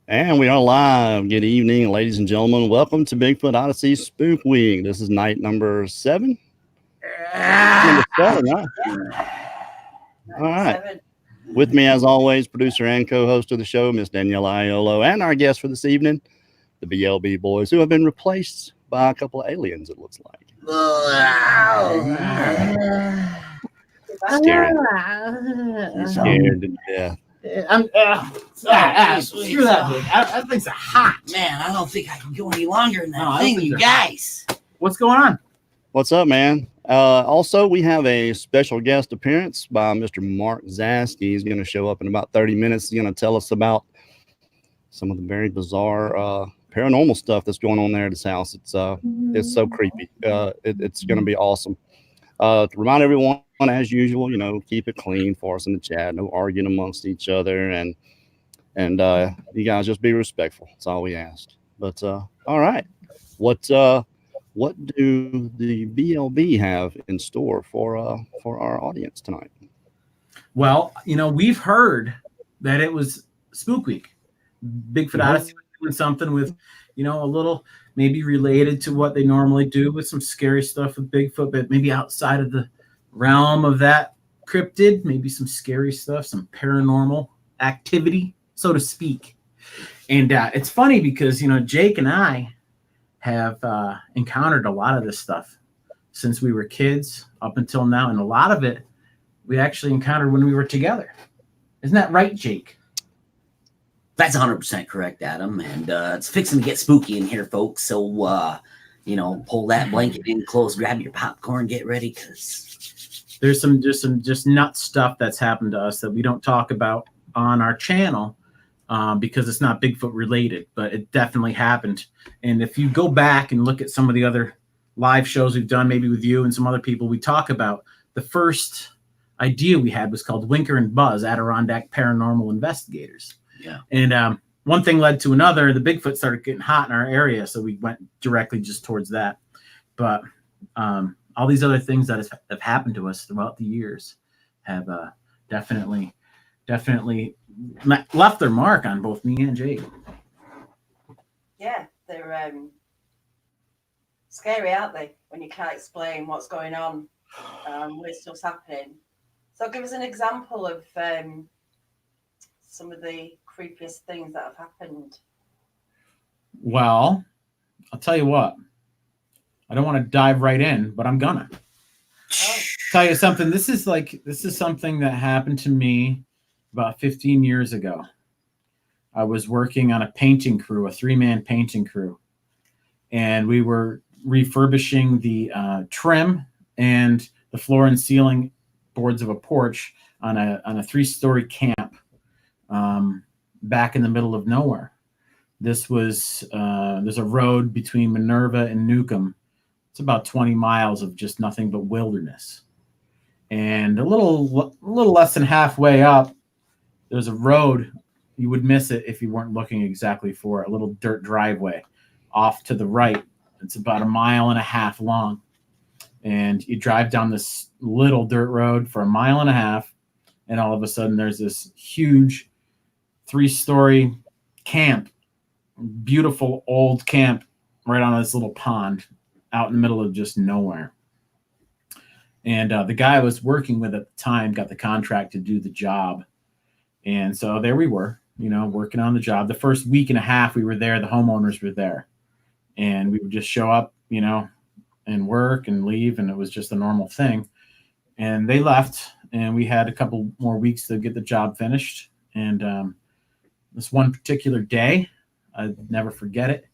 And we are live. Good evening, ladies and gentlemen. Welcome to Bigfoot Odyssey Spook Week. This is night number 7. Number 7, huh? All right. With me, as always, producer and co-host of the show, Miss Daniela Iolo, and our guest for this evening, the BLB boys, who have been replaced by a couple of aliens, it looks like. Scared. He's scared to death. Screw that thing. That thing's hot. Man, I don't think I can go any longer than that thing, you guys. What's going on? What's up, man? Also, we have a special guest appearance by Mr. Mark Zaski. He's going to show up in about 30 minutes. He's going to tell us about some of the very bizarre paranormal stuff that's going on there at his house. It's so creepy. It's going to be awesome. To remind everyone, as usual, keep it clean for us in the chat. No arguing amongst each other, and you guys just be respectful. That's all we ask. But all right, what do the BLB have in store for our audience tonight? Well, we've heard that it was Spook Week. Bigfoot Odyssey was doing something with, a little maybe related to what they normally do with some scary stuff with Bigfoot, but maybe outside of the realm of that cryptid, maybe some scary stuff, some paranormal activity, so to speak. And it's funny because, Jake and I have encountered a lot of this stuff since we were kids up until now. And a lot of it we actually encountered when we were together. Isn't that right, Jake? That's 100% correct, Adam. And it's fixing to get spooky in here, folks. So, pull that blanket in close, grab your popcorn, get ready, because there's some nuts stuff that's happened to us that we don't talk about on our channel because it's not Bigfoot related, but it definitely happened. And if you go back and look at some of the other live shows we've done, maybe with you and some other people, we talk about the first idea we had was called Winker and Buzz, Adirondack Paranormal Investigators. Yeah. And one thing led to another. The Bigfoot started getting hot in our area, so we went directly just towards that. But all these other things that have happened to us throughout the years have definitely left their mark on both me and Jake. Yeah, they're scary, aren't they? When you can't explain what's going on, when stuff's happening. So give us an example of some of the creepiest things that have happened. Well, I'll tell you what. I don't want to dive right in, but I'm gonna tell you something. This is something that happened to me about 15 years ago. I was working on a painting crew, a 3-man painting crew, and we were refurbishing the trim and the floor and ceiling boards of a porch on a 3-story camp back in the middle of nowhere. This was there's a road between Minerva and Newcomb. It's about 20 miles of just nothing but wilderness. And a little less than halfway up, there's a road. You would miss it if you weren't looking exactly for it. A little dirt driveway off to the right. It's about 1.5 miles long. And you drive down this little dirt road for 1.5 miles, and all of a sudden there's this huge 3-story camp, beautiful old camp right on this little pond out in the middle of just nowhere. And the guy I was working with at the time got the contract to do the job. And so there we were, working on the job. The first week and a half we were there, the homeowners were there. And we would just show up, and work and leave, and it was just a normal thing. And they left, and we had a couple more weeks to get the job finished. And this one particular day, I'd never forget it.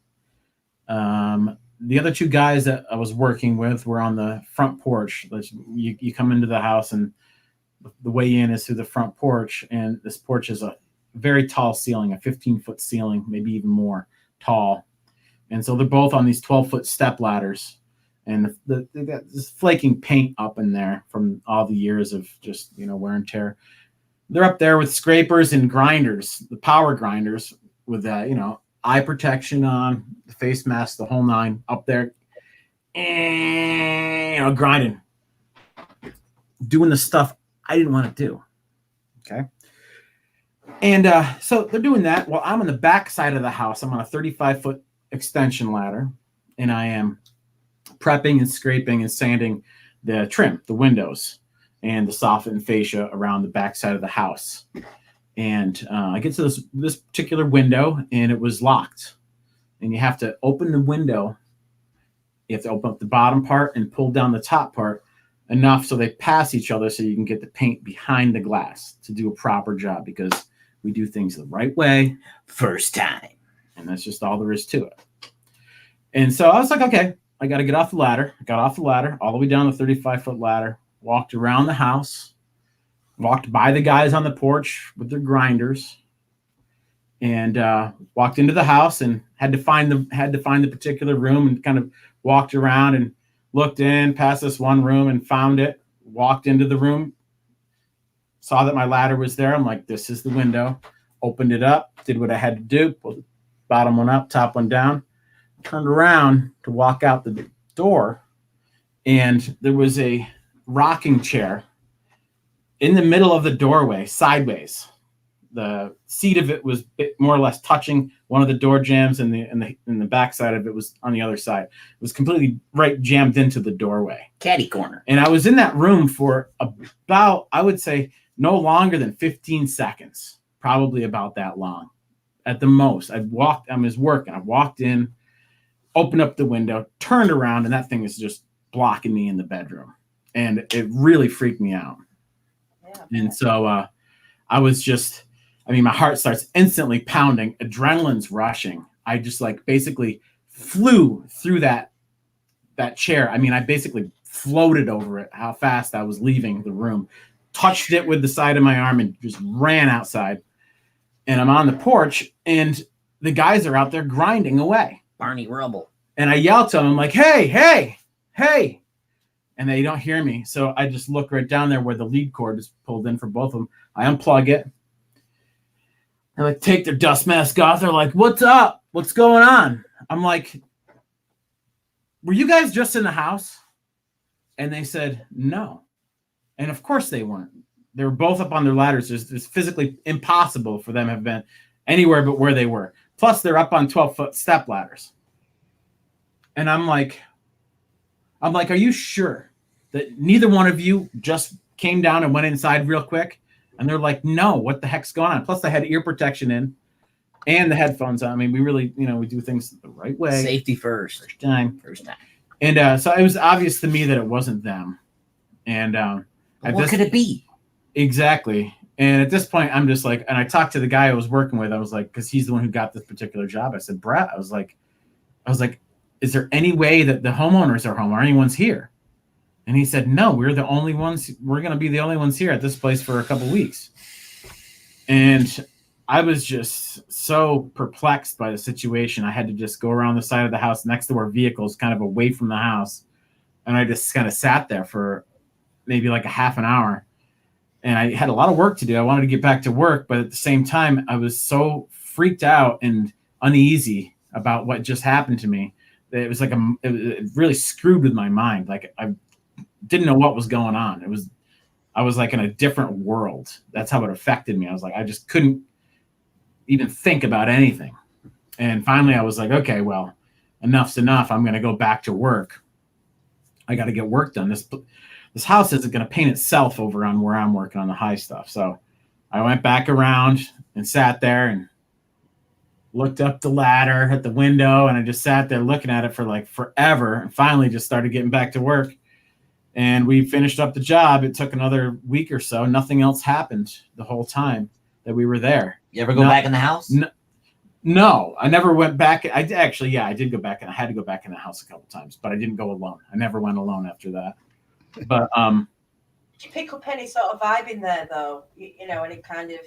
The other 2 guys that I was working with were on the front porch. You come into the house, and the way in is through the front porch. And this porch is a very tall ceiling, a 15-foot ceiling, maybe even more tall. And so they're both on these 12-foot step ladders. And they got this flaking paint up in there from all the years of just, wear and tear. They're up there with scrapers and grinders, the power grinders with, eye protection on, the face mask, the whole nine, up there, and, grinding, doing the stuff I didn't want to do. Okay. And so they're doing that. Well, I'm on the back side of the house. I'm on a 35-foot extension ladder, and I am prepping and scraping and sanding the trim, the windows, and the soffit and fascia around the back side of the house. And I get to this particular window, and it was locked. And you have to open the window. You have to open up the bottom part and pull down the top part enough so they pass each other so you can get the paint behind the glass to do a proper job, because we do things the right way. First time. And that's just all there is to it. And so I was like, okay, I got to get off the ladder. I got off the ladder all the way down the 35-foot ladder, walked around the house, walked by the guys on the porch with their grinders, and walked into the house and had to find the particular room, and kind of walked around and looked in past this one room and found it, walked into the room, saw that my ladder was there. I'm like, this is the window. Opened it up, did what I had to do, pulled the bottom one up, top one down, turned around to walk out the door, and there was a rocking chair in the middle of the doorway, sideways. The seat of it was more or less touching one of the door jambs, and the back side of it was on the other side. It was completely right jammed into the doorway. Caddy corner. And I was in that room for about, I would say, no longer than 15 seconds, probably about that long at the most. I was working. I walked in, opened up the window, turned around, and that thing is just blocking me in the bedroom. And it really freaked me out. Yeah, and so I was just, my heart starts instantly pounding. Adrenaline's rushing. I just basically flew through that chair. I basically floated over it, how fast I was leaving the room, touched it with the side of my arm, and just ran outside. And I'm on the porch, and the guys are out there grinding away. Barney Rubble. And I yell to them, I'm like, hey, hey, hey. And they don't hear me. So I just look right down there where the lead cord is pulled in for both of them. I unplug it. They take their dust mask off. They're like, what's up? What's going on? I'm like, were you guys just in the house? And they said, no. And of course they weren't. They were both up on their ladders. It's physically impossible for them to have been anywhere but where they were. Plus, they're up on 12-foot step ladders. And I'm like, are you sure that neither one of you just came down and went inside real quick? And they're like, no, what the heck's going on? Plus, they had ear protection in and the headphones on. We really, we do things the right way. Safety first. First time. And so it was obvious to me that it wasn't them. And what could it be? Exactly. And at this point, I'm just like, and I talked to the guy I was working with. I was like, because he's the one who got this particular job. I said, Brett, I was like, is there any way that the homeowners are home or anyone's here? And he said, no, we're the only ones. We're going to be the only ones here at this place for a couple weeks. And I was just so perplexed by the situation. I had to just go around the side of the house next to our vehicles, kind of away from the house. And I just kind of sat there for maybe a half an hour. And I had a lot of work to do. I wanted to get back to work, but at the same time, I was so freaked out and uneasy about what just happened to me that it was it really screwed with my mind. I didn't know what was going on. I was in a different world. That's how it affected me. I was I just couldn't even think about anything. And finally I was like, okay, well, enough's enough. I'm going to go back to work. I got to get work done. This house isn't going to paint itself over on where I'm working on the high stuff. So I went back around and sat there and looked up the ladder at the window, and I just sat there looking at it for forever, and finally just started getting back to work. And we finished up the job. It took another week or so. Nothing else happened the whole time that we were there. You ever go back in the house? No, I never went back. I did go back, and I had to go back in the house a couple times, but I didn't go alone. I never went alone after that. But did you pick up any sort of vibe in there though? Any kind of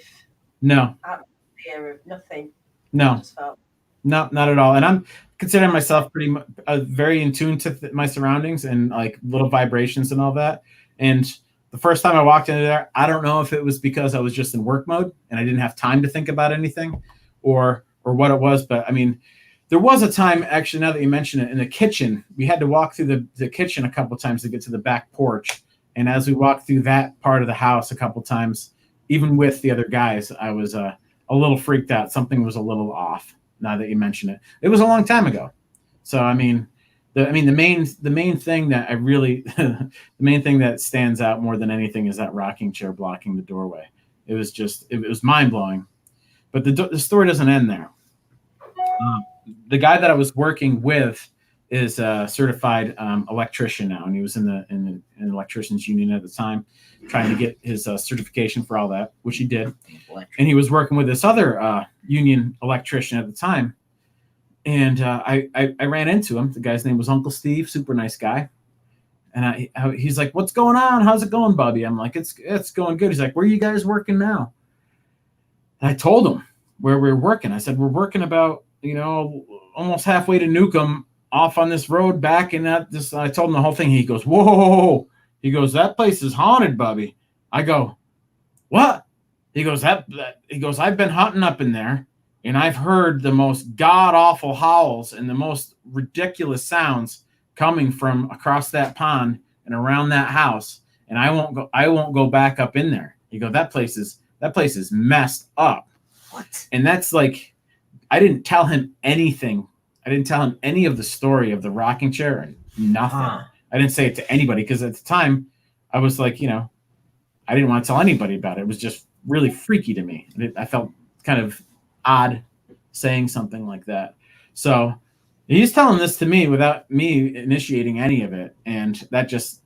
atmosphere of nothing? No, not at all. And I'm considering myself pretty very in tune to my surroundings and little vibrations and all that. And the first time I walked into there, I don't know if it was because I was just in work mode and I didn't have time to think about anything, or what it was. But there was a time, actually, now that you mention it, in the kitchen, we had to walk through the kitchen a couple times to get to the back porch. And as we walked through that part of the house a couple times, even with the other guys, I was a little freaked out. Something was a little off. Now that you mention it, it was a long time ago. So I mean, the main thing that I really the main thing that stands out more than anything is that rocking chair blocking the doorway. It was mind blowing. But the story doesn't end there. The guy that I was working with is a certified electrician now, and he was in an electricians union at the time, trying to get his certification for all that, which he did. And he was working with this other union electrician at the time, and I ran into him. The guy's name was Uncle Steve, super nice guy. And he's like, "What's going on? How's it going, Bubby?" I'm like, "It's going good." He's like, "Where are you guys working now?" And I told him where we were working. I said, "We're working about, almost halfway to Newcomb, off on this road back in that this." I told him the whole thing. He goes, "Whoa." He goes, "That place is haunted, Bubby." I go, "What?" He goes, "I've been hunting up in there, and I've heard the most god-awful howls and the most ridiculous sounds coming from across that pond and around that house, and I won't go back up in there." He goes, that place is messed up." What? And that's like, I didn't tell him anything. I didn't tell him any of the story of the rocking chair and nothing. I didn't say it to anybody because at the time I was like, I didn't want to tell anybody about it. It was just really freaky to me. I felt kind of odd saying something like that. So he's telling this to me without me initiating any of it. And that just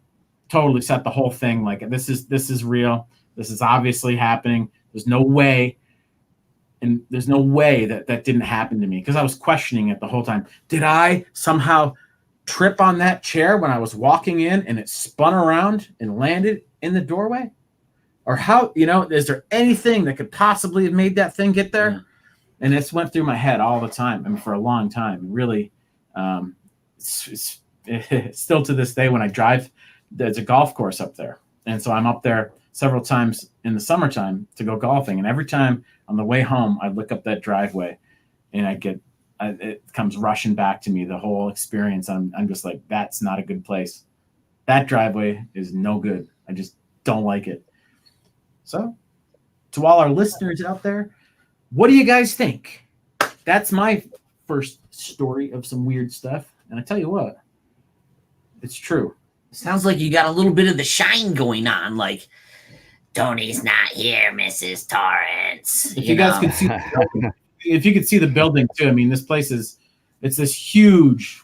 totally set the whole thing. Like, this is real. This is obviously happening. There's no way. And there's no way that didn't happen to me, because I was questioning it the whole time. Did I somehow trip on that chair when I was walking in and it spun around and landed in the doorway? Or how, is there anything that could possibly have made that thing get there? Yeah. And it's went through my head all the time. I mean, for a long time. Really, it's still to this day when I drive, there's a golf course up there. And so I'm up there several times in the summertime to go golfing. And every time on the way home, I look up that driveway and it comes rushing back to me, the whole experience. I'm just like, that's not a good place. That driveway is no good. I just don't like it. So to all our listeners out there, what do you guys think? That's my first story of some weird stuff. And I tell you what, it's true. Sounds like you got a little bit of the shine going on, like, "Tony's not here, Mrs. Torrance." If you guys could see, if you could see the building too, I mean, this place it's this huge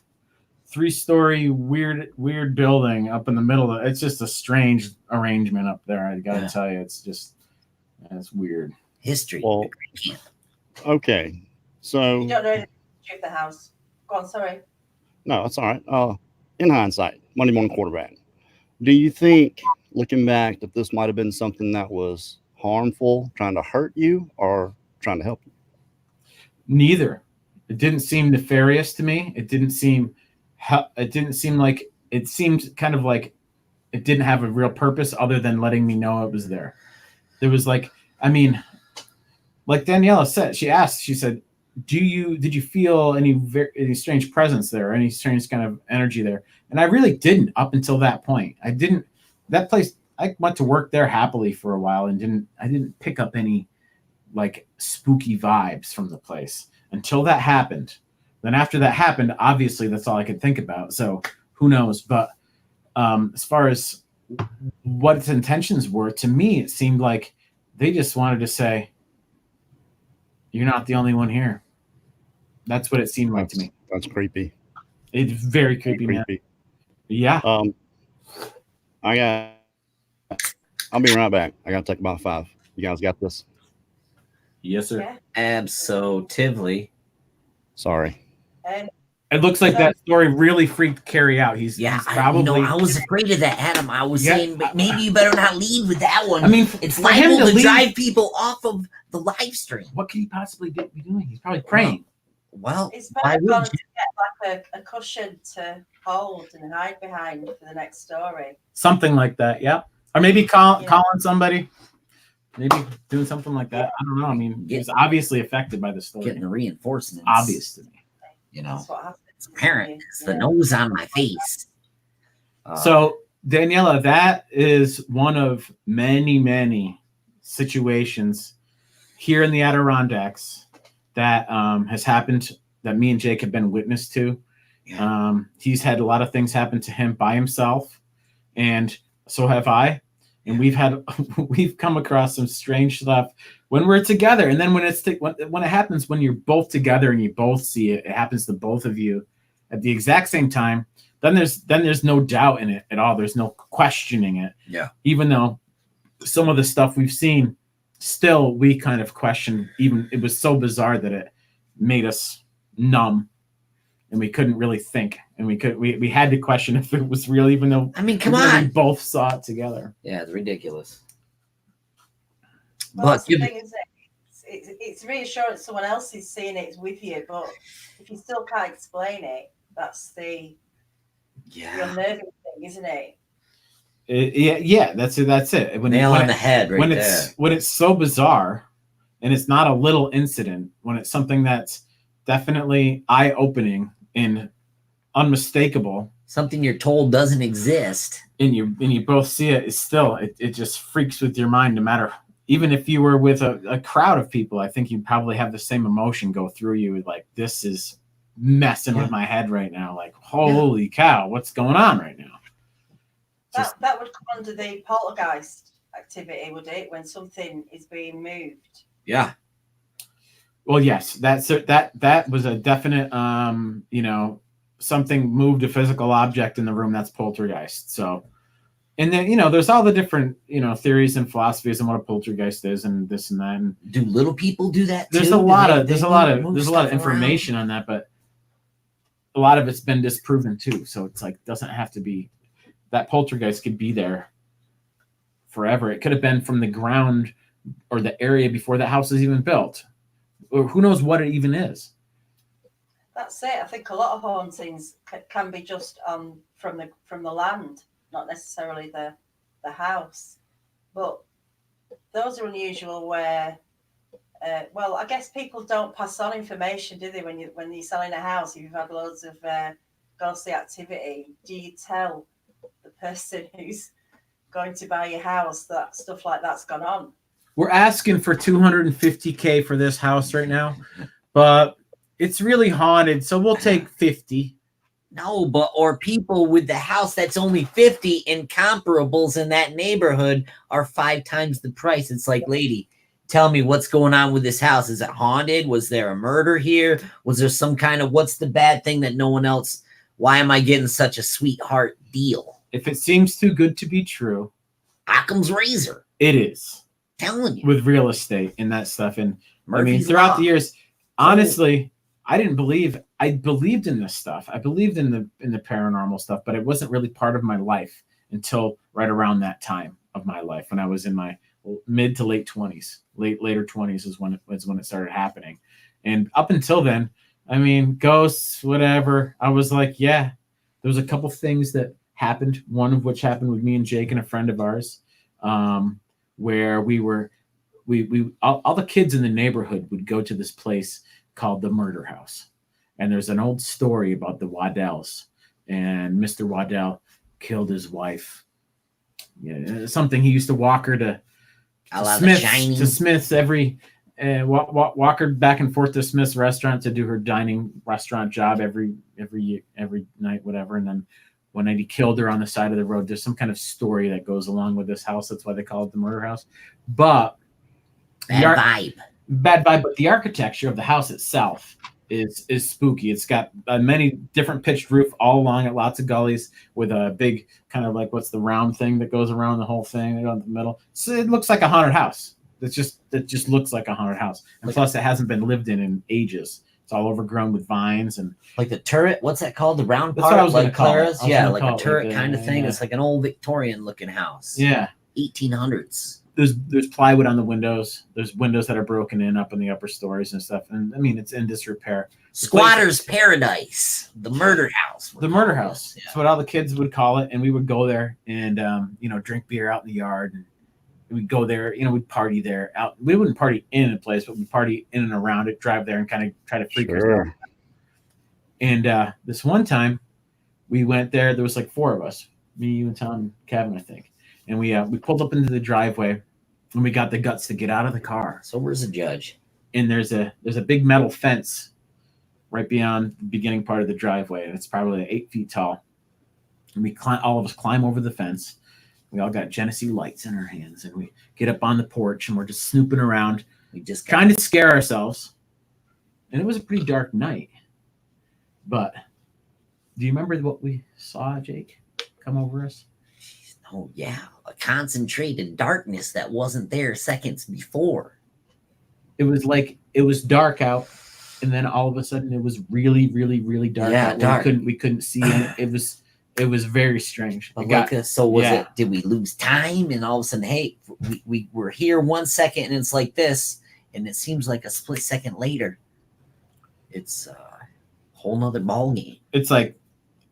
3-story weird building up in the middle of it. It's just a strange arrangement up there. I gotta tell you, it's weird. History. Well, okay, so You don't know anything of the house. Go on, sorry. no, that's all right. In hindsight, Monday morning quarterback, do you think, looking back, that this might have been something that was harmful, trying to hurt you, or trying to help you? Neither. It didn't seem nefarious to me. It seemed kind of like it didn't have a real purpose other than letting me know it was there. There was like Daniela said, she said, did you feel any strange presence there, or any strange kind of energy there? And I really didn't up until that point. I didn't. That place, I went to work there happily for a while and I didn't pick up any like spooky vibes from the place until that happened. Then after that happened, obviously that's all I could think about. So who knows? But as far as what its intentions were, to me, it seemed like they just wanted to say, "You're not the only one here." That's what it seemed like to me. That's creepy. It's very creepy, man. Yeah. I'll be right back. I gotta take about 5. You guys got this? Yes, sir. Yeah. Absolutely. Sorry. It looks like that story really freaked Kerry out. He's probably. I was afraid of that, Adam. I was saying, but maybe you better not lead with that one. I mean, it's liable to drive people off of the live stream. What could he possibly be doing? He's probably praying. Well, it's better to get like a cushion to hold and hide behind for the next story. Something like that, yeah. Or maybe calling somebody. Maybe doing something like that. I don't know. I mean, he's obviously affected by the story. Getting the reinforcements. Obvious to me. That's what happens. It's apparent. It's the nose on my face. So, Daniela, that is one of many, many situations here in the Adirondacks that has happened, that me and Jake have been witness to. He's had a lot of things happen to him by himself, and so have I. And we've come across some strange stuff when we're together. And then when it happens when you're both together and you both see it, it happens to both of you at the exact same time. Then there's no doubt in it at all. There's no questioning it. Yeah. Even though some of the stuff we've seen, still we kind of question. Even it was so bizarre that it made us numb, and we couldn't really think, and we had to question if it was real, even though I mean, come on, we both saw it together. Yeah, it's ridiculous. Well, But that's the thing, isn't it? It's reassuring someone else is seeing it with you, but if you still can't explain it, that's the unnerving thing, isn't it? Yeah, that's it. Nail on the head right there. When it's so bizarre, and it's not a little incident, when it's something that's definitely eye-opening and unmistakable, something you're told doesn't exist, and you both see it, it's still it just freaks with your mind. No matter, even if you were with a crowd of people, I think you'd probably have the same emotion go through you, like, this is messing with my head right now. Like, holy cow, what's going on right now? That would come under the poltergeist activity, would it? When something is being moved. Yeah. Well, yes, that was a definite, something moved a physical object in the room. That's poltergeist. So, and then, there's all the different, theories and philosophies on what a poltergeist is and this and that. And do little people do that too? There's a lot of information on that, but a lot of it's been disproven too. So it's like, doesn't have to be that poltergeist could be there forever. It could have been from the ground or the area before the house is even built. Or who knows what it even is. That's it. I think a lot of hauntings can be just from the land, not necessarily the house. But those are unusual where, I guess people don't pass on information, do they? When you're selling a house, if you've had loads of ghostly activity, do you tell the person who's going to buy your house that stuff like that's gone on? We're asking for $250K for this house right now, but it's really haunted, so we'll take 50. No, or people with the house that's only 50, and comparables in that neighborhood are 5 times the price. It's like, lady, tell me what's going on with this house. Is it haunted? Was there a murder here? Was there some kind of, what's the bad thing that no one else, why am I getting such a sweetheart deal? If it seems too good to be true, Occam's razor. It is. Telling you. With real estate and that stuff. And Murphy's throughout Law. the years, honestly, I believed in this stuff. I believed in the paranormal stuff, but it wasn't really part of my life until right around that time of my life, when I was in my mid to late 20s. Later 20s is when it started happening. And up until then, ghosts, whatever. I was like, yeah, there was a couple things that happened. One of which happened with me and Jake and a friend of ours, where we all the kids in the neighborhood would go to this place called the Murder House. And there's an old story about the Waddells, and Mr. Waddell killed his wife. Yeah, something he used to walk her to Smith's every walk her back and forth to Smith's restaurant to do her dining restaurant job every night, whatever. And then one night he killed her on the side of the road. There's some kind of story that goes along with this house. That's why they call it the Murder House. But bad vibe. But the architecture of the house itself is spooky. It's got many different pitched roof all along it, lots of gullies with a big kind of like, what's the round thing that goes around the whole thing in the middle. So it looks like a haunted house. It just looks like a haunted house. And plus it hasn't been lived in ages. It's all overgrown with vines and like the turret. What's that called? The round part? That's what I was like Clara's? Yeah, like a turret kind of thing. Yeah. It's like an old Victorian looking house. Yeah. 1800s. There's plywood on the windows. There's windows that are broken in up in the upper stories and stuff. And it's in disrepair. Squatter's Paradise. The Murder House. The Murder House. Yeah. That's what all the kids would call it. And we would go there and drink beer out in the yard. And we'd go there, we'd party there. We wouldn't party in a place, but we'd party in and around it, drive there and kind of try to freak ourselves out. And this one time we went there. There was like 4 of us, me, you, and Tom, and Kevin, I think. And we pulled up into the driveway, and we got the guts to get out of the car. So where's the judge? And there's a big metal fence right beyond the beginning part of the driveway, and it's probably 8 feet tall. And we all of us climb over the fence. We all got Genesee lights in our hands, and we get up on the porch, and we're just snooping around. We just trying to scare ourselves. And it was a pretty dark night. But do you remember what we saw, Jake, come over us? Oh, yeah. A concentrated darkness that wasn't there seconds before. It was like it was dark out, and then all of a sudden it was really, really, really dark out. Dark. We couldn't see it. It was very strange. Did we lose time? And all of a sudden, hey, we were here 1 second, and it's like this, and it seems like a split second later. It's a whole nother ball game. It's like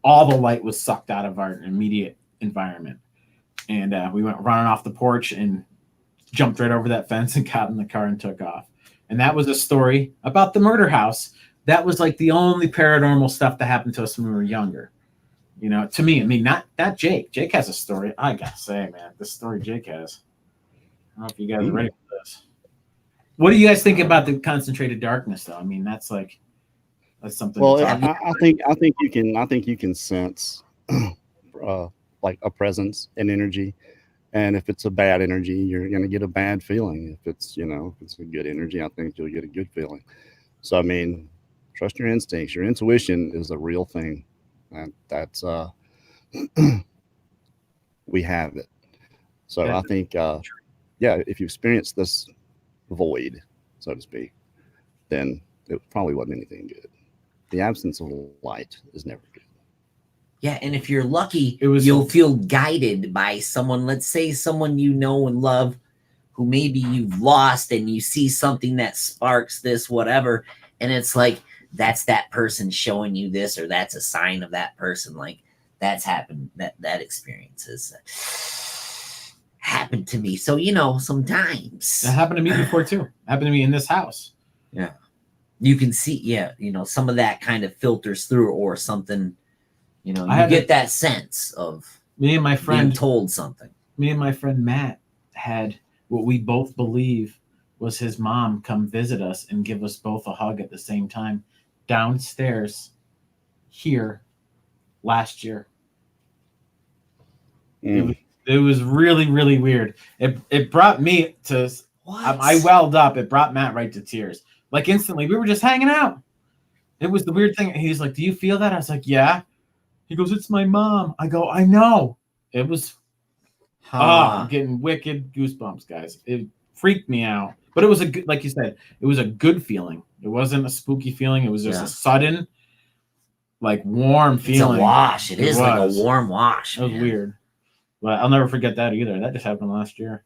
all the light was sucked out of our immediate environment. And we went running off the porch and jumped right over that fence and got in the car and took off. And that was a story about the murder house. That was like the only paranormal stuff that happened to us when we were younger. You know, to me, I mean, not Jake. Jake has a story. I gotta say, man, the story Jake has. I don't know if you guys are ready for this. What do you guys think about the concentrated darkness, though? I mean, that's something. Well, I think you can sense like a presence and energy, and if it's a bad energy, you're gonna get a bad feeling. If it's a good energy, I think you'll get a good feeling. So I mean, trust your instincts. Your intuition is a real thing, and that's we have it. So I think if you experience this void, so to speak, then it probably wasn't anything good. The absence of light is never good. Yeah, and if you're lucky, you'll feel guided by someone, let's say someone you know and love, who maybe you've lost, and you see something that sparks this, whatever, and it's like, that's that person showing you this, or that's a sign of that person. Like, that's happened, that experience has happened to me. So, sometimes. That happened to me before, too. It happened to me in this house. Yeah. You can see, some of that kind of filters through, or something, you get that sense of me and my friend being told something. Me and my friend Matt had what we both believe was his mom come visit us and give us both a hug at the same time downstairs here last year. It was really, really weird. It brought me to I welled up. It brought Matt right to tears. Like instantly, we were just hanging out. It was the weird thing. He's like, "Do you feel that?" I was like, "Yeah." He goes, "It's my mom." I go, "I know." It was I'm getting wicked goosebumps, guys. It freaked me out. But it was a good, like you said, it was a good feeling. It wasn't a spooky feeling. It was just a sudden, like warm feeling. It's a wash. It is like a warm wash. It was weird. But I'll never forget that either. That just happened last year.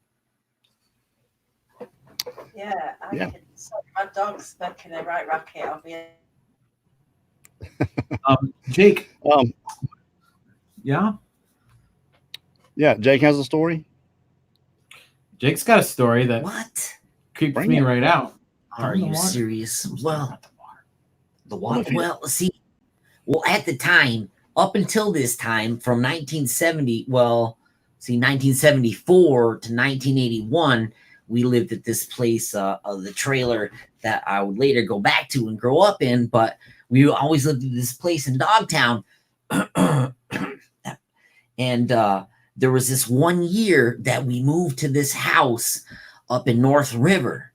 Yeah, sorry, my dog's making a right racket. I'll be. Jake. Yeah. Yeah, Jake has a story. Jake's got a story that creeps me right out. Are you serious? Well, the water. Well, see, at the time, up until this time, from 1974 to 1981, we lived at this place, the trailer that I would later go back to and grow up in. But we always lived at this place in Dogtown. And there was this one year that we moved to this house up in North River,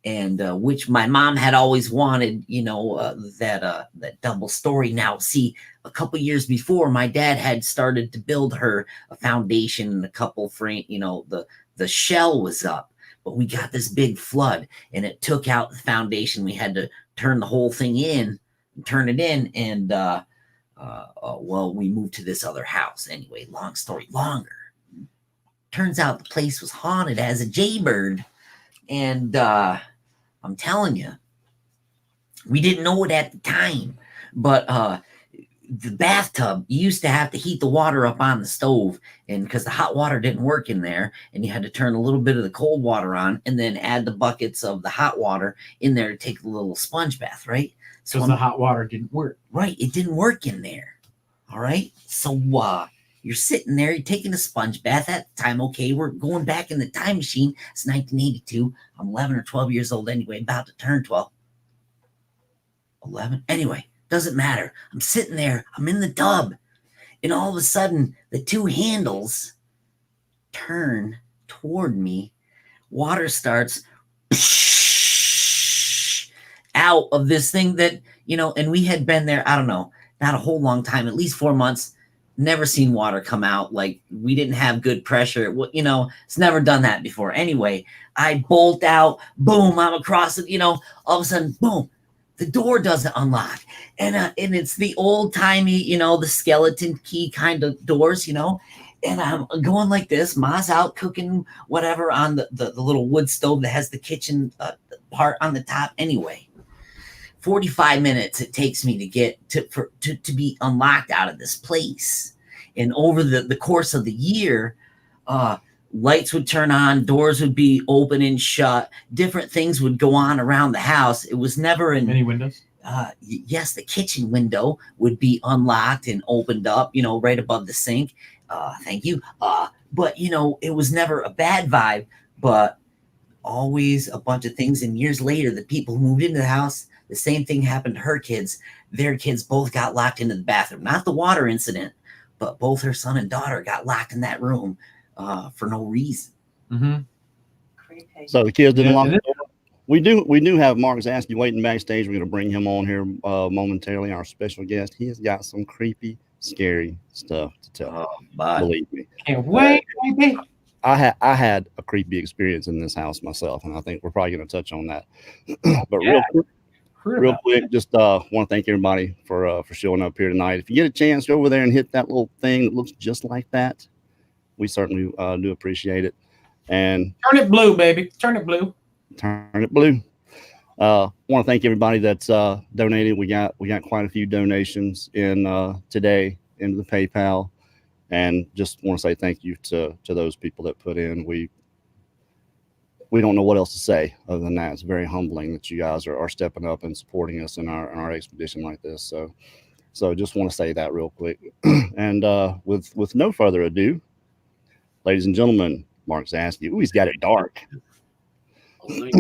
and which my mom had always wanted, that double story. Now, see, a couple years before, my dad had started to build her a foundation and a couple frame, the shell was up, but we got this big flood and it took out the foundation. We had to turn the whole thing in, turn it in, and we moved to this other house. Anyway, long story longer. Turns out the place was haunted as a jaybird. And I'm telling you, we didn't know it at the time, but the bathtub, you used to have to heat the water up on the stove, and because the hot water didn't work in there, and you had to turn a little bit of the cold water on and then add the buckets of the hot water in there to take a little sponge bath, right? So the hot water didn't work. Right. It didn't work in there. All right. So You're sitting there, you're taking a sponge bath at the time. Okay, we're going back in the time machine. It's 1982. I'm 11 or 12 years old anyway, about to turn 12. 11? Anyway, doesn't matter. I'm sitting there, I'm in the tub, and all of a sudden, the two handles turn toward me. Water starts out of this thing that, you know, and we had been there, I don't know, not a whole long time, at least 4 months, never seen water come out. Like, we didn't have good pressure. You know, it's never done that before. Anyway, I bolt out, boom, I'm across it, you know, all of a sudden, boom, the door doesn't unlock. And it's the old timey, you know, the skeleton key kind of doors, you know, and I'm going like this. Ma's out cooking whatever on the little wood stove that has the kitchen part on the top. Anyway, 45 minutes it takes me to get to be unlocked out of this place. And over the course of the year, lights would turn on, doors would be open and shut, different things would go on around the house. It was never Any windows? Yes, the kitchen window would be unlocked and opened up, you know, right above the sink. Thank you. But, you know, it was never a bad vibe, but always a bunch of things. And years later, the people who moved into the house, the same thing happened to her kids. Their kids both got locked into the bathroom. Not the water incident, but both her son and daughter got locked in that room for no reason. Mm-hmm. Creepy. So the kids didn't Yeah, lock and the door. We do have Mark Zasky waiting backstage. We're going to bring him on here momentarily. Our special guest. He has got some creepy, scary stuff to tell. Oh, bye. Believe me. Can't wait, baby. I had a creepy experience in this house myself, and I think we're probably going to touch on that. But Yeah. real quick, just want to thank everybody for showing up here tonight. If you get a chance, go over there and hit that little thing that looks just like that. We certainly do appreciate it. And Turn it blue, baby. Turn it blue. turn it blue. Want to thank everybody that's donated. We got quite a few donations in today into the PayPal, and just want to say thank you to those people that put in. We don't know what else to say other than that. It's very humbling that you guys are stepping up and supporting us in our expedition like this. So just want to say that real quick. And with no further ado, ladies and gentlemen, Mark Zasky. Ooh, he's got it dark. Let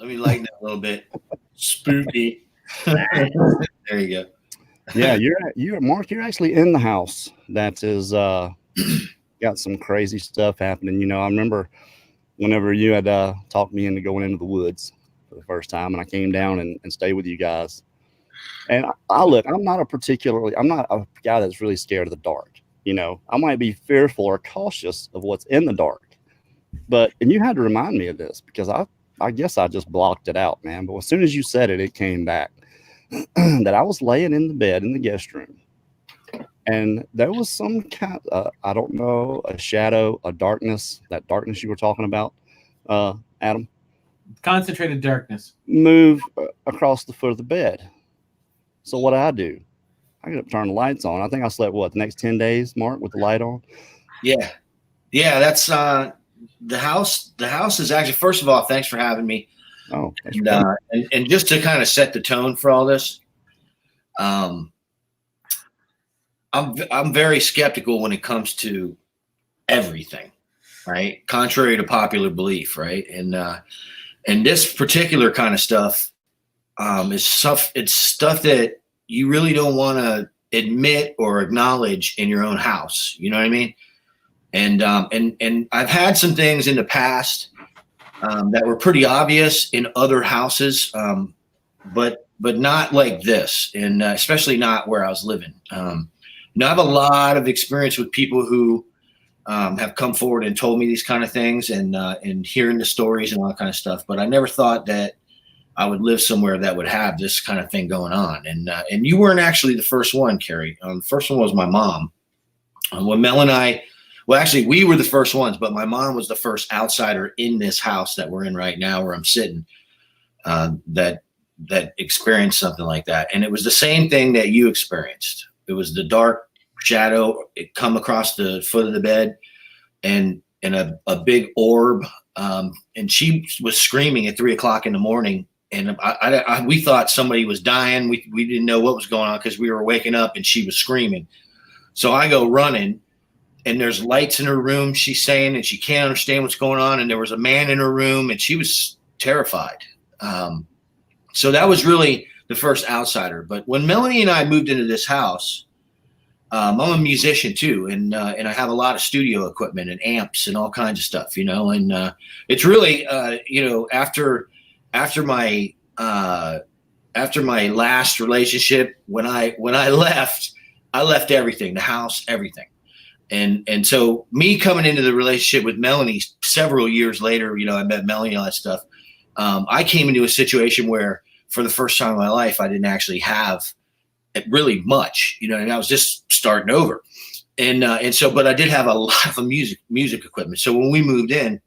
me lighten it a little bit. Spooky. There you go. Yeah, you're Mark. You're actually in the house. That is got some crazy stuff happening. You know, I remember whenever you had talked me into going into the woods for the first time, and I came down and stayed with you guys. And I'm not a guy that's really scared of the dark. You know, I might be fearful or cautious of what's in the dark. And you had to remind me of this because I guess I just blocked it out, man. But as soon as you said it, it came back that I was laying in the bed in the guest room, and there was some kind of, I don't know, a shadow, a darkness, that darkness you were talking about, Adam, Concentrated darkness. move across the foot of the bed. So what I do, I get up, turn the lights on. I think I slept, the next 10 days, Mark, with the light on? Yeah. That's the house. The house is actually, first of all, thanks for having me. Oh, thanks for coming. And just to kind of set the tone for all this, I'm very skeptical when it comes to everything, right? Contrary to popular belief, right? And this particular kind of stuff is stuff. It's stuff that you really don't want to admit or acknowledge in your own house. You know what I mean? And I've had some things in the past that were pretty obvious in other houses, but not like this, and especially not where I was living. I have a lot of experience with people who have come forward and told me these kind of things, and hearing the stories and all that kind of stuff. But I never thought that I would live somewhere that would have this kind of thing going on. And you weren't actually the first one, Kerry. The first one was my mom. When Mel and I. Well, actually, we were the first ones, but my mom was the first outsider in this house that we're in right now, where I'm sitting, that experienced something like that. And it was the same thing that you experienced. It was the dark shadow. It come across the foot of the bed, and a big orb. And she was screaming at 3 o'clock in the morning. And we thought somebody was dying. We didn't know what was going on because we were waking up and she was screaming. So I go running. and there's lights in her room, she's saying, and she can't understand what's going on. And there was a man in her room, and she was terrified. So that was really the first outsider. But when Melanie and I moved into this house, I'm a musician too, and I have a lot of studio equipment and amps and all kinds of stuff, and it's really, after my last relationship, when I left everything, the house, everything. And so me coming into the relationship with Melanie several years later, I met Melanie and all that stuff. I came into a situation where for the first time in my life, I didn't actually have really much, and I was just starting over. And so, but I did have a lot of music equipment. So when we moved in,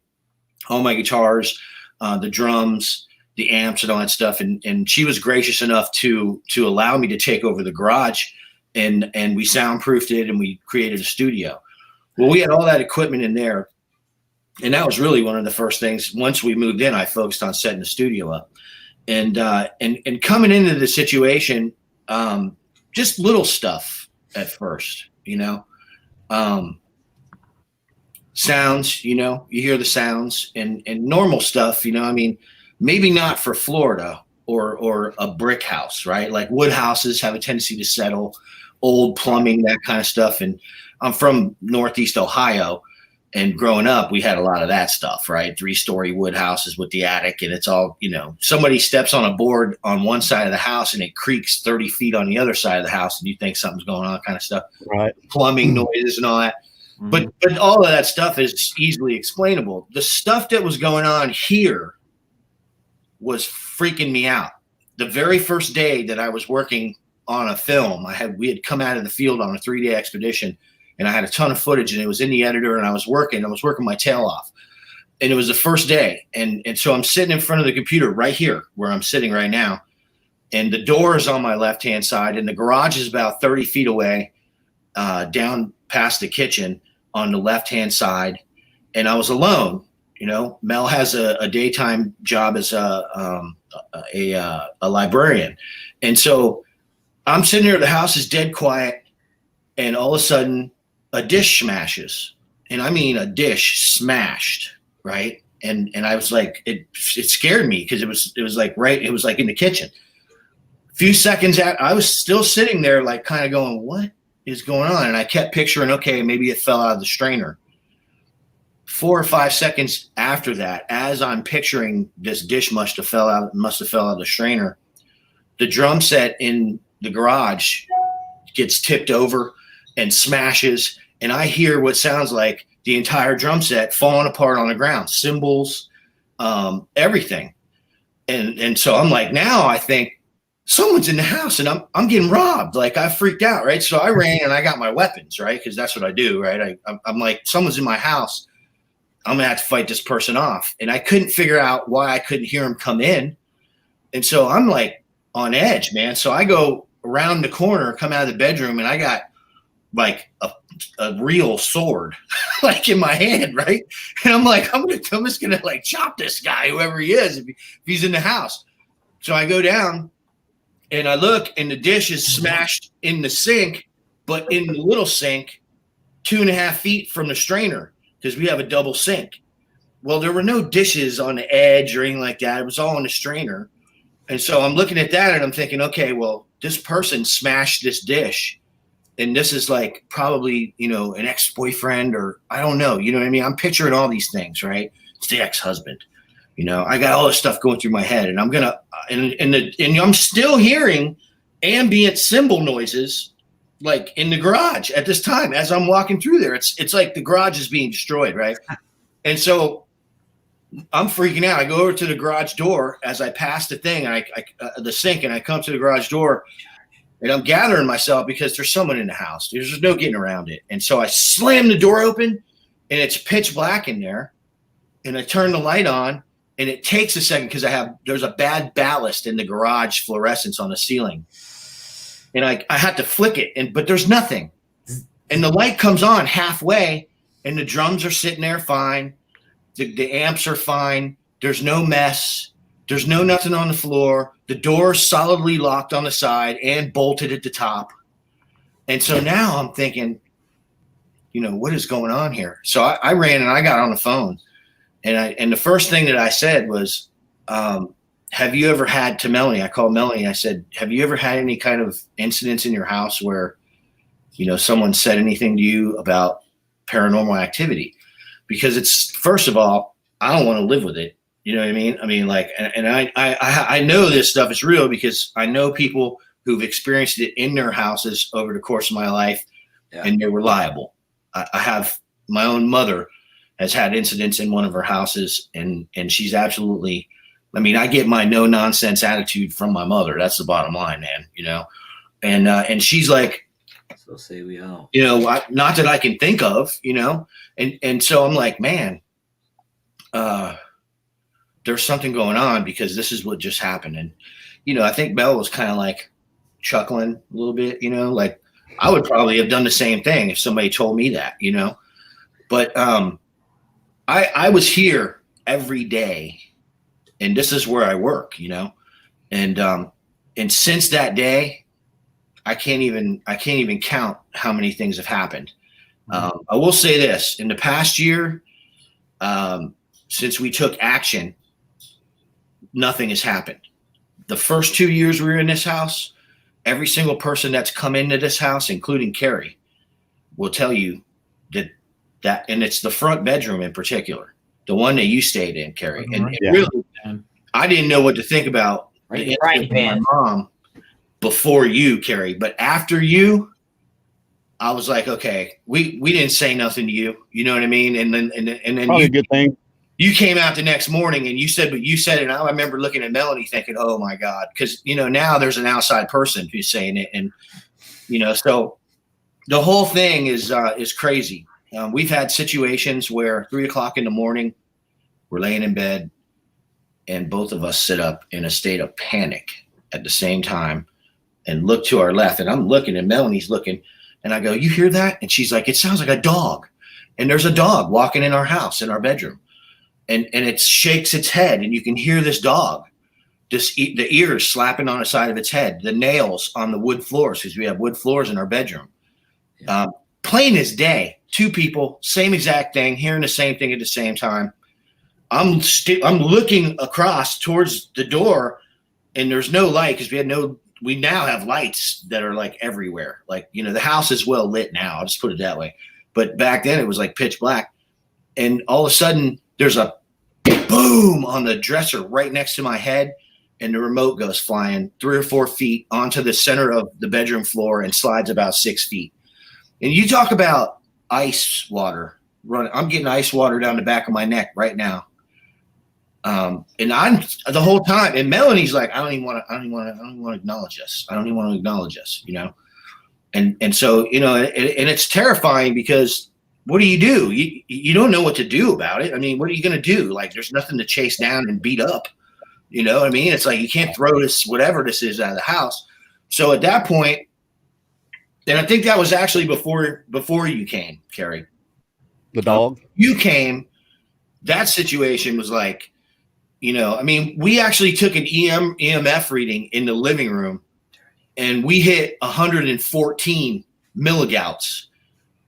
all my guitars, the drums, the amps and all that stuff. And she was gracious enough to allow me to take over the garage, and we soundproofed it and we created a studio. Well, we had all that equipment in there. And that was really one of the first things. Once we moved in, I focused on setting the studio up, and coming into the situation, just little stuff at first, sounds, you hear the sounds and normal stuff, maybe not for Florida or a brick house, right? Like wood houses have a tendency to settle, old plumbing, that kind of stuff. And I'm from Northeast Ohio, and growing up, we had a lot of that stuff, right? 3-story wood houses with the attic, and it's all, somebody steps on a board on one side of the house and it creaks 30 feet on the other side of the house, and you think something's going on, kind of stuff. Right. Plumbing noises and all that. But all of that stuff is easily explainable. The stuff that was going on here was freaking me out. The very first day that I was working on a film, we had come out of the field on a 3-day expedition, and I had a ton of footage, and it was in the editor, and I was working my tail off. And it was the first day. And so I'm sitting in front of the computer right here where I'm sitting right now. And the door is on my left-hand side, and the garage is about 30 feet away, down past the kitchen on the left-hand side. And I was alone. Mel has a daytime job as a librarian. And so I'm sitting there, the house is dead quiet, and all of a sudden a dish smashes. And I mean a dish smashed, right? And I was like, it scared me because it was like in the kitchen. A few seconds out, I was still sitting there like kind of going, what is going on? And I kept picturing, okay, maybe it fell out of the strainer. 4 or 5 seconds after that, as I'm picturing this dish must have fell out of the strainer, the drum set in the garage gets tipped over and smashes, and I hear what sounds like the entire drum set falling apart on the ground, cymbals, everything. And so I'm like, now I think someone's in the house and I'm getting robbed. Like I freaked out, right? So I ran and I got my weapons, right? Because that's what I do, right? I'm like, someone's in my house. I'm gonna have to fight this person off. And I couldn't figure out why I couldn't hear him come in. And so I'm like on edge, man. So I go around the corner, come out of the bedroom, and I got like a real sword like in my hand, right? And I'm like, I'm just gonna like chop this guy, whoever he is, if he's in the house. So I go down and I look, and the dish is smashed in the sink, but in the little sink 2.5 feet from the strainer, because we have a double sink. Well, there were no dishes on the edge or anything like that. It was all in the strainer. And so I'm looking at that and I'm thinking, okay, well, this person smashed this dish. And this is like probably, an ex-boyfriend, or I don't know. You know what I mean? I'm picturing all these things, right? It's the ex-husband. I got all this stuff going through my head, and I'm going to, and I'm still hearing ambient cymbal noises like in the garage at this time as I'm walking through there. It's like the garage is being destroyed, right? And so I'm freaking out. I go over to the garage door as I pass the thing, and the sink, and I come to the garage door, and I'm gathering myself because there's someone in the house. There's no getting around it. And so I slam the door open, and it's pitch black in there, and I turn the light on, and it takes a second because there's a bad ballast in the garage fluorescence on the ceiling. And I had to flick it, but there's nothing. And the light comes on halfway, and the drums are sitting there fine. The amps are fine. There's no mess. There's nothing on the floor. The door's solidly locked on the side and bolted at the top. And so now I'm thinking, what is going on here? So I ran and I got on the phone, and the first thing that I said was, have you ever had, to Melanie, I called Melanie, I said, have you ever had any kind of incidents in your house where, someone said anything to you about paranormal activity? Because it's, first of all, I don't want to live with it. You know what I mean? I mean, like, and I know this stuff is real because I know people who've experienced it in their houses over the course of my life, and they're reliable. I have, my own mother has had incidents in one of her houses, and she's absolutely, I mean, I get my no nonsense attitude from my mother. That's the bottom line, man, and she's like, so say we all, not that I can think of, and so I'm like, man, there's something going on because this is what just happened. And, I think Mel was kind of like chuckling a little bit, like I would probably have done the same thing if somebody told me that, but I was here every day, and this is where I work, and since that day, I can't even count how many things have happened. I will say this: in the past year, since we took action, nothing has happened. The first 2 years we were in this house, every single person that's come into this house, including Kerry, will tell you that, and it's the front bedroom in particular, the one that you stayed in, Kerry. And really, I didn't know what to think about the incident with my mom before you, Kerry, but after you, I was like, okay, we didn't say nothing to you. You know what I mean? And then Probably a good thing. You came out the next morning and you said what you said, and I remember looking at Melanie thinking, "Oh my God," because now there's an outside person who's saying it, and so the whole thing is crazy. We've had situations where 3 o'clock in the morning, we're laying in bed, and both of us sit up in a state of panic at the same time, and look to our left, and I'm looking, and Melanie's looking, and I go, "You hear that?" And she's like, "It sounds like a dog," and there's a dog walking in our house, in our bedroom. And it shakes its head, and you can hear this dog, the ears slapping on the side of its head, the nails on the wood floors, because we have wood floors in our bedroom. Plain as day, 2 people, same exact thing, hearing the same thing at the same time. I'm looking across towards the door, and there's no light because we now have lights that are like everywhere. Like, the house is well lit now. I'll just put it that way. But back then it was like pitch black, and all of a sudden there's a boom on the dresser right next to my head, and the remote goes flying 3 or 4 feet onto the center of the bedroom floor and slides about 6 feet. And you talk about ice water running. I'm getting ice water down the back of my neck right now. And I'm the whole time, and Melanie's like, I don't even want to acknowledge this. I don't even want to acknowledge this, And so, and it's terrifying because what do? You don't know what to do about it. I mean, what are you going to do? Like, there's nothing to chase down and beat up. You know what I mean? It's like you can't throw this, whatever this is, out of the house. So at that point, and I think that was actually before you came, Kerry. The dog? You came, that situation was like, I mean, we actually took an EMF reading in the living room, and we hit 114 milligauss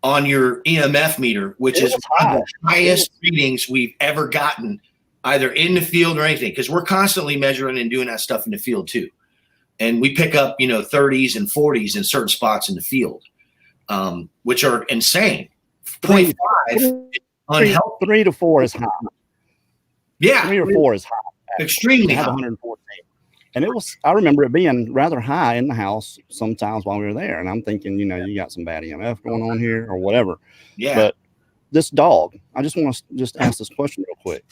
on your EMF meter, which is one of the highest readings we've ever gotten, either in the field or anything, because we're constantly measuring and doing that stuff in the field too. And we pick up, 30s and 40s in certain spots in the field, which are insane. 0.5 unhealthy. 3 to 4 is high. Yeah. 3 or 4 is high. Extremely high. 114. And I remember it being rather high in the house sometimes while we were there. And I'm thinking, you got some bad EMF going on here or whatever. Yeah. But this dog, I just want to ask this question real quick.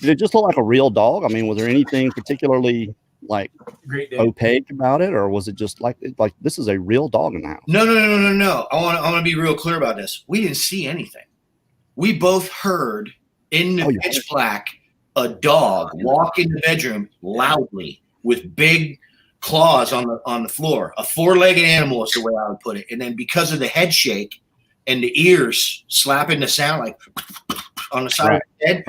Did it just look like a real dog? I mean, was there anything particularly like opaque about it, or was it just like this is a real dog in the house? No. I want to be real clear about this. We didn't see anything. We both heard in the pitch black a dog walk in the bedroom loudly with big claws on the floor. A 4-legged animal is the way I would put it. And then because of the head shake and the ears slapping the sound like on the side of the head,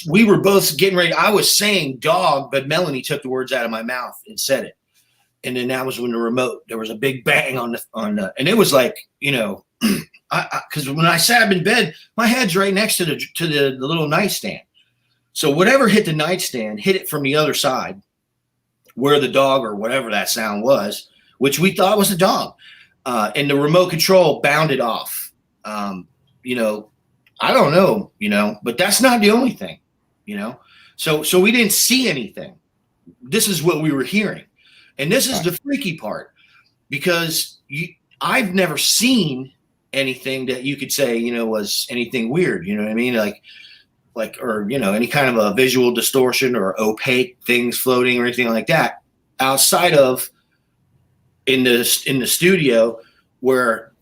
we were both getting ready. I was saying dog, but Melanie took the words out of my mouth and said it. And then that was when the remote, there was a big bang on the, and it was like, because when I sat up in bed, my head's right next to the little nightstand. So whatever hit the nightstand hit it from the other side, where the dog or whatever that sound was, which we thought was a dog, and the remote control bounded off. You know, I don't know, you know, but that's not the only thing, you know. So we didn't see anything. This is what we were hearing, and this is the freaky part, because I've never seen anything that you could say, you know, was anything weird. You know what I mean? Like, or, you know, any kind of a visual distortion or opaque things floating or anything like that, outside of in the studio where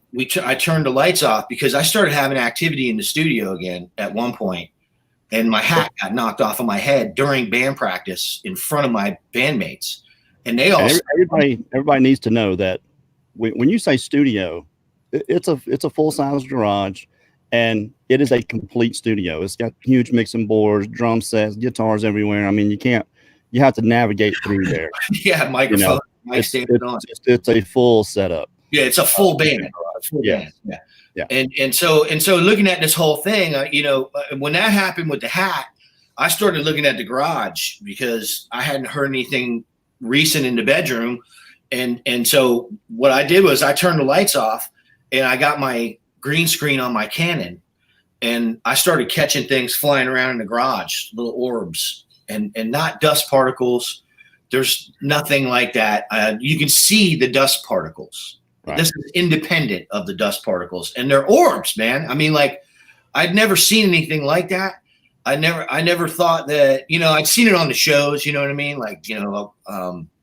I turned the lights off, because I started having activity in the studio again at one point, and my hat got knocked off of my head during band practice in front of my bandmates. And they all, everybody needs to know that when you say studio, it's a full-size garage, and it is a complete studio. It's got huge mixing boards, drum sets, guitars everywhere. I mean, you have to navigate through there. Yeah, microphone, it's a full setup. Yeah, it's a full band. Yeah. And so looking at this whole thing, you know, when that happened with the hat, I started looking at the garage, because I hadn't heard anything recent in the bedroom. And so what I did was I turned the lights off, and I got my green screen on my Canon, and I started catching things flying around in the garage, little orbs, and not dust particles. There's nothing like that. You can see the dust particles. Right. This is independent of the dust particles, and they're orbs, man. I mean, like, I'd never seen anything like that. I never thought that, you know, I'd seen it on the shows, you know what I mean? Like, you know,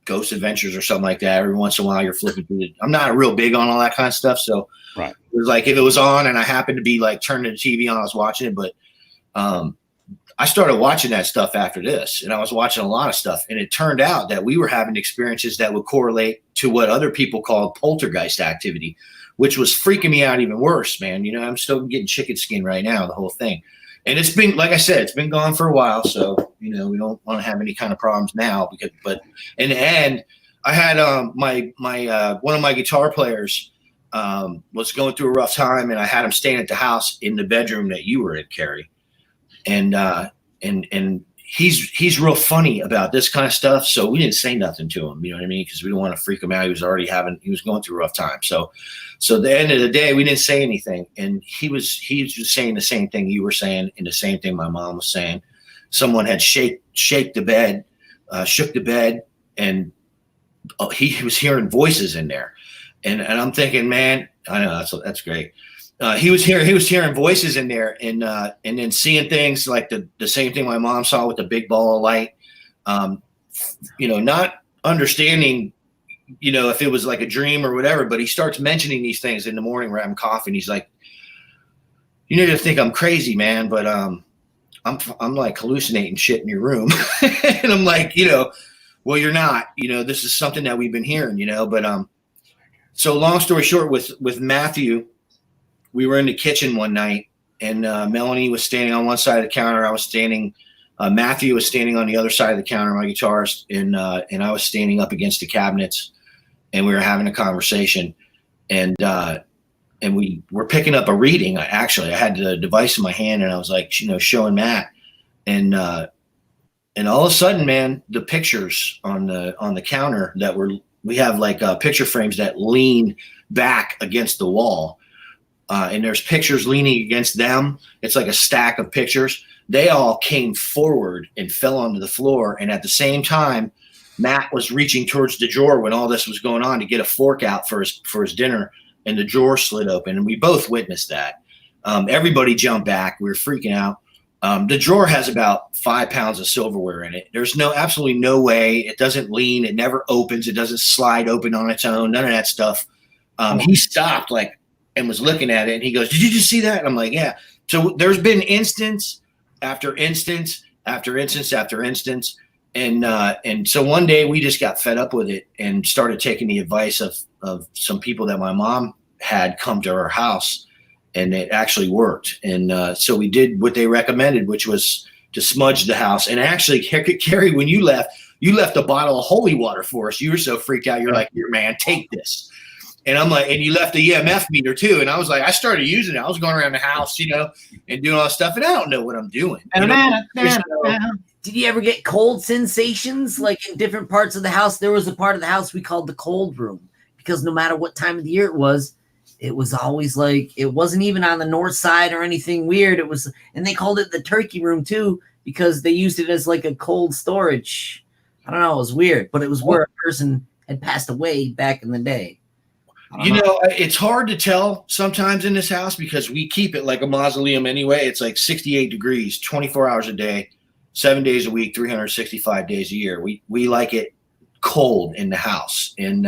Ghost Adventures or something like that. Every once in a while you're flipping through it. I'm not real big on all that kind of stuff. So right. It was like, if it was on and I happened to be like turning the TV on, I was watching it. But I started watching that stuff after this, and I was watching a lot of stuff. And it turned out that we were having experiences that would correlate to what other people called poltergeist activity, which was freaking me out even worse, man. You know, I'm still getting chicken skin right now, the whole thing. And it's been, like I said, it's been gone for a while. So, you know, we don't want to have any kind of problems now, but in the end, I had my one of my guitar players was going through a rough time, and I had him staying at the house in the bedroom that you were in, Kerry. And he's real funny about this kind of stuff. So we didn't say nothing to him, you know what I mean? Because we don't want to freak him out. He was going through a rough time. So at the end of the day, we didn't say anything. And he was just saying the same thing you were saying, and the same thing my mom was saying. Someone had shook the bed, and he was hearing voices in there. And I'm thinking, man, I know that's great. He was hearing voices in there, and then seeing things like the same thing my mom saw with the big ball of light. You know, not understanding, you know, if it was like a dream or whatever, but he starts mentioning these things in the morning. We're having coffee, and he's like, "You need to think I'm crazy, man, but I'm like hallucinating shit in your room." And I'm like, you know, well, you're not. You know, this is something that we've been hearing, you know. But so long story short, with Matthew, we were in the kitchen one night, and Melanie was standing on one side of the counter. I was standing. Matthew was standing on the other side of the counter, my guitarist, and I was standing up against the cabinets, and we were having a conversation, and we were picking up a reading. I had the device in my hand, and I was like, you know, showing Matt, and all of a sudden, man, the pictures on the counter we have like picture frames that lean back against the wall. And there's pictures leaning against them. It's like a stack of pictures. They all came forward and fell onto the floor. And at the same time, Matt was reaching towards the drawer when all this was going on to get a fork out for his dinner, and the drawer slid open. And we both witnessed that. Everybody jumped back. We were freaking out. The drawer has about 5 pounds of silverware in it. There's absolutely no way. It doesn't lean. It never opens. It doesn't slide open on its own. None of that stuff. He stopped and was looking at it, and he goes, "Did you just see that?" And I'm like, "Yeah." So there's been instance after instance after instance after instance, and so one day we just got fed up with it and started taking the advice of some people that my mom had come to her house, and it actually worked. And so we did what they recommended, which was to smudge the house. And actually, Kerry, when you left a bottle of holy water for us. You were so freaked out. You're like, "Here, man, take this." And I'm like, and you left the EMF meter too. And I was like, I started using it. I was going around the house, you know, and doing all this stuff. And I don't know what I'm doing. You know? Did you ever get cold sensations like in different parts of the house? There was a part of the house we called the cold room because no matter what time of the year it was always like, it wasn't even on the north side or anything weird. It was, and they called it the turkey room too because they used it as like a cold storage. I don't know. It was weird, but it was where a person had passed away back in the day. You know, it's hard to tell sometimes in this house because we keep it like a mausoleum anyway. It's like 68 degrees, 24 hours a day, 7 days a week, 365 days a year. We like it cold in the house. And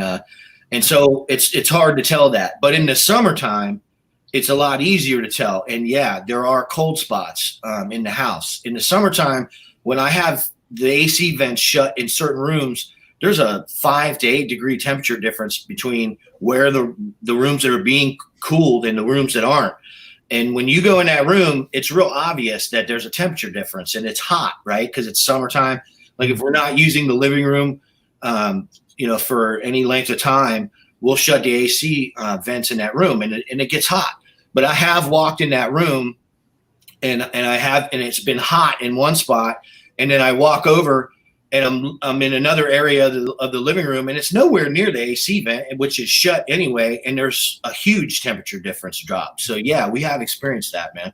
so it's hard to tell that. But in the summertime, it's a lot easier to tell. And yeah, there are cold spots in the house. In the summertime, when I have the AC vents shut in certain rooms, there's a 5 to 8 degree temperature difference between where the rooms that are being cooled and the rooms that aren't. And when you go in that room, it's real obvious that there's a temperature difference and it's hot, right? Because it's summertime. Like if we're not using the living room, you know, for any length of time, we'll shut the AC vents in that room and it gets hot. But I have walked in that room and it's been hot in one spot. And then I walk over and I'm in another area of the living room, and it's nowhere near the AC vent, which is shut anyway. And there's a huge temperature difference drop. So yeah, we have experienced that, man.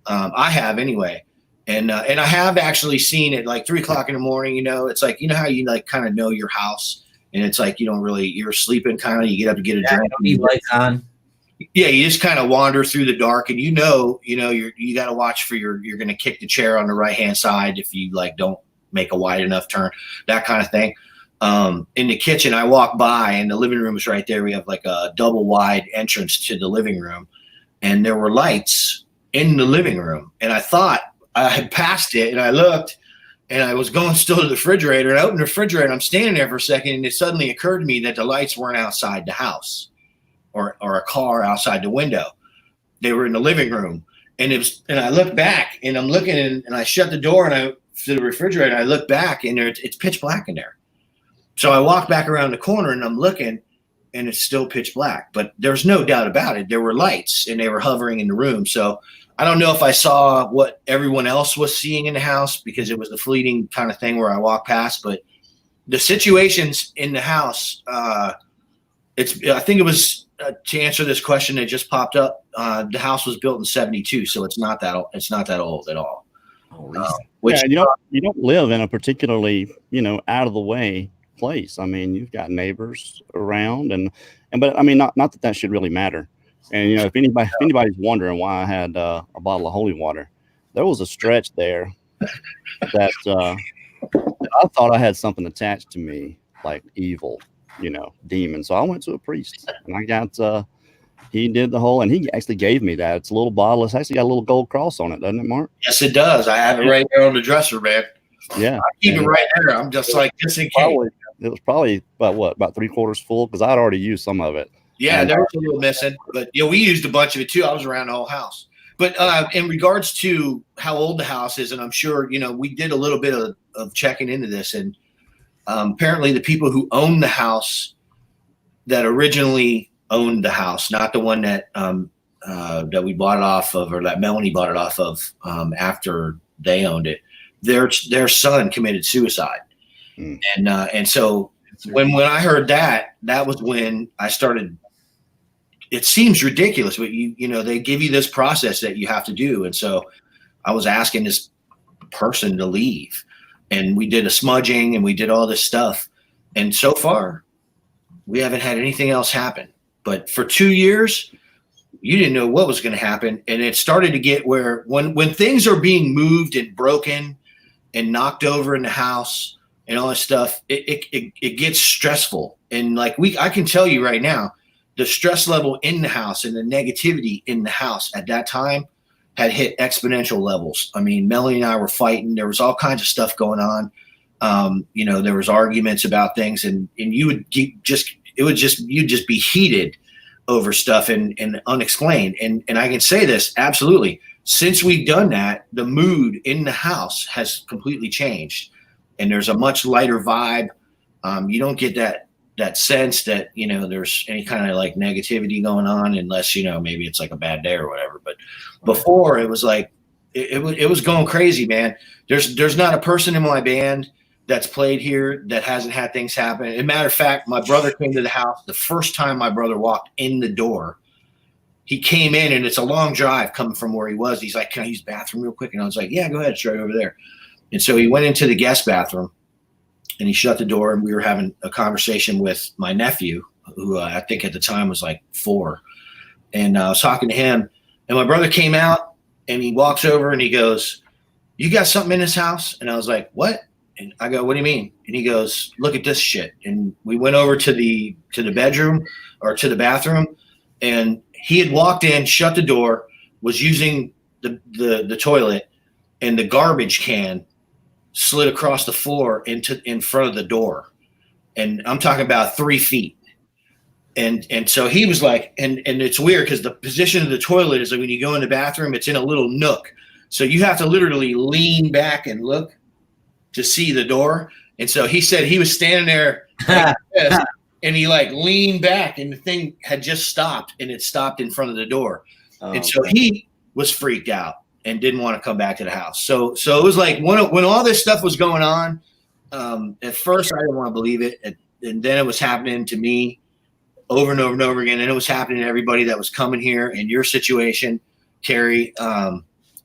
I have anyway, and I have actually seen it like 3 o'clock in the morning. You know, it's like, you know how you like kind of know your house, and it's like you're sleeping kind of. You get up to get a drink. Leave lights on. Yeah, you just kind of wander through the dark, and you got to watch for you're going to kick the chair on the right hand side if you like don't make a wide enough turn, that kind of thing. In the kitchen, I walk by and the living room is right there. We have like a double wide entrance to the living room, and there were lights in the living room. And I thought I had passed it, and I looked, and I was going still to the refrigerator, and I opened the refrigerator. I'm standing there for a second, and it suddenly occurred to me that the lights weren't outside the house or a car outside the window. They were in the living room. And I looked back, and I'm looking, and I shut the door, and I to the refrigerator. I look back, and it's pitch black in there. So I walk back around the corner, and I'm looking, and it's still pitch black. But there's no doubt about it. There were lights, and they were hovering in the room. So I don't know if I saw what everyone else was seeing in the house because it was the fleeting kind of thing where I walked past. But the situations in the house, I think it was to answer this question that just popped up. The house was built in '72, so it's not that old at all. Which you don't live in a particularly out of the way place. I mean, you've got neighbors around, but I mean, not that should really matter. And if anybody's wondering why I had a bottle of holy water, there was a stretch there that I thought I had something attached to me, like evil, demon. So I went to a priest, and I got he did the whole, and he actually gave me that. It's a little bottle. It's actually got a little gold cross on it, doesn't it, Mark? Yes, it does. I have it right there on the dresser, man. Yeah, I keep it right there. I'm just like, just in case. It was probably about 3/4 full because I'd already used some of it. Yeah, there was a little missing, but we used a bunch of it too. I was around the whole house. But in regards to how old the house is, and I'm sure we did a little bit of checking into this, and apparently the people who own the house that originally owned the house, not the one that that we bought it off of, or that Melanie bought it off of after they owned it, their son committed suicide. And so when I heard that was when I started. It seems ridiculous, but they give you this process that you have to do. And so I was asking this person to leave, and we did a smudging and we did all this stuff. And so far we haven't had anything else happen, but for 2 years, you didn't know what was going to happen. And it started to get where when things are being moved and broken and knocked over in the house and all this stuff, it gets stressful. And I can tell you right now, the stress level in the house and the negativity in the house at that time had hit exponential levels. I mean, Melanie and I were fighting. There was all kinds of stuff going on. There was arguments about things, and you'd just be heated over stuff and unexplained. And I can say this absolutely. Since we've done that, the mood in the house has completely changed, and there's a much lighter vibe. You don't get that sense that, you know, there's any kind of like negativity going on, unless, you know, maybe it's like a bad day or whatever. But before, it was like it was going crazy, man. There's not a person in my band that's played here that hasn't had things happen. As a matter of fact, my brother came to the house. The first time my brother walked in the door, he came in, and it's a long drive coming from where he was. He's like, "Can I use the bathroom real quick?" And I was like, "Yeah, go ahead. It's right over there." And so he went into the guest bathroom, and he shut the door, and we were having a conversation with my nephew, who I think at the time was like 4. And I was talking to him, and my brother came out, and he walks over, and he goes, "You got something in this house?" And I was like, "What?" And I go, "What do you mean?" And he goes, "Look at this shit." And we went over to the bedroom, or to the bathroom, and he had walked in, shut the door, was using the toilet, and the garbage can slid across the floor in front of the door. And I'm talking about 3 feet. And so he was like, and it's weird because the position of the toilet is like, when you go in the bathroom, it's in a little nook. So you have to literally lean back and look to see the door. And so he said he was standing there like this, and he like leaned back, and the thing had just stopped, and it stopped in front of the door. And so he was freaked out and didn't want to come back to the house. So it was like when all this stuff was going on, at first I didn't want to believe it. And then it was happening to me over and over and over again. And it was happening to everybody that was coming here. In your situation, Kerry,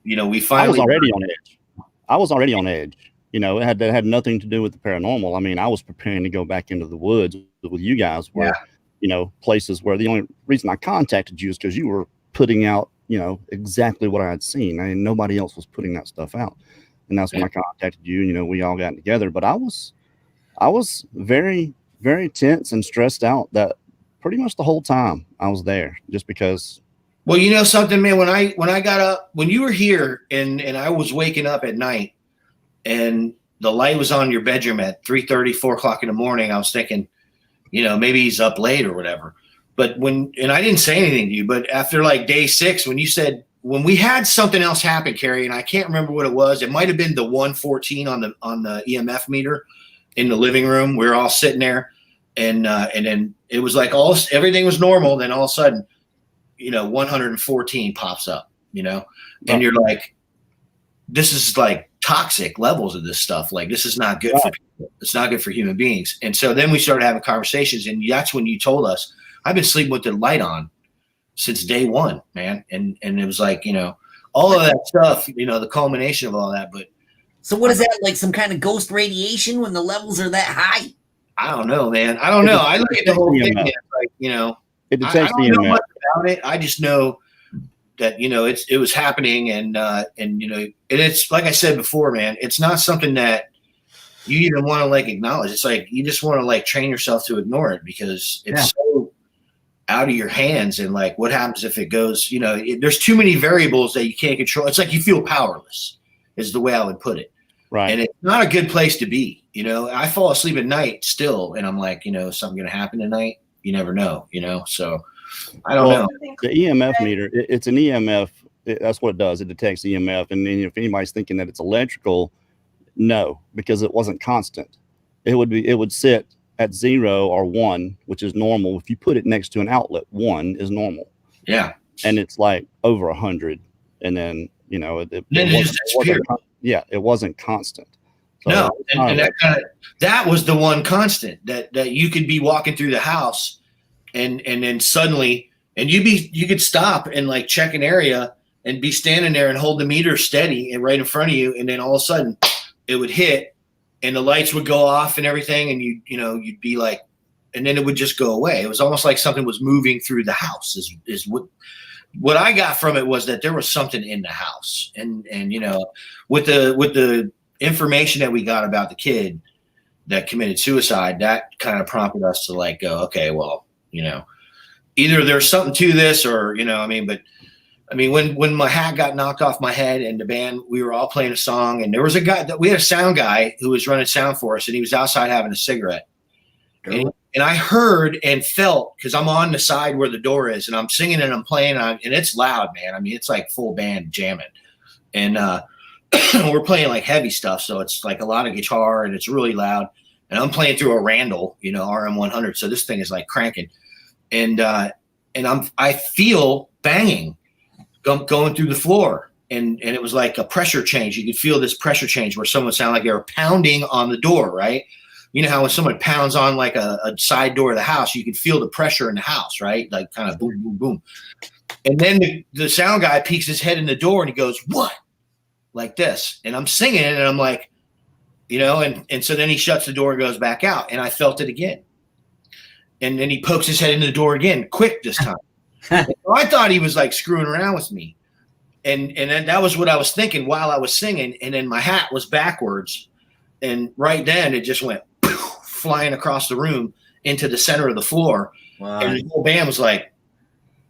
you know, we finally. I was already on edge. You know, it had nothing to do with the paranormal. I mean, I was preparing to go back into the woods with you guys, where, you know, places where the only reason I contacted you is because you were putting out, you know, exactly what I had seen. I mean, nobody else was putting that stuff out. And that's when I contacted you. You know, we all got together. But I was very, very tense and stressed out that pretty much the whole time I was there, just because. Well, you know something, man, when I got up, when you were here and I was waking up at night, and the light was on your bedroom at 3:30, 4 o'clock in the morning, I was thinking, you know, maybe he's up late or whatever. But and I didn't say anything to you, but after like day 6, when you said, when we had something else happen, Kerry, and I can't remember what it was. It might've been the 114 on the EMF meter in the living room. We were all sitting there, and then it was like everything was normal. Then all of a sudden, you know, 114 pops up, you know, and you're like, this is like toxic levels of this stuff. Like, this is not good for people. It's not good for human beings. And so then we started having conversations, and that's when you told us, I've been sleeping with the light on since day 1, man. And it was like, you know, all of that stuff, you know, the culmination of all that. But so what is that, like some kind of ghost radiation when the levels are that high? I don't know, man. I don't know. I look at the whole thing, and it's like, you know, I don't know much about it. I just know that, you know, it was happening, and you know, and it's like I said before, man, it's not something that you even want to like acknowledge. It's like you just want to like train yourself to ignore it, because it's so out of your hands. And like, what happens if it goes, you know, there's too many variables that you can't control. It's like you feel powerless, is the way I would put it. Right. And it's not a good place to be. You know, I fall asleep at night still, and I'm like, you know, is something going to happen tonight? You never know, you know? So I don't know. The EMF meter, it's an EMF. That's what it does. It detects EMF. And then if anybody's thinking that it's electrical, no, because it wasn't constant. It would sit at 0 or 1, which is normal. If you put it next to an outlet, 1 is normal. Yeah. And it's like over 100. And then, you know, it wasn't constant. So no. And that was the one constant that you could be walking through the house, and then suddenly, and you could stop and like check an area and be standing there and hold the meter steady and right in front of you. And then all of a sudden it would hit, and the lights would go off and everything. And you'd be like, and then it would just go away. It was almost like something was moving through the house is what I got from it, was that there was something in the house. And, you know, with the information that we got about the kid that committed suicide, that kind of prompted us to like go, okay, well, you know, either there's something to this, or, you know, I mean, but I mean, when my hat got knocked off my head, and the band, we were all playing a song, and there was a guy we had a sound guy who was running sound for us, and he was outside having a cigarette. And I heard and felt, because I'm on the side where the door is, and I'm singing and I'm playing on, and it's loud, man. I mean, it's like full band jamming. And we're playing like heavy stuff. So it's like a lot of guitar, and it's really loud. and I'm playing through a Randall, you know, RM100. So this thing is like cranking, and I feel banging going through the floor. And it was like a pressure change. You could feel this pressure change where someone sounded like they were pounding on the door, right? You know how when someone pounds on like a side door of the house, you could feel the pressure in the house, right? Like kind of boom, boom, boom. And then the sound guy peeks his head in the door and he goes, "What?" Like this. And I'm singing it and I'm like, you know, and so then he shuts the door and goes back out, and I felt it again. And then he pokes his head into the door again, quick this time. So I thought he was like screwing around with me. And then that was what I was thinking while I was singing. And then my hat was backwards. And right then it just went flying across the room into the center of the floor. Wow. And the whole band was like,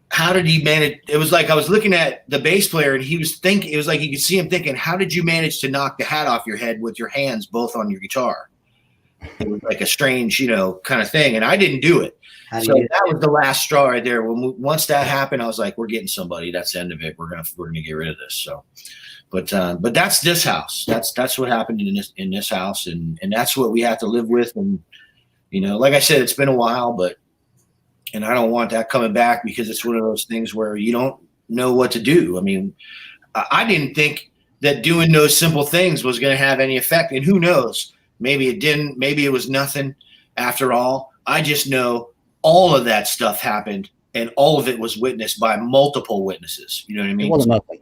how did he manage? It was like I was looking at the bass player and he was thinking, it was like you could see him thinking, how did you manage to knock the hat off your head with your hands both on your guitar? It was like a strange, you know, kind of thing. And I didn't do it. So that was the last straw right there. Once that happened, I was like, we're getting somebody. That's the end of it. We're gonna get rid of this. So, but that's this house. That's what happened in this house, and that's what we have to live with. And you know, like I said, it's been a while, and I don't want that coming back because it's one of those things where you don't know what to do. I mean, I didn't think that doing those simple things was going to have any effect, and who knows? Maybe it didn't. Maybe it was nothing after all. I just know all of that stuff happened, and all of it was witnessed by multiple witnesses. You know what I mean? It wasn't nothing.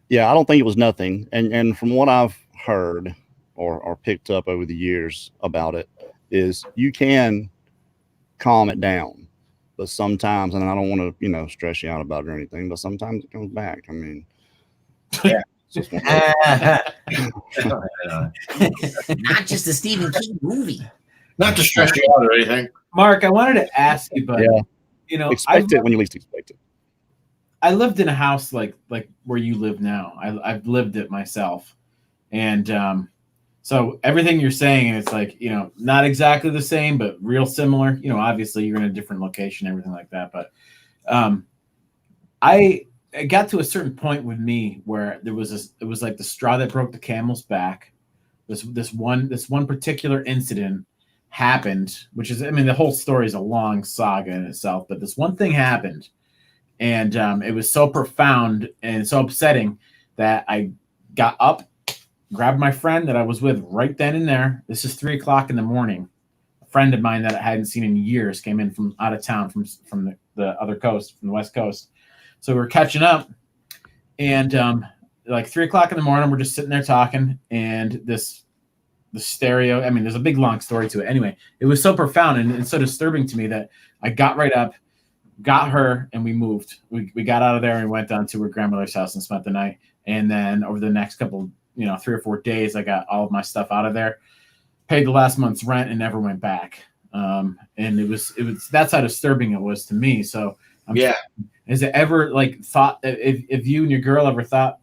Yeah, I don't think it was nothing. And from what I've heard or picked up over the years about it, is you can calm it down, but sometimes, and I don't want to, you know, stress you out about it or anything, but sometimes it comes back. I mean, yeah. It's just Not just a Stephen King movie. Not to stress you out or anything. Mark, I wanted to ask you, but Yeah. you know, expect it when you least expect it. I lived in a house like where you live now. I've lived it myself, and so everything you're saying, it's like, you know, not exactly the same, but real similar. You know, obviously you're in a different location, everything like that. But I got to a certain point with me where it was like the straw that broke the camel's back. This one particular incident happened, which is, I mean, the whole story is a long saga in itself, but this one thing happened, and it was so profound and so upsetting that I got up, grabbed my friend that I was with right then and there. This is 3:00 in the morning. A friend of mine that I hadn't seen in years came in from out of town, from the other coast, from the West Coast. So we were catching up, and like 3:00 in the morning, we're just sitting there talking, and the stereo, I mean, there's a big long story to it. Anyway, it was so profound and so disturbing to me that I got right up, got her, and we moved. We got out of there and went down to her grandmother's house and spent the night. And then over the next couple, 3 or 4 days, I got all of my stuff out of there, paid the last month's rent, and never went back. And it was that's how disturbing it was to me. So is it ever like thought, if you and your girl ever thought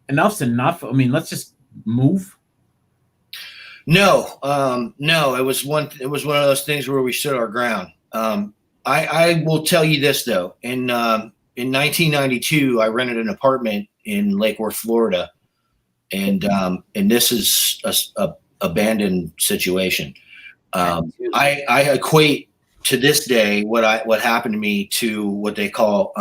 enough's enough? I mean, let's just move. No. It was one of those things where we stood our ground. I will tell you this though. In 1992, I rented an apartment in Lake Worth, Florida, and this is a abandoned situation. I equate to this day what happened to me to what they call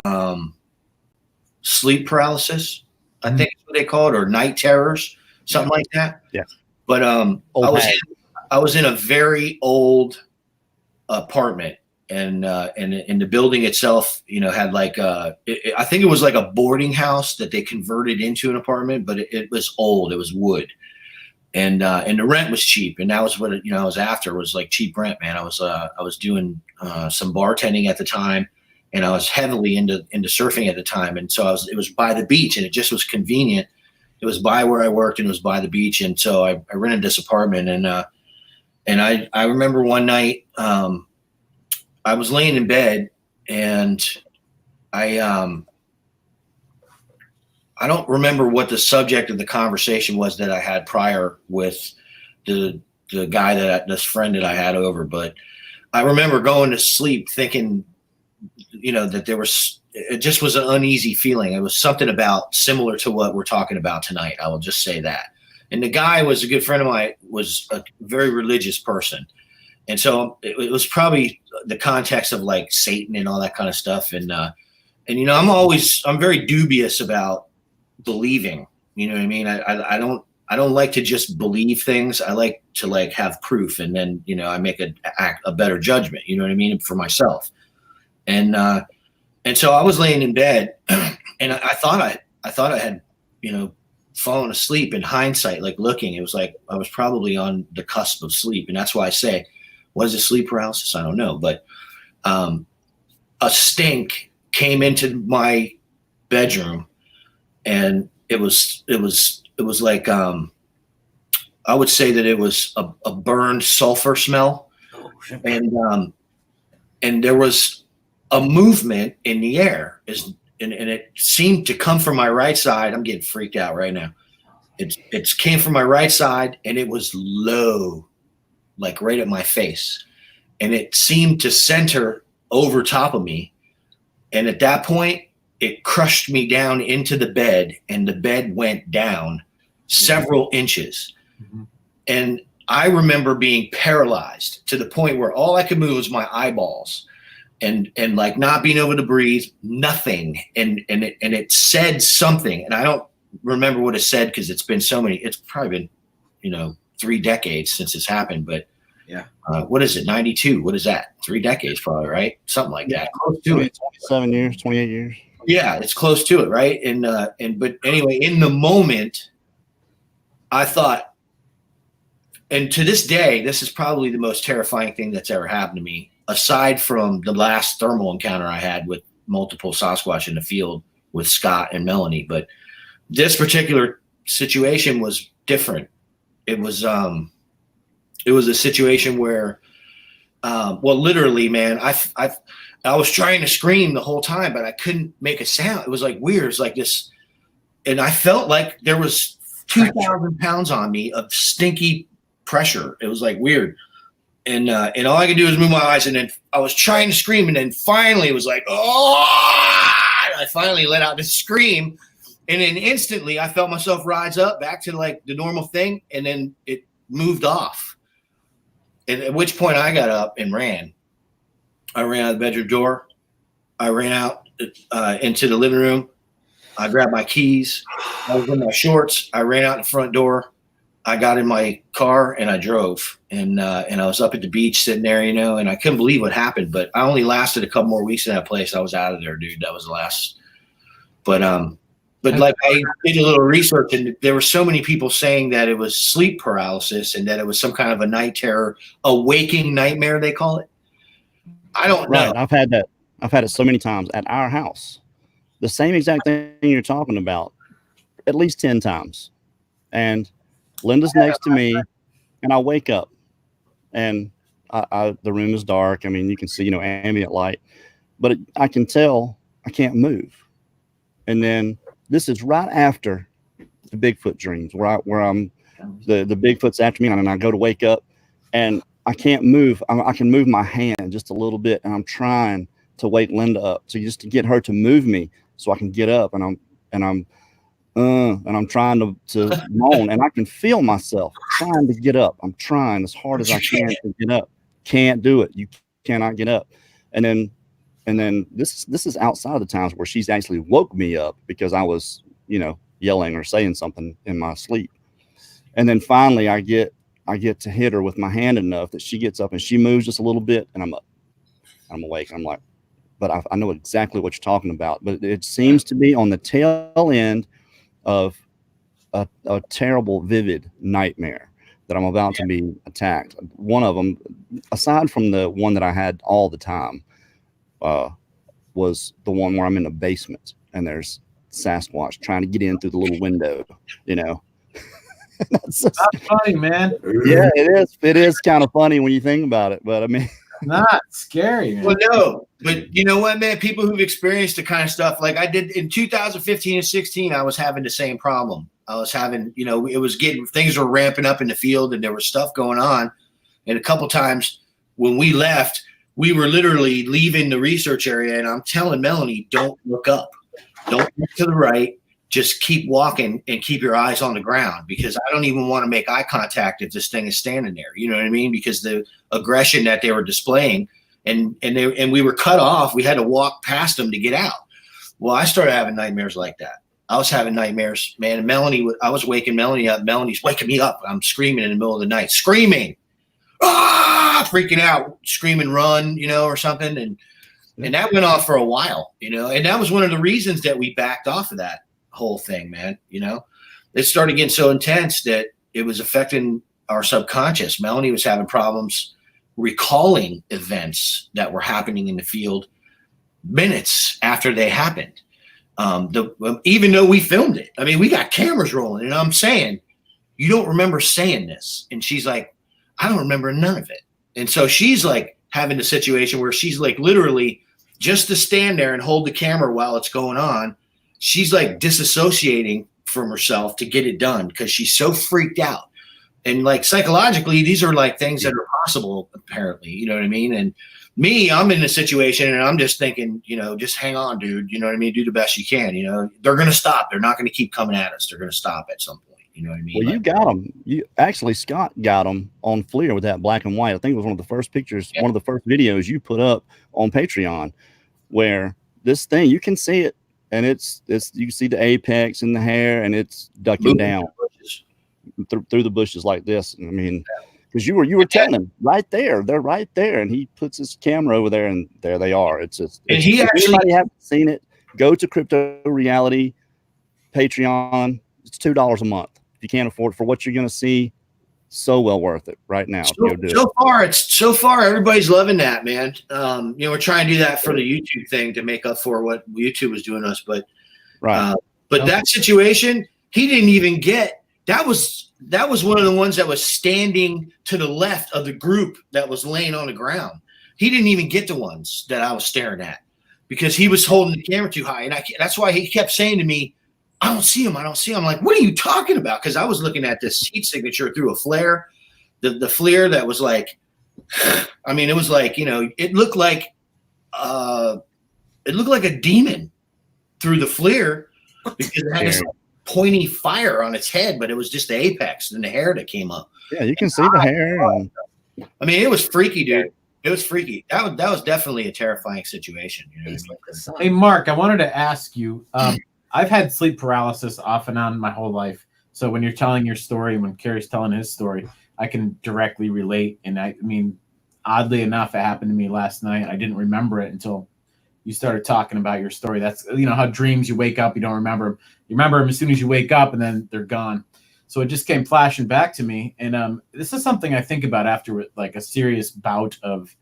sleep paralysis. I think is what they call it, or night terrors, something like that. Yeah. But I was in a very old apartment, and the building itself, had like I think it was like a boarding house that they converted into an apartment, but it was old. It was wood, and the rent was cheap, and that was what I was after, was like cheap rent, man. I was doing some bartending at the time, and I was heavily into surfing at the time, and so it was by the beach, and it just was convenient. It was by where I worked, and it was by the beach, and so I rented this apartment, and I remember one night I was laying in bed, and I don't remember what the subject of the conversation was that I had prior with the guy this friend that I had over, but I remember going to sleep thinking, that it just was an uneasy feeling. It was something about similar to what we're talking about tonight. I will just say that. And the guy was a good friend of mine, was a very religious person. And so it was probably the context of like Satan and all that kind of stuff. And you know, I'm very dubious about believing, you know what I mean? I don't like to just believe things. I like to like have proof, and then, you know, I make a better judgment, you know what I mean, for myself. And so I was laying in bed and I thought I had, you know, fallen asleep. In hindsight, like looking, it was like I was probably on the cusp of sleep. And that's why I say, was it sleep paralysis? I don't know. But a stink came into my bedroom, and it was like I would say that it was a burned sulfur smell. And there was a movement in the air, and it seemed to come from my right side. I'm getting freaked out right now. It came from my right side, and it was low, like right at my face. And it seemed to center over top of me. And at that point, it crushed me down into the bed, and the bed went down several inches. Mm-hmm. And I remember being paralyzed to the point where all I could move was my eyeballs, and like not being able to breathe, nothing. And it said something, and I don't remember what it said because it's probably been, you know, 3 decades since it's happened. But yeah, what is it? 92? What is that? 3 decades probably, right? Something like that. Close to it. 27 years, 28 years. Yeah, it's close to it, right? But anyway, in the moment, I thought, and to this day, this is probably the most terrifying thing that's ever happened to me, aside from the last thermal encounter I had with multiple Sasquatch in the field with Scott and Melanie. But this particular situation was different. It was a situation where, well, literally, man, I was trying to scream the whole time, but I couldn't make a sound. It was like weird. It's like this, and I felt like there was 2,000 pounds on me of stinky pressure. It was like weird. And all I could do was move my eyes, and then I was trying to scream, and then finally it was like, oh! I finally let out this scream, and then instantly I felt myself rise up back to like the normal thing, and then it moved off. And at which point I got up and ran. I ran out the bedroom door. I ran out into the living room. I grabbed my keys. I was in my shorts. I ran out the front door. I got in my car and I drove, and I was up at the beach sitting there, you know, and I couldn't believe what happened, but I only lasted a couple more weeks in that place. I was out of there, dude. That was the last. But like I did a little research, and there were so many people saying that it was sleep paralysis and that it was some kind of a night terror, a waking nightmare, they call it. I don't know. Right. I've had that. I've had it so many times at our house. The same exact thing you're talking about, at least 10 times. And Linda's next to me, and I wake up, and the room is dark. I mean, you can see, you know, ambient light, but I can tell I can't move. And then this is right after the Bigfoot dreams, where I'm the Bigfoot's after me, and I go to wake up, and I can't move. I can move my hand just a little bit, and I'm trying to wake Linda up, so just to get her to move me so I can get up, and I'm trying to moan, and I can feel myself trying to get up. I'm trying as hard as I can to get up. Can't do it. You cannot get up. And then this is outside of the times where she's actually woke me up because I was, you know, yelling or saying something in my sleep. And then finally I get to hit her with my hand enough that she gets up and she moves just a little bit, and I'm up. I'm awake. I'm like, but I know exactly what you're talking about. But it seems to be on the tail end of a terrible, vivid nightmare that I'm about to be attacked. One of them, aside from the one that I had all the time, was the one where I'm in the basement and there's Sasquatch trying to get in through the little window, you know. That's funny, man. Yeah, it is. It is kind of funny when you think about it, but I mean, not scary, man. Well, no, but you know what, man? People who've experienced the kind of stuff like I did in 2015 and 16, I was having the same problem. I was having, you know, it was getting, things were ramping up in the field, and there was stuff going on. And a couple times when we left, we were literally leaving the research area, and I'm telling Melanie, don't look up, don't look to the right, just keep walking and keep your eyes on the ground, because I don't even want to make eye contact if this thing is standing there. You know what I mean? Because the aggression that they were displaying, and we were cut off. We had to walk past them to get out. Well, I started having nightmares like that. I was having nightmares, man. And Melanie, I was waking Melanie up. Melanie's waking me up. I'm screaming in the middle of the night, screaming, freaking out, screaming, run, or something. And that went off for a while, and that was one of the reasons that we backed off of that whole thing, man. It started getting so intense that it was affecting our subconscious. Melanie was having problems recalling events that were happening in the field minutes after they happened. Even though we filmed it, I mean, we got cameras rolling, and I'm saying, you don't remember saying this. And she's like, I don't remember none of it. And so she's like having the situation where she's like literally just to stand there and hold the camera while it's going on. She's like disassociating from herself to get it done because she's so freaked out. And like psychologically, these are like things that are possible, apparently, you know what I mean? And me, I'm in a situation and I'm just thinking, just hang on, dude. You know what I mean? Do the best you can. They're going to stop. They're not going to keep coming at us. They're going to stop at some point. You know what I mean? Well, you got them. Scott got them on FLIR with that black and white. I think it was one of the first pictures, one of the first videos you put up on Patreon, where this thing, you can see it, and it's you can see the apex and the hair, and it's ducking down through the bushes like this. I mean, because you were telling him right there, they're right there, and he puts his camera over there, and there they are. And he actually, if anybody haven't seen it, go to Crypto Reality Patreon. It's $2 a month. If you can't afford it, for what you're going to see, so well worth it right now. So far, everybody's loving that, man. We're trying to do that for the YouTube thing to make up for what YouTube was doing to us, but that situation, he didn't even get. That was one of the ones that was standing to the left of the group that was laying on the ground. He didn't even get the ones that I was staring at because he was holding the camera too high, and that's why he kept saying to me, I don't see him. I'm like, what are you talking about? Because I was looking at this heat signature through a flare, the FLIR that was like, I mean, it was like, it looked like a demon through the FLIR because it had this pointy fire on its head, but it was just the apex and the hair that came up. Yeah, you can see the hair. I mean, it was freaky, dude. It was freaky. That was definitely a terrifying situation. Hey, Mark, I wanted to ask you. I've had sleep paralysis off and on my whole life. So when you're telling your story, when Kerry's telling his story, I can directly relate. And I mean, oddly enough, it happened to me last night. I didn't remember it until you started talking about your story. That's, how dreams, you wake up, you don't remember them. You remember them as soon as you wake up and then they're gone. So it just came flashing back to me. And this is something I think about after like a serious bout of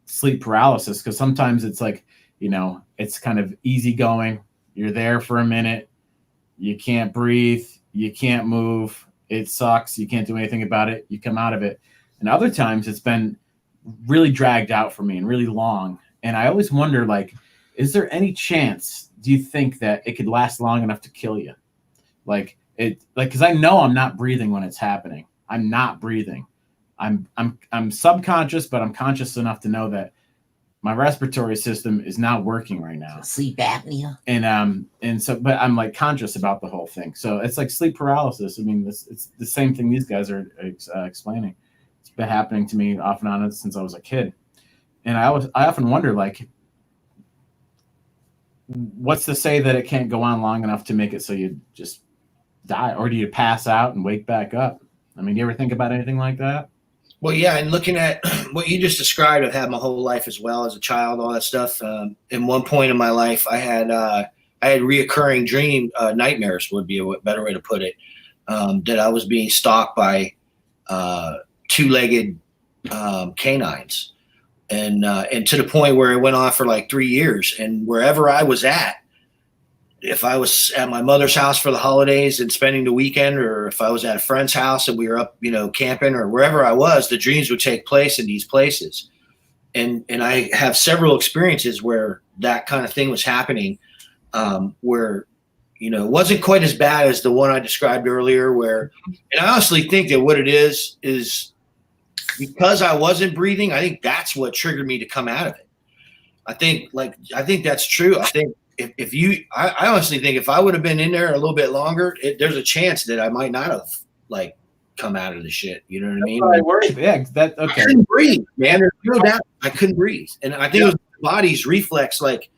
sleep paralysis, because sometimes it's like, it's kind of easygoing. You're there for a minute. You can't breathe. You can't move. It sucks. You can't do anything about it. You come out of it. And other times it's been really dragged out for me and really long. And I always wonder, like, is there any chance, do you think, that it could last long enough to kill you? Because I know I'm not breathing when it's happening. I'm not breathing. I'm subconscious, but I'm conscious enough to know that my respiratory system is not working right now. Sleep apnea. And so, but I'm like conscious about the whole thing. So it's like sleep paralysis. I mean, it's the same thing these guys are explaining. It's been happening to me off and on since I was a kid. And I often wonder, like, what's to say that it can't go on long enough to make it so you just die, or do you pass out and wake back up? I mean, do you ever think about anything like that? Well, yeah, and looking at what you just described, I've had my whole life as well as a child, all that stuff. In one point in my life, I had reoccurring dream nightmares would be a better way to put it. That I was being stalked by two-legged canines, and to the point where it went on for like 3 years. And wherever I was at, if I was at my mother's house for the holidays and spending the weekend, or if I was at a friend's house and we were up, camping, or wherever I was, the dreams would take place in these places. And I have several experiences where that kind of thing was happening, where, it wasn't quite as bad as the one I described earlier, and I honestly think that what it is because I wasn't breathing. I think that's what triggered me to come out of it. I think that's true. I think if you, I honestly think if I would have been in there a little bit longer, there's a chance that I might not have like come out of the shit. You know what I mean? I worry. Yeah, that I okay. couldn't breathe, man. There's no doubt I couldn't breathe. And I think it was the body's reflex, like,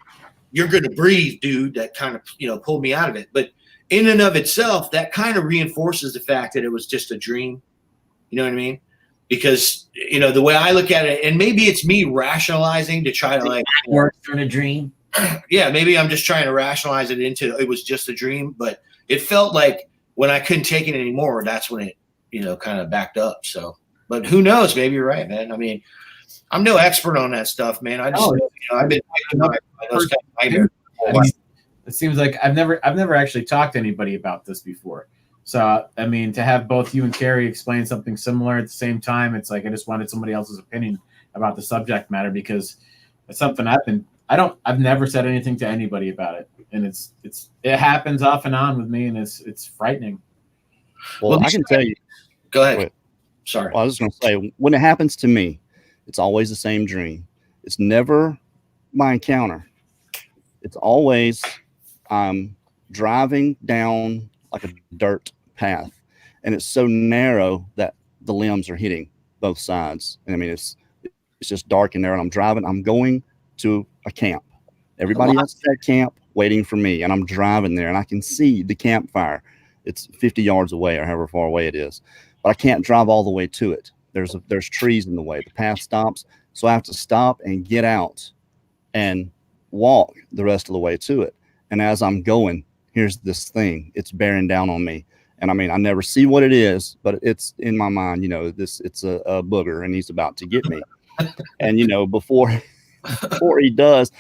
you're going to breathe, dude, that kind of, pulled me out of it. But in and of itself, that kind of reinforces the fact that it was just a dream. You know what I mean? Because, the way I look at it, and maybe it's me rationalizing to try to like works in a dream. Yeah, maybe I'm just trying to rationalize it into it was just a dream, but it felt like when I couldn't take it anymore, that's when it, kind of backed up. So, but who knows? Maybe you're right, man. I mean, I'm no expert on that stuff, man. I just, I've been by those kind of nightmares. I mean, it seems like I've never actually talked to anybody about this before. So, I mean, to have both you and Kerry explain something similar at the same time, it's like I just wanted somebody else's opinion about the subject matter, because it's something I've never said anything to anybody about it, and it happens off and on with me, and it's frightening. Well, I can tell you. Go ahead. Sorry. Well, I was just going to say, when it happens to me, it's always the same dream. It's never my encounter. It's always I'm driving down like a dirt path, and it's so narrow that the limbs are hitting both sides. And I mean, it's just dark in there, and I'm driving. I'm going to a camp. Everybody else at camp waiting for me, and I'm driving there, and I can see the campfire. It's 50 yards away or however far away it is, but I can't drive all the way to it. There's trees in the way. The path stops, so I have to stop and get out and walk the rest of the way to it. And as I'm going, here's this thing. It's bearing down on me. And I mean, I never see what it is, but it's in my mind, it's a booger, and he's about to get me. And, before he does,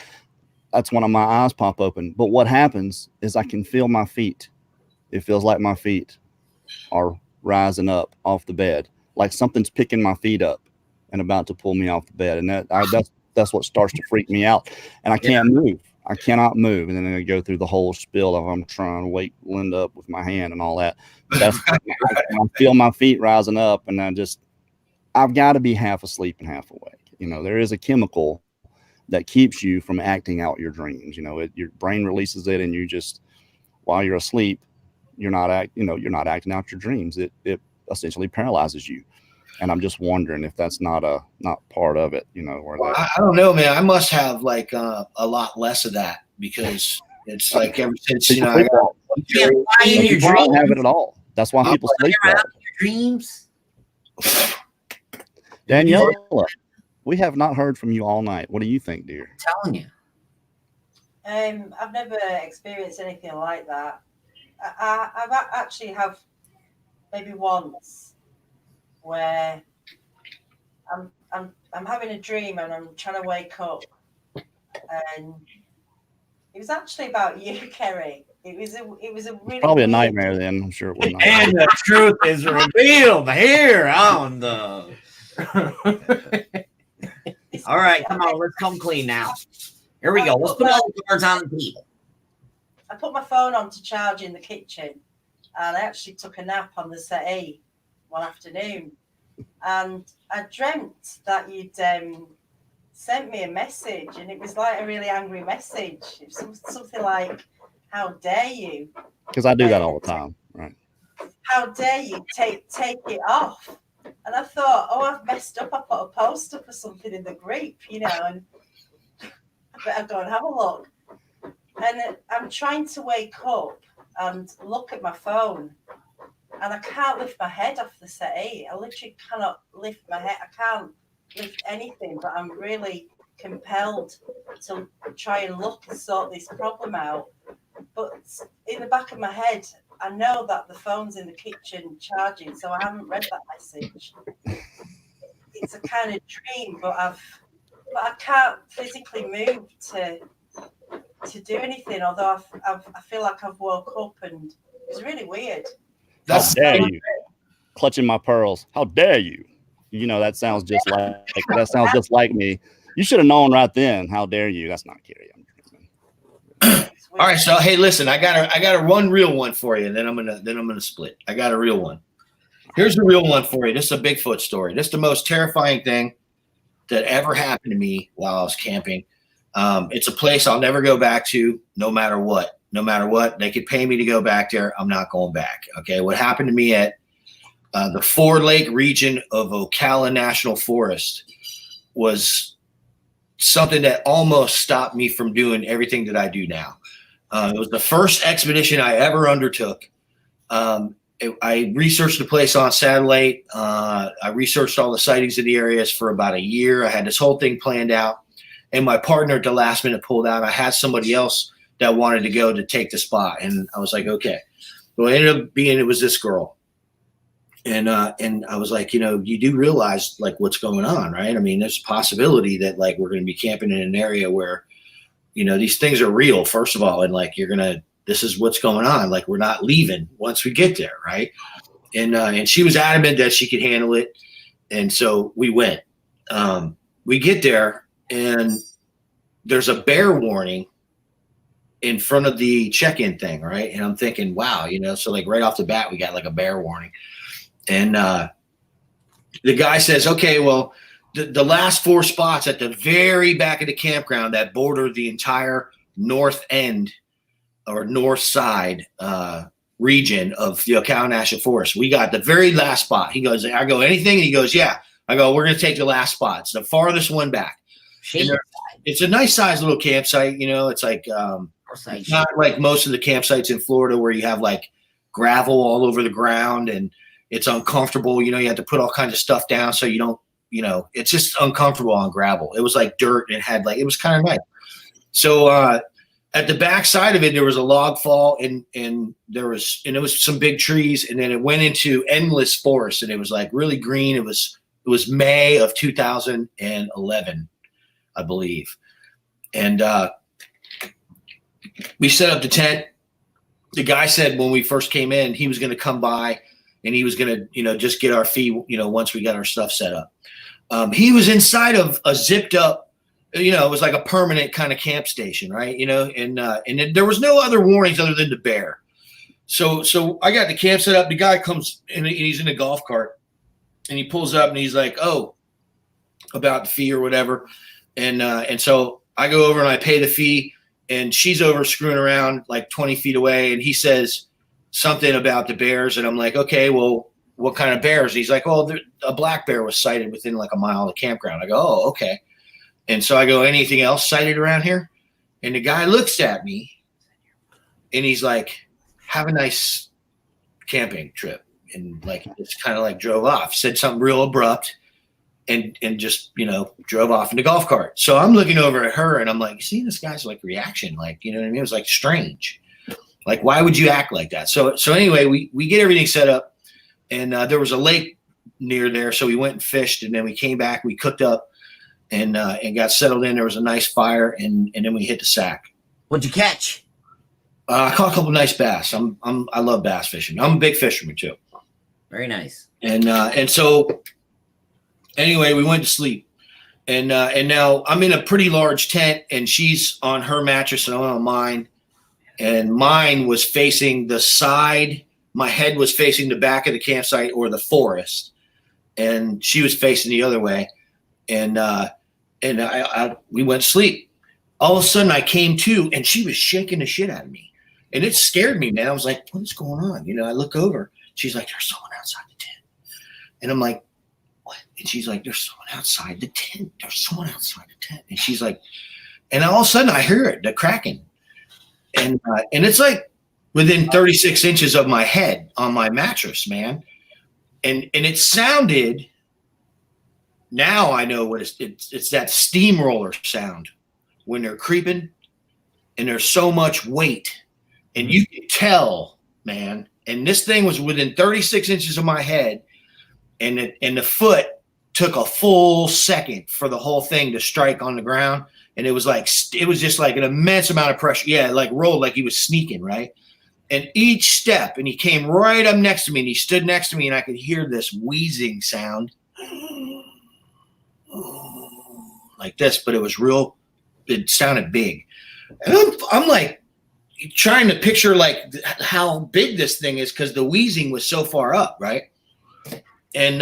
that's when my eyes pop open. But what happens is I can feel my feet. It feels like my feet are rising up off the bed, like something's picking my feet up and about to pull me off the bed. And that's what starts to freak me out. And I can't move. I cannot move. And then I go through the whole spiel of I'm trying to wake Linda up with my hand and all that. That's I feel my feet rising up, and I've got to be half asleep and half awake. There is a chemical that keeps you from acting out your dreams. Your brain releases it, and you just, while you're asleep, you're not acting out your dreams. It essentially paralyzes you. And I'm just wondering if that's not part of it, I don't know, man. I must have like a lot less of that, because it's like ever since you can't fly in your dreams. Don't have it at all. That's why people sleep well. Your dreams. Daniela, we have not heard from you all night. What do you think, dear? I'm telling you. I've never experienced anything like that. I've actually have maybe once where I'm having a dream and I'm trying to wake up, and it was actually about you, Kerry. It was a really probably a nightmare then. I'm sure it was not. And the truth is revealed here on the. All right, come on, let's come clean now. Here we go. Let's put all the cards on the table. I put my phone on to charge in the kitchen, and I actually took a nap on the settee one afternoon, and I dreamt that you'd sent me a message, and it was like a really angry message. It was something like, "How dare you?" Because I do that all the time, right? How dare you take it off? And I thought, oh, I've messed up. I put a post up or something in the group, and I better go and have a look. And I'm trying to wake up and look at my phone, and I can't lift my head off the settee. I literally cannot lift my head. I can't lift anything, but I'm really compelled to try and look and sort this problem out. But in the back of my head, I know that the phone's in the kitchen charging, so I haven't read that message. It's a kind of dream, but I can't physically move to do anything. Although I feel like I've woke up, and it's really weird. How dare you? Clutching my pearls. How dare you? That sounds just like me. You should have known right then. How dare you? That's not Kerry. All right, so hey, listen, I got a one real one for you, and then I'm gonna split. I got a real one. Here's the real one for you. This is a Bigfoot story. This is the most terrifying thing that ever happened to me while I was camping. It's a place I'll never go back to, no matter what. No matter what, they could pay me to go back there. I'm not going back. Okay. What happened to me at the 4-lake region of Ocala National Forest was something that almost stopped me from doing everything that I do now. It was the first expedition I ever undertook. I researched the place on satellite. I researched all the sightings in the areas for about a year. I had this whole thing planned out, and my partner at the last minute pulled out. I had somebody else that wanted to go to take the spot, and I was like, okay. Well, it ended up being, it was this girl. And I was like, you do realize like what's going on, right? I mean, there's a possibility that like we're going to be camping in an area where, these things are real, first of all, and like this is what's going on. Like we're not leaving once we get there, right? And she was adamant that she could handle it, and so we went. We get there, and there's a bear warning in front of the check-in thing, right? And I'm thinking, wow, so like right off the bat, we got like a bear warning. And the guy says, okay, well, the last 4 spots at the very back of the campground that border the entire north end or north side region of the Ocala National Forest, we got the very last spot. He goes, I go, anything? And he goes, yeah. I go, we're going to take the last spot. It's the farthest one back. It's a nice sized little campsite. It's like not like most of the campsites in Florida where you have like gravel all over the ground and it's uncomfortable. You have to put all kinds of stuff down so you don't, it's just uncomfortable on gravel. It was like dirt and it was kind of nice. So at the back side of it, there was a log fall and it was some big trees, and then it went into endless forest, and it was like really green. It was May of 2011, I believe. And we set up the tent. The guy said when we first came in, he was going to come by and he was going to, just get our fee, once we got our stuff set up. He was inside of a zipped up, it was like a permanent kind of camp station, right? And there was no other warnings other than the bear. So I got the camp set up. The guy comes and he's in a golf cart, and he pulls up and he's like, oh, about the fee or whatever. And so I go over and I pay the fee, and she's over screwing around like 20 feet away. And he says something about the bears. And I'm like, okay, well, what kind of bears? And he's like, oh, a black bear was sighted within like a mile of the campground. I go, oh, okay. And so I go, anything else sighted around here? And the guy looks at me and he's like, have a nice camping trip. And like, it's kind of like drove off, said something real abrupt and just, drove off in the golf cart. So I'm looking over at her and I'm like, see this guy's like reaction, like, you know what I mean? It was like strange. Like, why would you act like that? So anyway, we get everything set up, and there was a lake near there. So we went and fished, and then we came back, we cooked up and got settled in. There was a nice fire, and then we hit the sack. What'd you catch? I caught a couple nice bass. I love bass fishing. I'm a big fisherman too. Very nice. And so anyway, we went to sleep, and now I'm in a pretty large tent, and she's on her mattress and I'm on mine, and mine was facing the side. My head was facing the back of the campsite or the forest, and she was facing the other way. And we went to sleep. All of a sudden I came to, and she was shaking the shit out of me, and it scared me, man. I was like, what is going on? I look over. She's like, there's someone outside the tent. And I'm like, what? And she's like, there's someone outside the tent. There's someone outside the tent. And she's like, and all of a sudden I hear it, the cracking. And it's like within 36 inches of my head on my mattress, man. And it sounded, now I know what it's that steamroller sound when they're creeping and there's so much weight, and you can tell, man. And this thing was within 36 inches of my head, and the foot took a full second for the whole thing to strike on the ground. And it was just like an immense amount of pressure. Yeah, like rolled like he was sneaking, right? And each step, and he came right up next to me, and he stood next to me, and I could hear this wheezing sound like this, but it was real. It sounded big. And I'm like trying to picture like how big this thing is, because the wheezing was so far up, right? And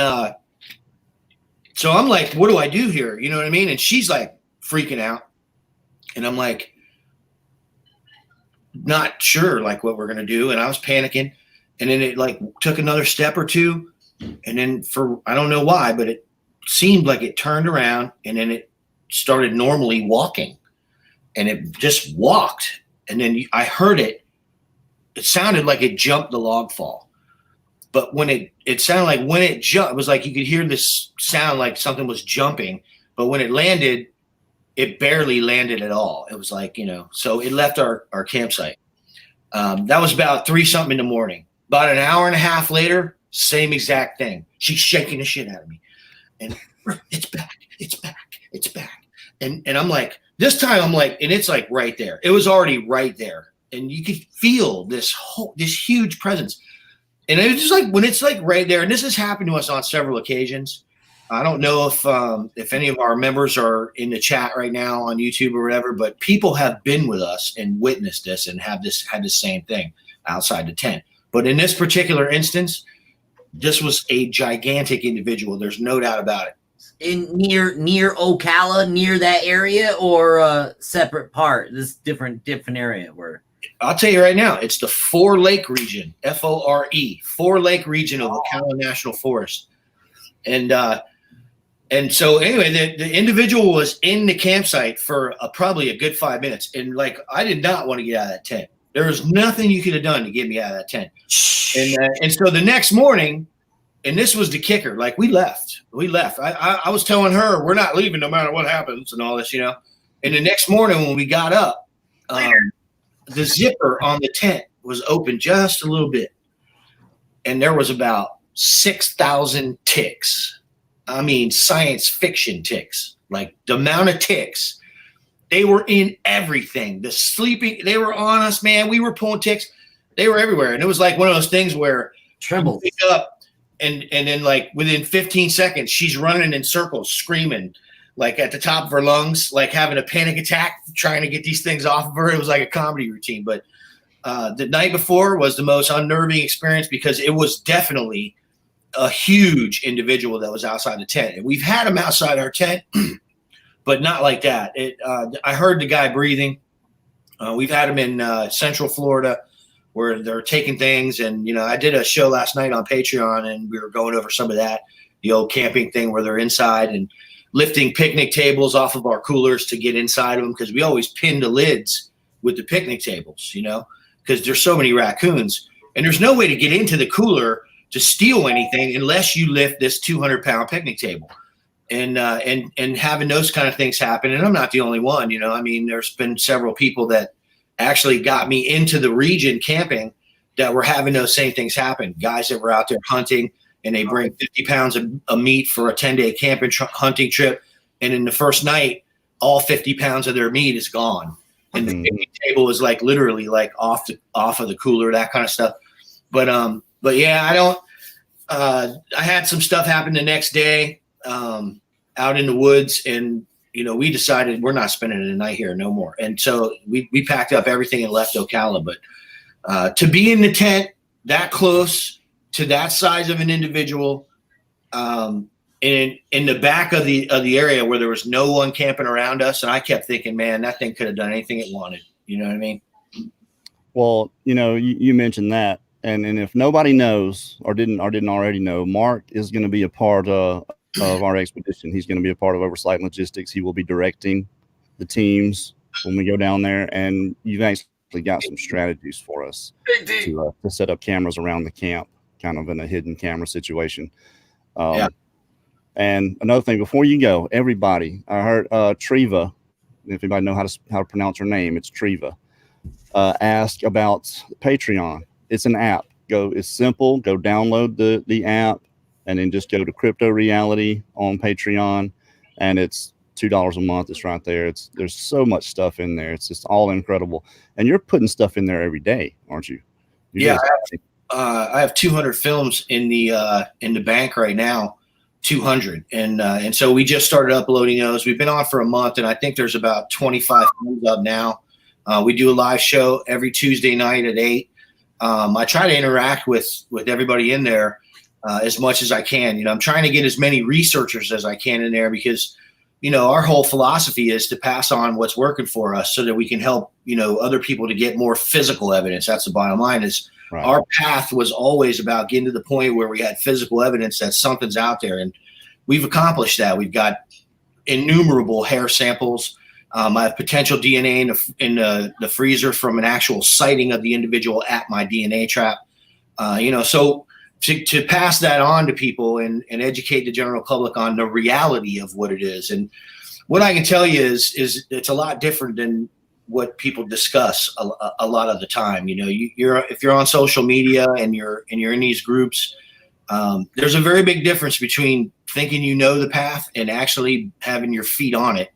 so I'm like, what do I do here? You know what I mean? And she's like freaking out. And I'm like, not sure like what we're going to do. And I was panicking. And then it like took another step or two. And then I don't know why, but it seemed like it turned around and then it started normally walking, and it just walked. And then I heard it. It sounded like it jumped the log fall. But when it sounded like when it jumped, it was like you could hear this sound like something was jumping. But when it landed, it barely landed at all. It was like, so it left our campsite. That was about 3-something in the morning. About an hour and a half later, same exact thing. She's shaking the shit out of me. And it's back. It's back. It's back. And I'm like, this time I'm like, and it's like right there. It was already right there. And you could feel this huge presence. And it was just like when it's like right there, and this has happened to us on several occasions. I don't know if any of our members are in the chat right now on YouTube or whatever, but people have been with us and witnessed this and had the same thing outside the tent. But in this particular instance, this was a gigantic individual. There's no doubt about it. Near Ocala, near that area, or a separate part? This different area where. I'll tell you right now, it's the Four Lake region, FORE, Four Lake region of Ocala National Forest. And so anyway, the individual was in the campsite for probably a good 5 minutes. And like, I did not want to get out of that tent. There was nothing you could have done to get me out of that tent. And so the next morning, and this was the kicker, like we left. I was telling her, we're not leaving no matter what happens and all this, And the next morning when we got up, the zipper on the tent was open just a little bit. And there was about 6,000 ticks. I mean, science fiction ticks, like the amount of ticks. They were in everything. The sleeping, they were on us, man. We were pulling ticks. They were everywhere. And it was like one of those things where tremble pick up and then like within 15 seconds, she's running in circles, screaming like at the top of her lungs, like having a panic attack, trying to get these things off of her. It was like a comedy routine. But the night before was the most unnerving experience because it was definitely a huge individual that was outside the tent. And we've had him outside our tent, but not like that. I heard the guy breathing. We've had him in Central Florida where they're taking things. And, I did a show last night on Patreon and we were going over some of that, the old camping thing where they're inside and lifting picnic tables off of our coolers to get inside of them. Cause we always pin the lids with the picnic tables, cause there's so many raccoons and there's no way to get into the cooler to steal anything unless you lift this 200-pound picnic table. And having those kind of things happen. And I'm not the only one, there's been several people that actually got me into the region camping that were having those same things happen. Guys that were out there hunting and they bring 50 pounds of meat for a 10-day camping hunting trip. And in the first night, all 50 pounds of their meat is gone. And the picnic table is like literally like off of the cooler, that kind of stuff. But yeah, I had some stuff happen the next day out in the woods and, we decided we're not spending the night here no more. And so we packed up everything and left Ocala. But to be in the tent that close to that size of an individual in the back of the area where there was no one camping around us. And I kept thinking, man, that thing could have done anything it wanted. You know what I mean? Well, you mentioned that. And if nobody knows or didn't already know, Mark is going to be a part of our expedition. He's going to be a part of Oversight and Logistics. He will be directing the teams when we go down there. And you've actually got some strategies for us to set up cameras around the camp, kind of in a hidden camera situation. Yeah. And another thing, before you go, everybody, I heard Treva, if anybody know how to pronounce her name, it's Treva, ask about Patreon. It's an app. It's simple. Go download the app and then just go to Crypto Reality on Patreon. And it's $2 a month. It's right there. There's so much stuff in there. It's just all incredible. And you're putting stuff in there every day, aren't you? I have 200 films in the bank right now, 200. And so we just started uploading those. We've been on for a month and I think there's about 25 films up now. We do a live show every Tuesday night at 8. I try to interact with everybody in there as much as I can. I'm trying to get as many researchers as I can in there because our whole philosophy is to pass on what's working for us so that we can help, other people to get more physical evidence. That's the bottom line. Is Right. Our path was always about getting to the point where we had physical evidence that something's out there. And we've accomplished that. We've got innumerable hair samples. I have potential DNA in the freezer from an actual sighting of the individual at my DNA trap. So to pass that on to people and educate the general public on the reality of what it is. And what I can tell you is it's a lot different than what people discuss a lot of the time. If you're on social media and you're in these groups, there's a very big difference between thinking the path and actually having your feet on it.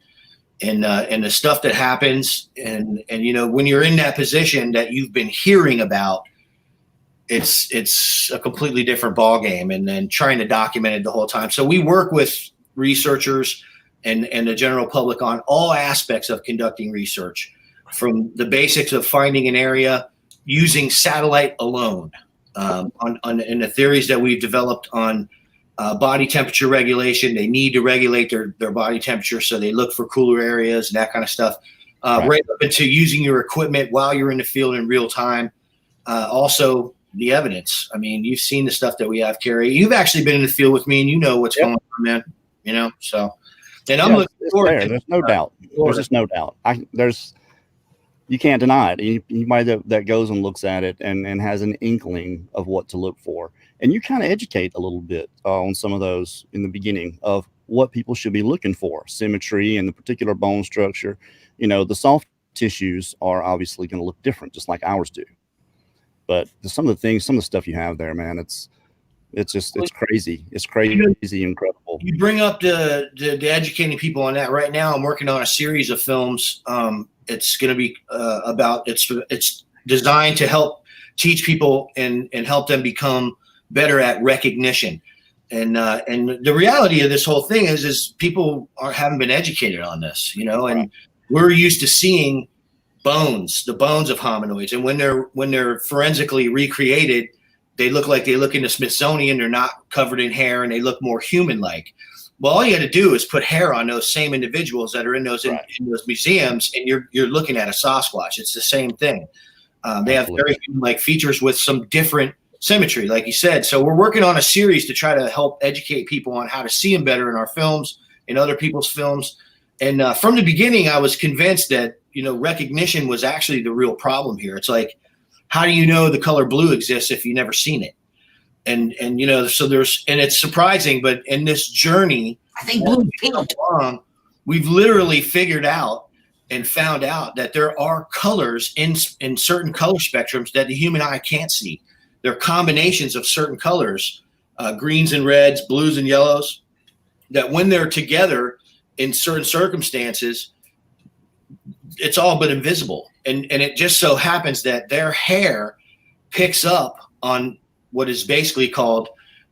And the stuff that happens and when you're in that position that you've been hearing about, it's a completely different ball game, and then trying to document it the whole time. So we work with researchers and the general public on all aspects of conducting research, from the basics of finding an area using satellite alone, in the theories that we've developed on body temperature regulation. They need to regulate their body temperature, so they look for cooler areas and that kind of stuff. Right up into using your equipment while you're in the field in real time. Also, the evidence. I mean, you've seen the stuff that we have, Kerry. You've actually been in the field with me, and you know what's going on, man. So, and I'm looking forward. There's no doubt. There's just no doubt. You can't deny it. Anybody that goes and looks at it and has an inkling of what to look for, and you kind of educate a little bit on some of those in the beginning of what people should be looking for, symmetry and the particular bone structure. The soft tissues are obviously going to look different, just like ours do. But some of the stuff you have there, man, it's crazy. It's crazy, incredible. You bring up the educating people on that. Right now, I'm working on a series of films. It's going to be it's designed to help teach people and help them become better at recognition. And the reality of this whole thing is people haven't been educated on this, and we're used to seeing the bones of hominoids. And when they're forensically recreated, they look like they look in the Smithsonian. They're not covered in hair, and they look more human-like. Well, all you got to do is put hair on those same individuals that are in those in those museums, and you're looking at a Sasquatch. It's the same thing. They have very human-like features with some different symmetry, like you said. So we're working on a series to try to help educate people on how to see them better in our films, in other people's films. And from the beginning, I was convinced that recognition was actually the real problem here. It's like, how do you know the color blue exists if you've never seen it? And so it's surprising, but in this journey, I think blue pink. We've literally figured out and found out that there are colors in certain color spectrums that the human eye can't see. They're combinations of certain colors, greens and reds, blues and yellows, that when they're together in certain circumstances, it's all but invisible. And it just so happens that their hair picks up on what is basically called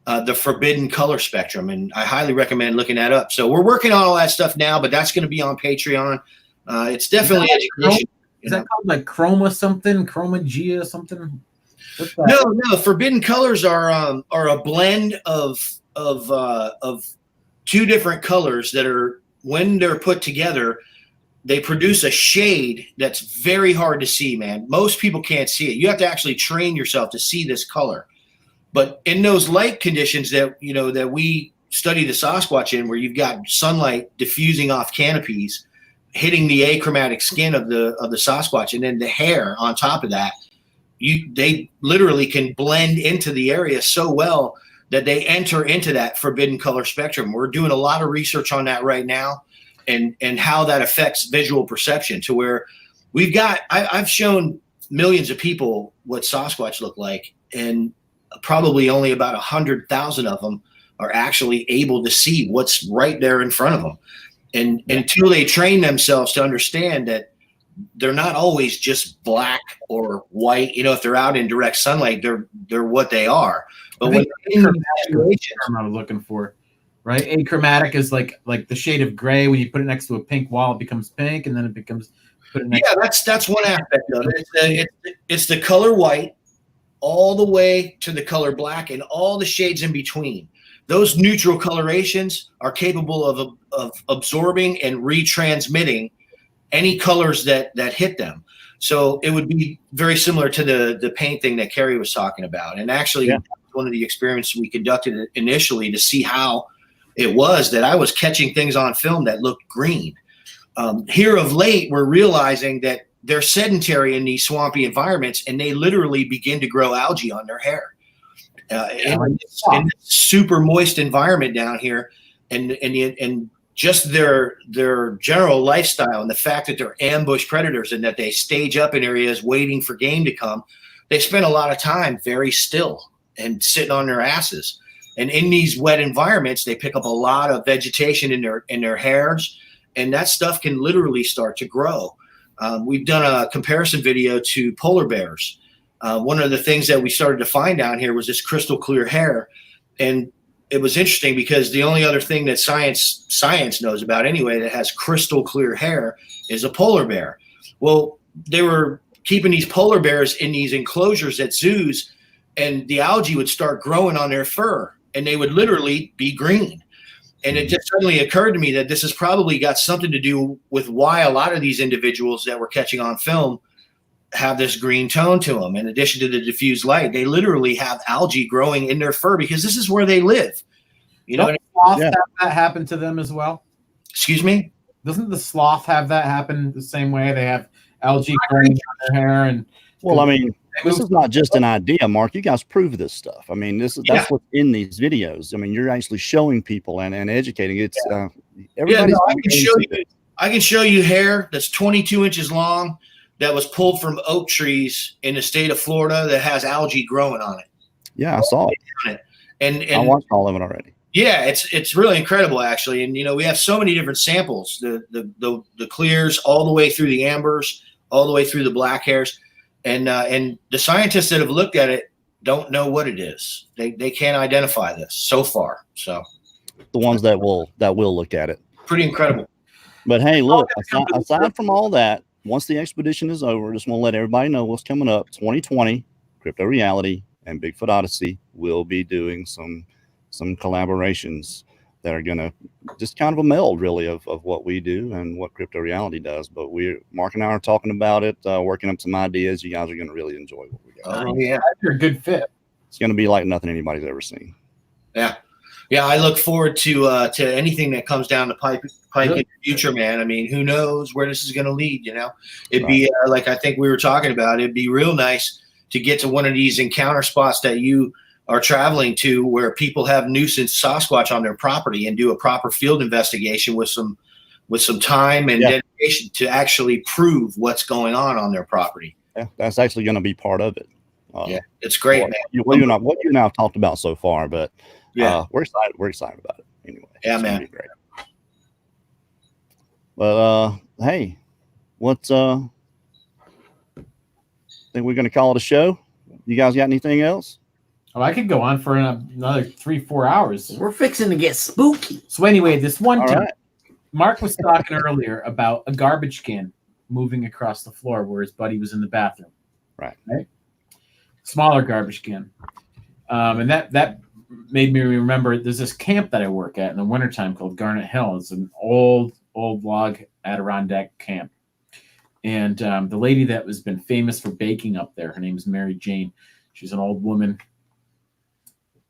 the forbidden color spectrum. And I highly recommend looking that up. So we're working on all that stuff now, but that's going to be on Patreon. It's definitely education. Is that called like chromagia something? No. Forbidden colors are a blend of two different colors that are, when they're put together, they produce a shade that's very hard to see, man. Most people can't see it. You have to actually train yourself to see this color. But in those light conditions that we study the Sasquatch in, where you've got sunlight diffusing off canopies, hitting the achromatic skin of the Sasquatch, and then the hair on top of that, they literally can blend into the area so well that they enter into that forbidden color spectrum. We're doing a lot of research on that right now. And how that affects visual perception, to where I've shown millions of people what Sasquatch look like, and probably only about 100,000 of them are actually able to see what's right there in front of them. And until they train themselves to understand that they're not always just black or white, if they're out in direct sunlight, they're what they are. But when they're in situations, I'm looking for. Right, achromatic is like the shade of gray. When you put it next to a pink wall, it becomes pink, and then it becomes put it next. Yeah, that's one aspect of it. It's the color white all the way to the color black and all the shades in between. those neutral colorations are capable of absorbing and retransmitting any colors that hit them. So it would be very similar to the paint thing that Kerry was talking about. And actually, one of the experiments we conducted initially to see how it was that I was catching things on film that looked green. Here of late, we're realizing that they're sedentary in these swampy environments, and they literally begin to grow algae on their hair. In this super moist environment down here, and just their general lifestyle and the fact that they're ambush predators and that they stage up in areas waiting for game to come, they spend a lot of time very still and sitting on their asses. And in these wet environments, they pick up a lot of vegetation in their hairs, and that stuff can literally start to grow. We've done a comparison video to polar bears. One of the things that we started to find down here was this crystal clear hair. And it was interesting because the only other thing that science knows about anyway that has crystal clear hair is a polar bear. Well, they were keeping these polar bears in these enclosures at zoos, and the algae would start growing on their fur, and they would literally be green. And it just suddenly occurred to me that this has probably got something to do with why a lot of these individuals that we're catching on film have this green tone to them. In addition to the diffused light, they literally have algae growing in their fur because this is where they live. You know, sloth have that happen to them as well? Excuse me? Doesn't the sloth have that happen the same way? They have algae growing in their hair, and well, I mean, this is not just an idea, Mark. You guys prove this stuff. I mean, that's what's in these videos. I mean, you're actually showing people and educating. It's everybody's. I can show you hair that's 22 inches long that was pulled from oak trees in the state of Florida that has algae growing on it. Yeah, I saw it. And I watched all of it already. Yeah, it's really incredible, actually. And, you know, we have so many different samples, the clears all the way through the ambers, all the way through the black hairs. And the scientists that have looked at it don't know what it is. They can't identify this so far. So the ones that will look at it. Pretty incredible. But hey, look, aside from all that, once the expedition is over, just want to let everybody know what's coming up. 2020, Crypto Reality and Bigfoot Odyssey will be doing some collaborations that are going to just kind of a meld, really, of what we do and what Crypto Reality does. But Mark and I are talking about it, working up some ideas. You guys are going to really enjoy what we got. Oh, yeah. You're a good fit. It's going to be like nothing anybody's ever seen. Yeah. Yeah, I look forward to anything that comes down the pipe in the future, man. I mean, who knows where this is going to lead, you know? It'd be like I think we were talking about, it'd be real nice to get to one of these encounter spots that you are traveling to where people have nuisance Sasquatch on their property and do a proper field investigation with some time and dedication to actually prove what's going on their property. Yeah, that's actually going to be part of it. Yeah, it's great, man. What you and I have talked about so far, but we're excited. We're excited about it anyway. Yeah, it's man. Gonna be great. But hey, what's think we're going to call it a show? You guys got anything else? Oh, I could go on for another 3-4 hours. We're fixing to get spooky. So anyway, this one All time, right. Mark was talking earlier about a garbage can moving across the floor where his buddy was in the bathroom. Right. Smaller garbage can. And that made me remember there's this camp that I work at in the wintertime called Garnet Hill. It's an old log Adirondack camp. And the lady that has been famous for baking up there, her name is Mary Jane. She's an old woman.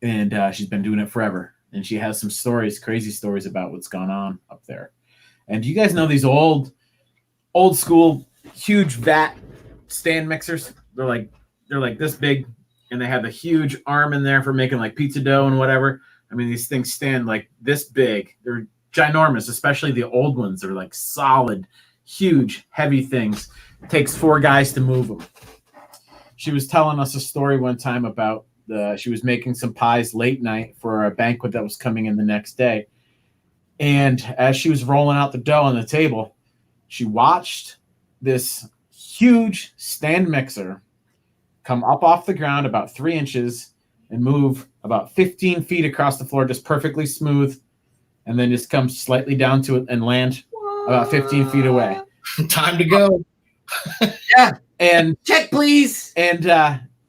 And she's been doing it forever. And she has some stories, crazy stories about what's gone on up there. And do you guys know these old school, huge vat stand mixers? They're like this big, and they have a huge arm in there for making like pizza dough and whatever. I mean, these things stand like this big. They're ginormous, especially the old ones. They're like solid, huge, heavy things. It takes 4 guys to move them. She was telling us a story one time about she was making some pies late night for a banquet that was coming in the next day. And as she was rolling out the dough on the table, she watched this huge stand mixer come up off the ground about 3 inches and move about 15 feet across the floor, just perfectly smooth, and then just come slightly down to it and land about 15 feet away. Time to go. Yeah. And check, please. And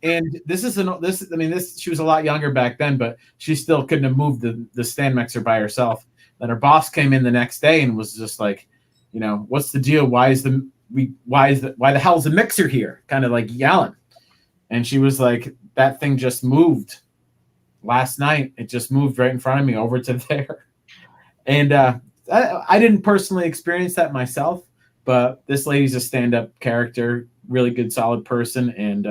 And this isn't this. I mean, this she was a lot younger back then, but she still couldn't have moved the stand mixer by herself. Then her boss came in the next day and was just like, you know, what's the deal? Why the hell's the mixer here? Kind of like yelling. And she was like, that thing just moved last night. It just moved right in front of me over to there. And I didn't personally experience that myself, but this lady's a stand-up character, really good, solid person, and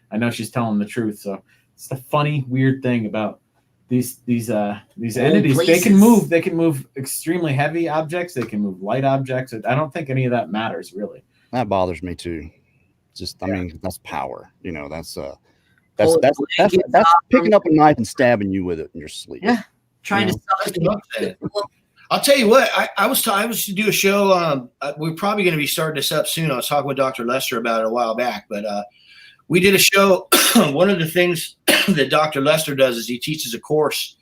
I know she's telling the truth. So it's the funny, weird thing about these entities. Places. They can move extremely heavy objects. They can move light objects. I don't think any of that matters really. That bothers me too. Just, I mean, that's power. You know, that's picking up a knife and stabbing you with it in your sleep. Yeah, trying to suffocate. I'll tell you what. I was to do a show. We're probably going to be starting this up soon. I was talking with Dr. Lester about it a while back, but we did a show. One of the things that Dr. Lester does is he teaches a course.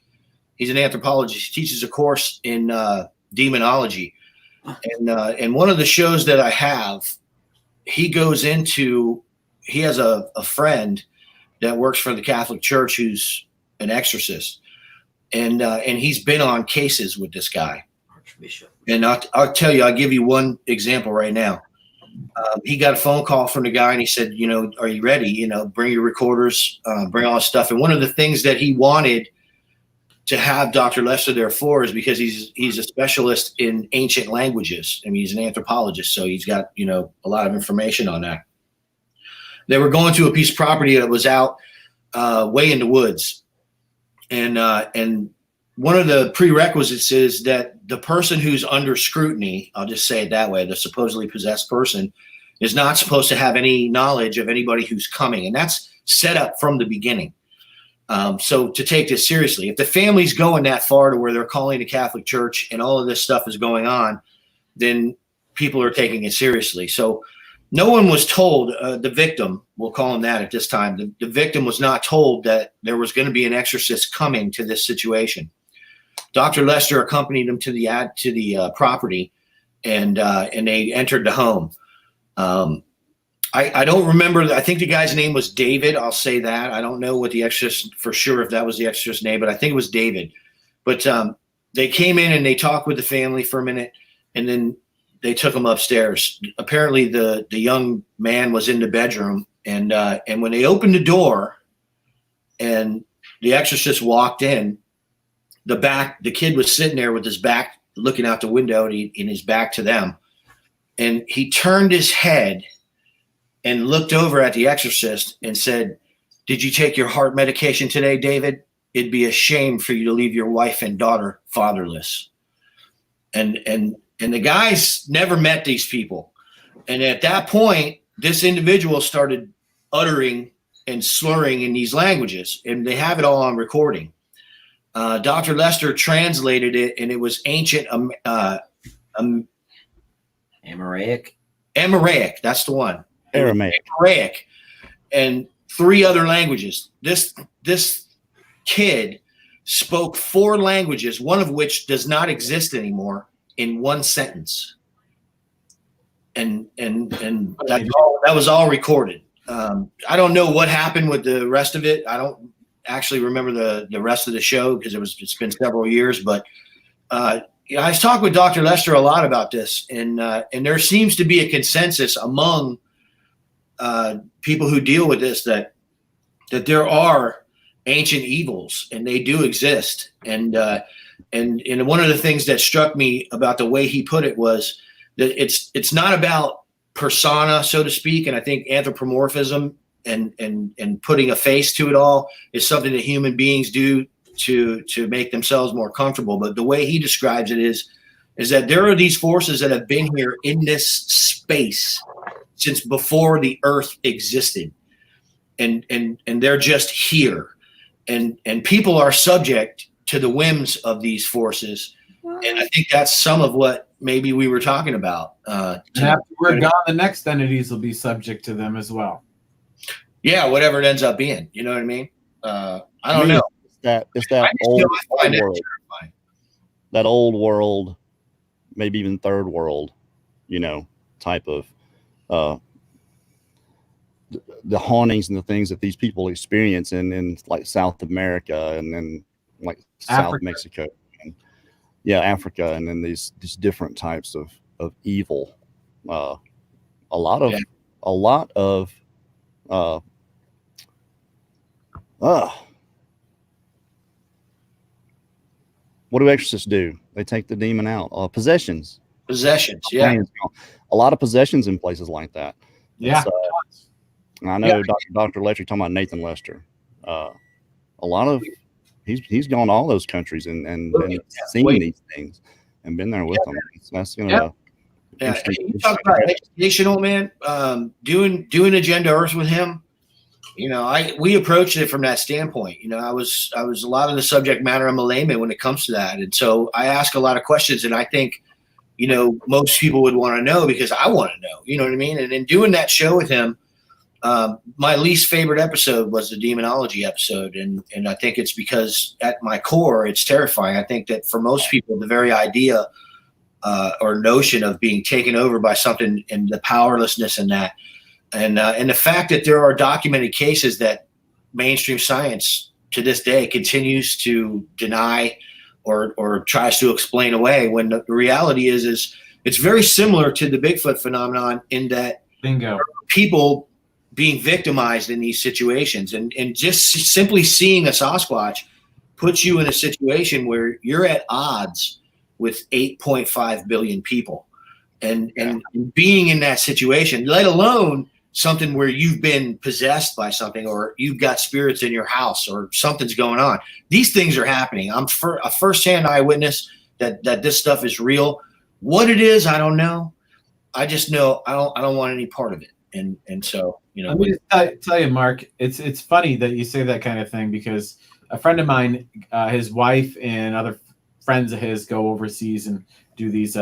He's an anthropologist. He teaches a course in demonology, and one of the shows that I have, he goes into. He has a friend that works for the Catholic Church who's an exorcist, and he's been on cases with this guy. Archbishop. And I'll tell you, I'll give you one example right now. He got a phone call from the guy, and he said, you know, are you ready? You know, bring your recorders, bring all this stuff. And one of the things that he wanted to have Dr. Lester there for is because he's a specialist in ancient languages. I mean, he's an anthropologist, so he's got, you know, a lot of information on that. They were going to a piece of property that was out way in the woods. And one of the prerequisites is that the person who's under scrutiny, I'll just say it that way, the supposedly possessed person, is not supposed to have any knowledge of anybody who's coming. And that's set up from the beginning. So to take this seriously, if the family's going that far to where they're calling the Catholic Church and all of this stuff is going on, then people are taking it seriously. So no one was told, the victim, we'll call him that at this time, the victim was not told that there was going to be an exorcist coming to this situation. Dr. Lester accompanied him to the property, and they entered the home. I don't remember. I think the guy's name was David. I'll say that. I don't know what the exorcist for sure if that was the exorcist's name, but I think it was David. But they came in and they talked with the family for a minute, and then they took him upstairs. Apparently, the young man was in the bedroom, and when they opened the door, and the exorcist walked in, the kid was sitting there with his back looking out the window, and his back to them, and he turned his head and looked over at the exorcist and said, "Did you take your heart medication today, David? It'd be a shame for you to leave your wife and daughter fatherless." And the guys never met these people. And at that point, this individual started uttering and slurring in these languages, and they have it all on recording. Dr. Lester translated it, and it was ancient Aramaic. That's the one. Aramaic, and 3 other languages. This kid spoke 4 languages, one of which does not exist anymore, in one sentence. And that was all recorded. I don't know what happened with the rest of it. I don't actually remember the rest of the show because it's been several years. But I talked with Dr. Lester a lot about this, and there seems to be a consensus among people who deal with this that there are ancient evils, and they do exist. And one of the things that struck me about the way he put it was that it's not about persona, so to speak. And I think anthropomorphism and putting a face to it all is something that human beings do to make themselves more comfortable. But the way he describes it is that there are these forces that have been here in this space since before the earth existed. And they're just here. And people are subject to the whims of these forces. And I think that's some of what maybe we were talking about. And after we're gone, the next entities will be subject to them as well. Yeah, whatever it ends up being. You know what I mean? I don't know. It's that old world. That old world, maybe even third world, type of the hauntings and the things that these people experience in like South America and then like South Africa. Mexico, and Africa, and then these different types of evil. A lot of what do exorcists do? They take the demon out. Possessions. Possessions, yeah. A lot of possessions in places like that. Yeah. I know Dr. Lester, talking about Nathan Lester. A lot of he's gone to all those countries and seen these things and been there with them. So that's gonna you talk about educational, man. Doing Agenda Earth with him. We approached it from that standpoint. I was a lot of the subject matter. I'm a layman when it comes to that, and so I ask a lot of questions, and I think most people would want to know because I want to know. You know what I mean? And in doing that show with him, my least favorite episode was the demonology episode, and I think it's because at my core it's terrifying. I think that for most people, the very idea or notion of being taken over by something and the powerlessness in that. And the fact that there are documented cases that mainstream science to this day continues to deny or tries to explain away, when the reality is it's very similar to the Bigfoot phenomenon in that people being victimized in these situations, and just simply seeing a Sasquatch puts you in a situation where you're at odds with 8.5 billion people, and being in that situation, let alone something where you've been possessed by something or you've got spirits in your house or something's going on. These things are happening. I'm a firsthand eyewitness that this stuff is real. What it is, I don't know. I just know I don't want any part of it. And so, Let me just tell you, Mark, it's funny that you say that kind of thing, because a friend of mine, his wife and other friends of his go overseas and do these,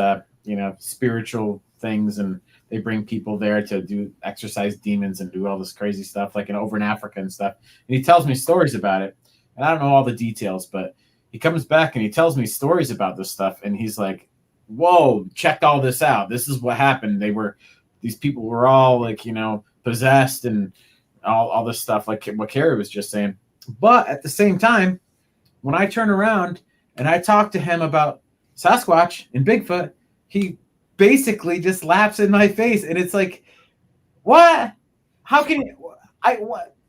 spiritual things, and they bring people there to do exorcise demons and do all this crazy stuff, like over in Africa and stuff. And he tells me stories about it. And I don't know all the details, but he comes back and he tells me stories about this stuff. And he's like, whoa, check all this out. This is what happened. These people were all possessed and all this stuff, like what Kerry was just saying. But at the same time, when I turn around and I talk to him about Sasquatch and Bigfoot, he basically just laughs in my face, and it's like, what? How can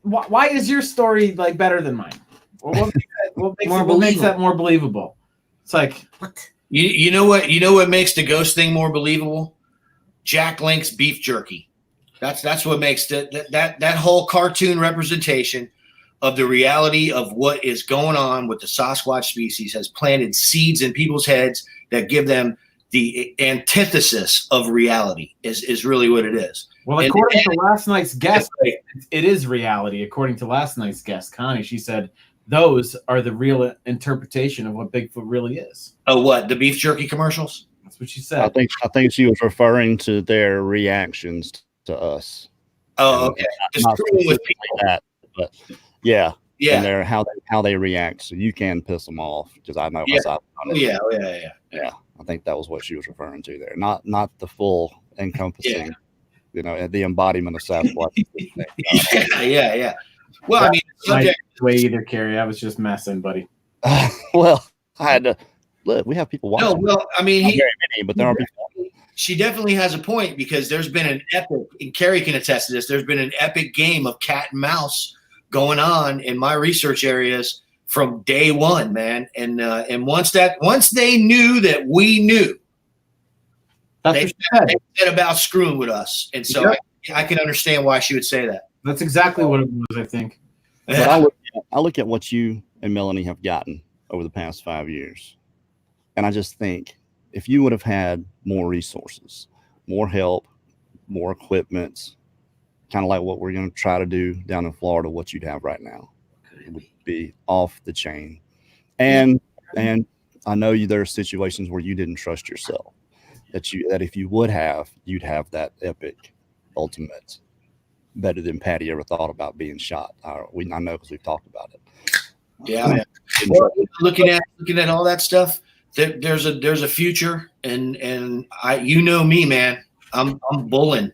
why is your story like better than mine? What makes that more believable? It's like, what? You know what makes the ghost thing more believable? Jack Link's beef jerky. That's what makes that whole cartoon representation of the reality of what is going on with the Sasquatch species has planted seeds in people's heads that give them the antithesis of reality is really what it is. Well, according to last night's guest, it is reality. According to last night's guest, Connie, she said those are the real interpretation of what Bigfoot really is. Oh, what? The beef jerky commercials? That's what she said. I think she was referring to their reactions to us. Oh, okay. Not with that, but yeah. Yeah. And how they react, so you can piss them off, because I know myself. Yeah. I think that was what she was referring to there. Not the full encompassing, the embodiment of Sasquatch. Yeah. Well, I mean, subject way either, Kerry. I was just messing, buddy. Well, I had to look. We have people watching. No, well, I mean, very many, but there are people. She definitely has a point, because there's been an epic, and Kerry can attest to this. There's been an epic game of cat and mouse going on in my research areas from day one, man. And once they knew that we knew, they said about screwing with us. And so I can understand why she would say that. That's exactly what it was, I think. But I look at what you and Melanie have gotten over the past 5 years, and I just think if you would have had more resources, more help, more equipment, kind of like what we're going to try to do down in Florida, what you'd have right now, it would be off the chain. And I know there are situations where you didn't trust yourself, that if you would have, you'd have that epic, ultimate, better than Patty ever thought about being shot. I know, because we've talked about it. Yeah. Well, looking at all that stuff, there's a future, and me, man. I'm bulling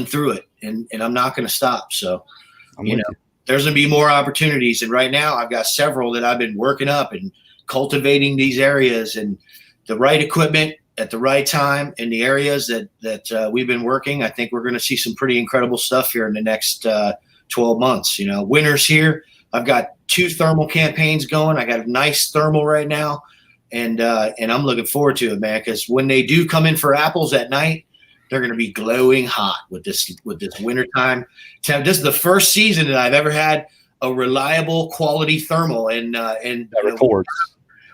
through it, and I'm not going to stop. So, I'm you with know, there's going to be more opportunities. And right now I've got several that I've been working up and cultivating these areas, and the right equipment at the right time in the areas that we've been working. I think we're going to see some pretty incredible stuff here in the next 12 months. You know, winter's here. I've got 2 thermal campaigns going. I got a nice thermal right now. And I'm looking forward to it, man, because when they do come in for apples at night, they're going to be glowing hot with this wintertime. This is the first season that I've ever had a reliable quality thermal, and that records.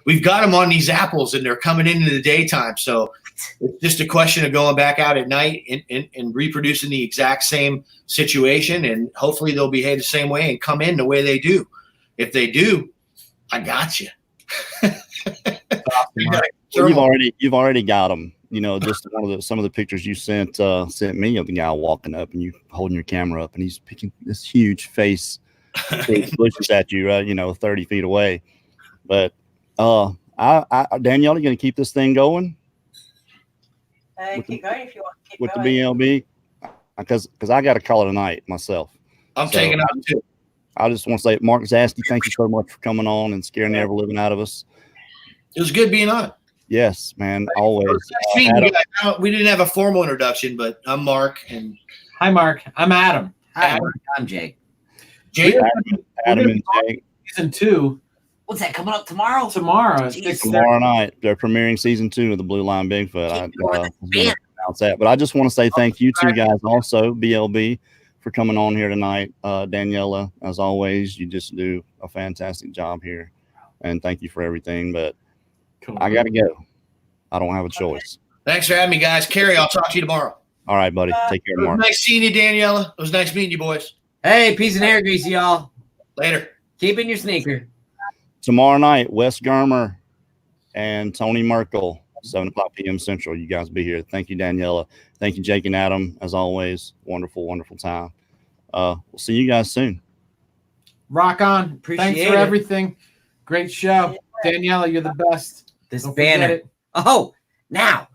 We've got them on these apples, and they're coming into the daytime. So it's just a question of going back out at night and reproducing the exact same situation, and hopefully they'll behave the same way and come in the way they do. If they do, I got you. You've already got them. You know, just some of the pictures you sent me of the guy walking up and you holding your camera up and he's picking this huge face bushes at you, right? You know, 30 feet away. But Daniela, you gonna keep this thing going? Keep going if you want to keep with going. the BLB, because I got to call it a night myself. I'm taking out too. I just want to say, Mark Zasky, thank you so much for coming on and scaring the ever living out of us. It was good being on. Yes, man, always. We didn't have a formal introduction, but I'm Mark. And hi, Mark. I'm Adam. Hi, I'm Jake. Jake, Adam and Jake. Season 2. What's that coming up tomorrow? Tomorrow night. They're premiering season 2 of the Blue Line Bigfoot. I announce that, but I just want to say thank you to you guys also, BLB, for coming on here tonight. Daniela, as always, you just do a fantastic job here, and thank you for everything. But cool. I got to go. I don't have a choice. Thanks for having me, guys. Kerry, I'll talk to you tomorrow. All right, buddy. Take care, Mark. Nice seeing you, Daniela. It was nice meeting you, boys. Hey, peace and hair grease, y'all. Later. Keep in your sneaker. Tomorrow night, Wes Germer and Tony Merkel, 7 o'clock p.m. Central. You guys be here. Thank you, Daniela. Thank you, Jake and Adam. As always, wonderful, wonderful time. We'll see you guys soon. Rock on. Appreciate Thanks for it. everything. Great show. Daniela, you're the best. This Don't banner. forget it. Oh, now,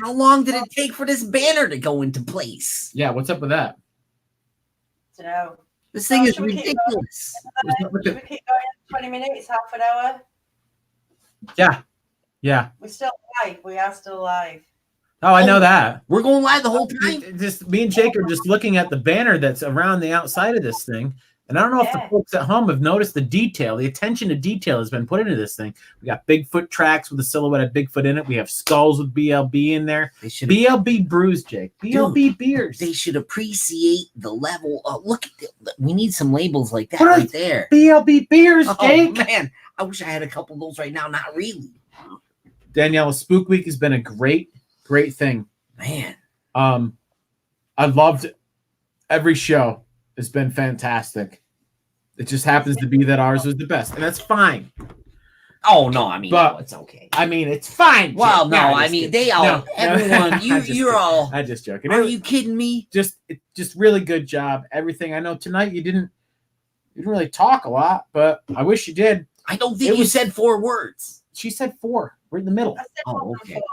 how long did it take for this banner to go into place? Yeah, what's up with that? No. This thing is Should we keep ridiculous. Should we keep going 20 minutes, half an hour? Yeah. We're still live. We are still live. Oh, I know that. We're going live the whole time. Just me and Jake are just looking at the banner that's around the outside of this thing. And I don't know if the folks at home have noticed the detail. The attention to detail has been put into this thing. We got Bigfoot tracks with a silhouette of Bigfoot in it. We have skulls with BLB in there. BLB brews, Jake. BLB beers. They should appreciate the level. Look at we need some labels like that right there. BLB beers, Jake. Oh, man. I wish I had a couple of those right now. Not really. Daniela, SpookWeek has been a great thing. Man. I loved every show. It's been fantastic. It just happens to be that ours was the best, and that's fine. Oh no, I mean, but, no, it's okay. I mean, it's fine. Well, no, I I mean, kidding. they all, everyone, you're all. I'm just joking. Are you kidding me? Just really good job. Everything. I know tonight you didn't really talk a lot, but I wish you did. I don't think you said 4 words. She said 4. We're in the middle. I said more than 4.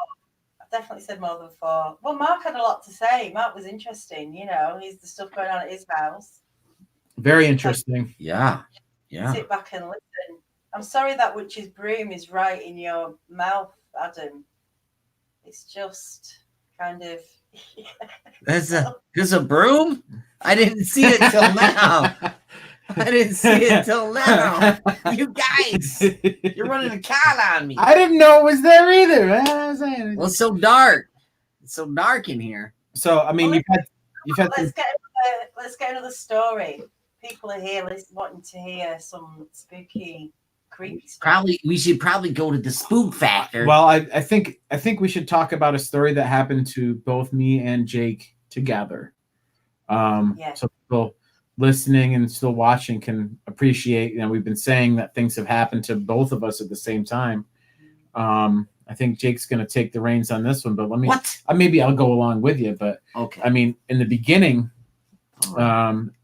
I definitely said more than 4. Well, Mark had a lot to say. Mark was interesting. You know, he's the stuff going on at his house. Very interesting. Yeah. Sit back and listen. I'm sorry that witch's broom is right in your mouth, Adam. It's just kind of. There's a broom? I didn't see it till now. I didn't see it till now. You guys, you're running a cat on me. I didn't know it was there either. Man. Well, it's so dark. It's so dark in here. So, I mean, you've had. Let's get another story. People are here wanting to hear some spooky, creepy stuff. We should probably go to the spook factor. Well, I think we should talk about a story that happened to both me and Jake together. So people listening and still watching can appreciate. You know, we've been saying that things have happened to both of us at the same time. I think Jake's going to take the reins on this one, but maybe I'll go along with you. But okay, I mean, in the beginning.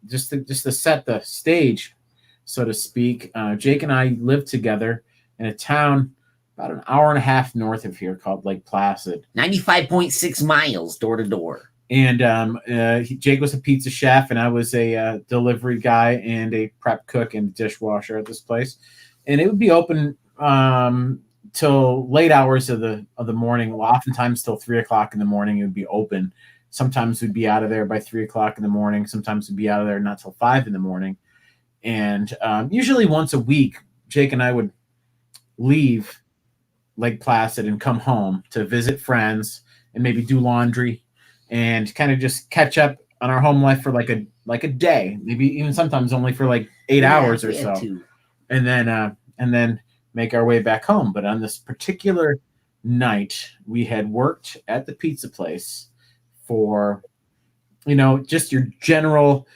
Just to set the stage, so to speak, Jake and I lived together in a town about an hour and a half north of here called Lake Placid. 95.6 miles door to door. And Jake was a pizza chef, and I was a delivery guy and a prep cook and dishwasher at this place. And it would be open till late hours of the morning. Well, oftentimes till 3 o'clock in the morning, it would be open. Sometimes we'd be out of there by 3 o'clock in the morning. Sometimes we'd be out of there not till 5 in the morning. And usually once a week, Jake and I would leave Lake Placid and come home to visit friends and maybe do laundry and kind of just catch up on our home life for like a day, maybe even sometimes only for like 8 hours or so, and then make our way back home. But on this particular night, we had worked at the pizza place for, just your general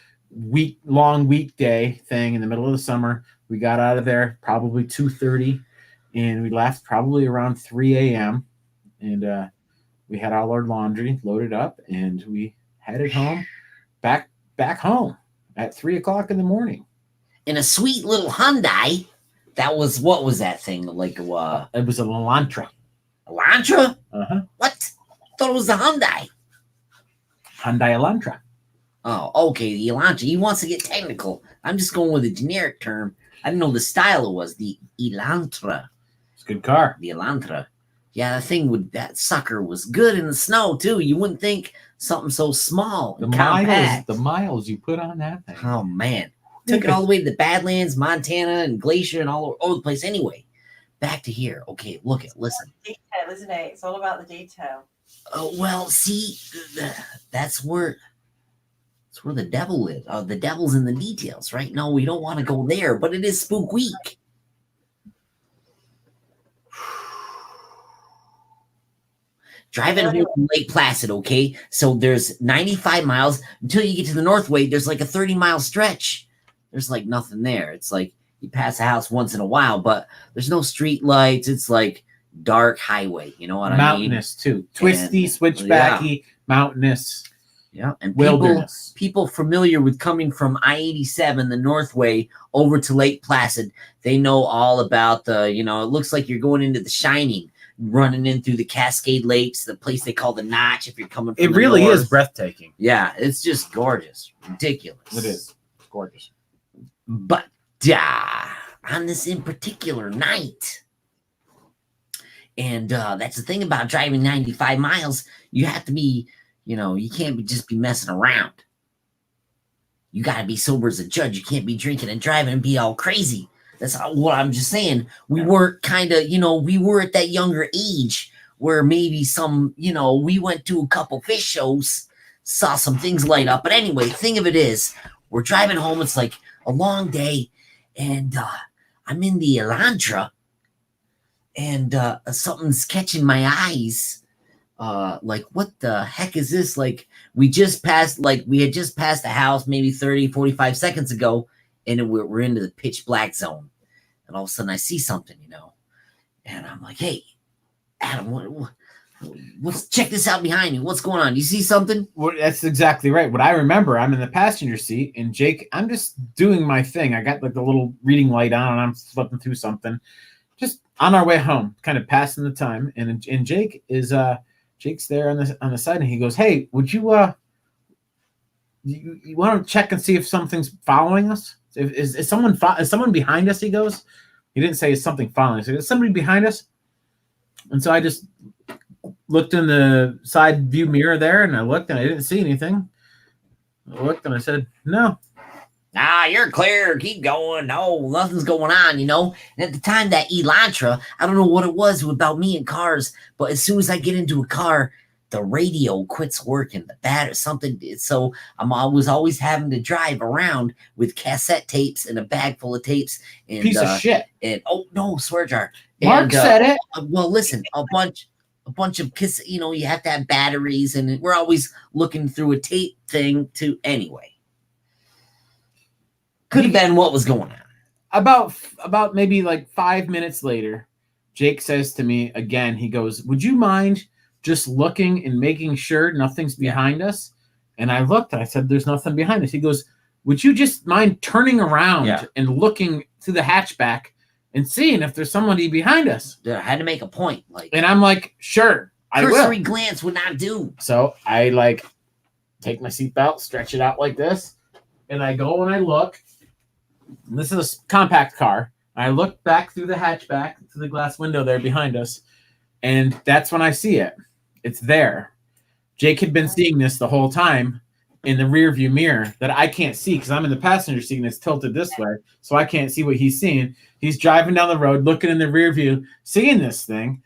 long weekday thing in the middle of the summer. We got out of there probably 2:30, and we left probably around 3 a.m. And we had all our laundry loaded up, and we headed home, back home at 3 o'clock in the morning. In a sweet little Hyundai. That was, what was that thing? Like It was a Elantra. Elantra? Uh-huh. What? I thought it was a Hyundai. Hyundai Elantra. Oh, okay, the Elantra. He wants to get technical. I'm just going with a generic term. I didn't know the style it was. The Elantra. It's a good car. The Elantra. Yeah, that sucker was good in the snow too. You wouldn't think something so small and compact. The miles you put on that thing. Oh man, took it all the way to the Badlands, Montana, and Glacier, and all over the place. Anyway, back to here. Okay, listen. Detail, isn't it? It's all about the detail. Oh well, see, that's where the devil is. The devil's in the details, right? No, we don't want to go there, but it is Spook Week. Driving home from Lake Placid, okay? So there's 95 miles until you get to the Northway. There's like a 30-mile stretch. There's like nothing there. It's like you pass a house once in a while, but there's no street lights. It's like dark highway. You know what I mean? Mountainous too. Twisty, switchbacky, mountainous. Yeah, and wilderness. People familiar with coming from I-87, the Northway, over to Lake Placid, they know all about it looks like you're going into The Shining, running in through the Cascade Lakes, the place they call the Notch. If you're coming from it really is breathtaking. Yeah, it's just gorgeous, ridiculous. It is. It's gorgeous. But on this in particular night, and that's the thing about driving 95 miles, you have to be, you can't just be messing around. You got to be sober as a judge. You can't be drinking and driving and be all crazy. That's what I'm just saying. We were we were at that younger age where maybe we went to a couple fish shows, saw some things light up. But anyway, the thing of it is, we're driving home. It's like a long day, and I'm in the Elantra, and something's catching my eyes. Like, what the heck is this? Like, we had just passed the house maybe 30, 45 seconds ago, and we're into the pitch black zone. And all of a sudden I see something, and I'm like, hey, Adam, let's check this out behind you. What's going on? You see something? Well, that's exactly right. What I remember, I'm in the passenger seat, and Jake, I'm just doing my thing. I got like the little reading light on, and I'm flipping through something, just on our way home, kind of passing the time. And Jake is Jake's there on the side, and he goes, "Hey, would you you want to check and see if something's following us? Is someone behind us?" He goes. He didn't say is something following us. He goes, "Is somebody behind us?" And so I just looked in the side view mirror there, and I looked, and I didn't see anything. I looked, and I said, "No." You're clear. Keep going. No, nothing's going on, And at the time, that Elantra, I don't know what it was about me and cars, but as soon as I get into a car, the radio quits working, the battery, something. So I was always having to drive around with cassette tapes and a bag full of tapes. And, piece of shit. And oh no, swear jar. Mark said it. Well, listen, a bunch of kiss. You have to have batteries, and we're always looking through a tape thing to anyway. Could have been what was going on. About maybe like 5 minutes later, Jake says to me again. He goes, "Would you mind just looking and making sure nothing's behind us?" And I looked, and I said, "There's nothing behind us." He goes, "Would you just mind turning around and looking through the hatchback and seeing if there's somebody behind us?" I had to make a point. And I'm like, "Sure, I will." Cursory glance would not do. So I take my seatbelt, stretch it out like this, and I go and I look. And this is a compact car. I look back through the hatchback to the glass window there behind us, and that's when I see it. It's there. Jake had been seeing this the whole time in the rear view mirror that I can't see because I'm in the passenger seat and it's tilted this way, so I can't see what he's seeing. He's driving down the road, looking in the rear view, seeing this thing,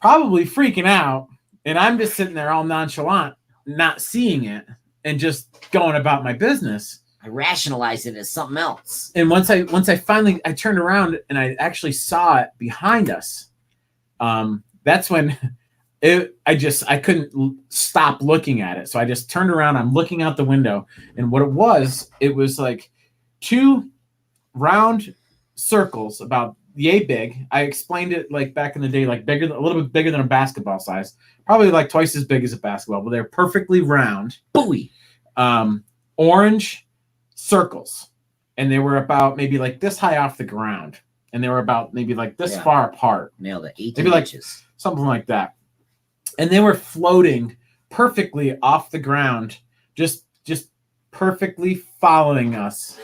probably freaking out, and I'm just sitting there all nonchalant, not seeing it, and just going about my business. I rationalized it as something else. And once I finally turned around and I actually saw it behind us, that's when I couldn't stop looking at it. So I just turned around. I'm looking out the window, and what it was like 2 round circles about yay big. I explained it like back in the day, like bigger, a little bit bigger than a basketball size, probably like twice as big as a basketball, but they're perfectly round. Bowie. Orange circles, and they were about maybe like this high off the ground, and they were about maybe like this far apart. Nailed it. 18 maybe like inches. Something like that. And they were floating perfectly off the ground, just perfectly following us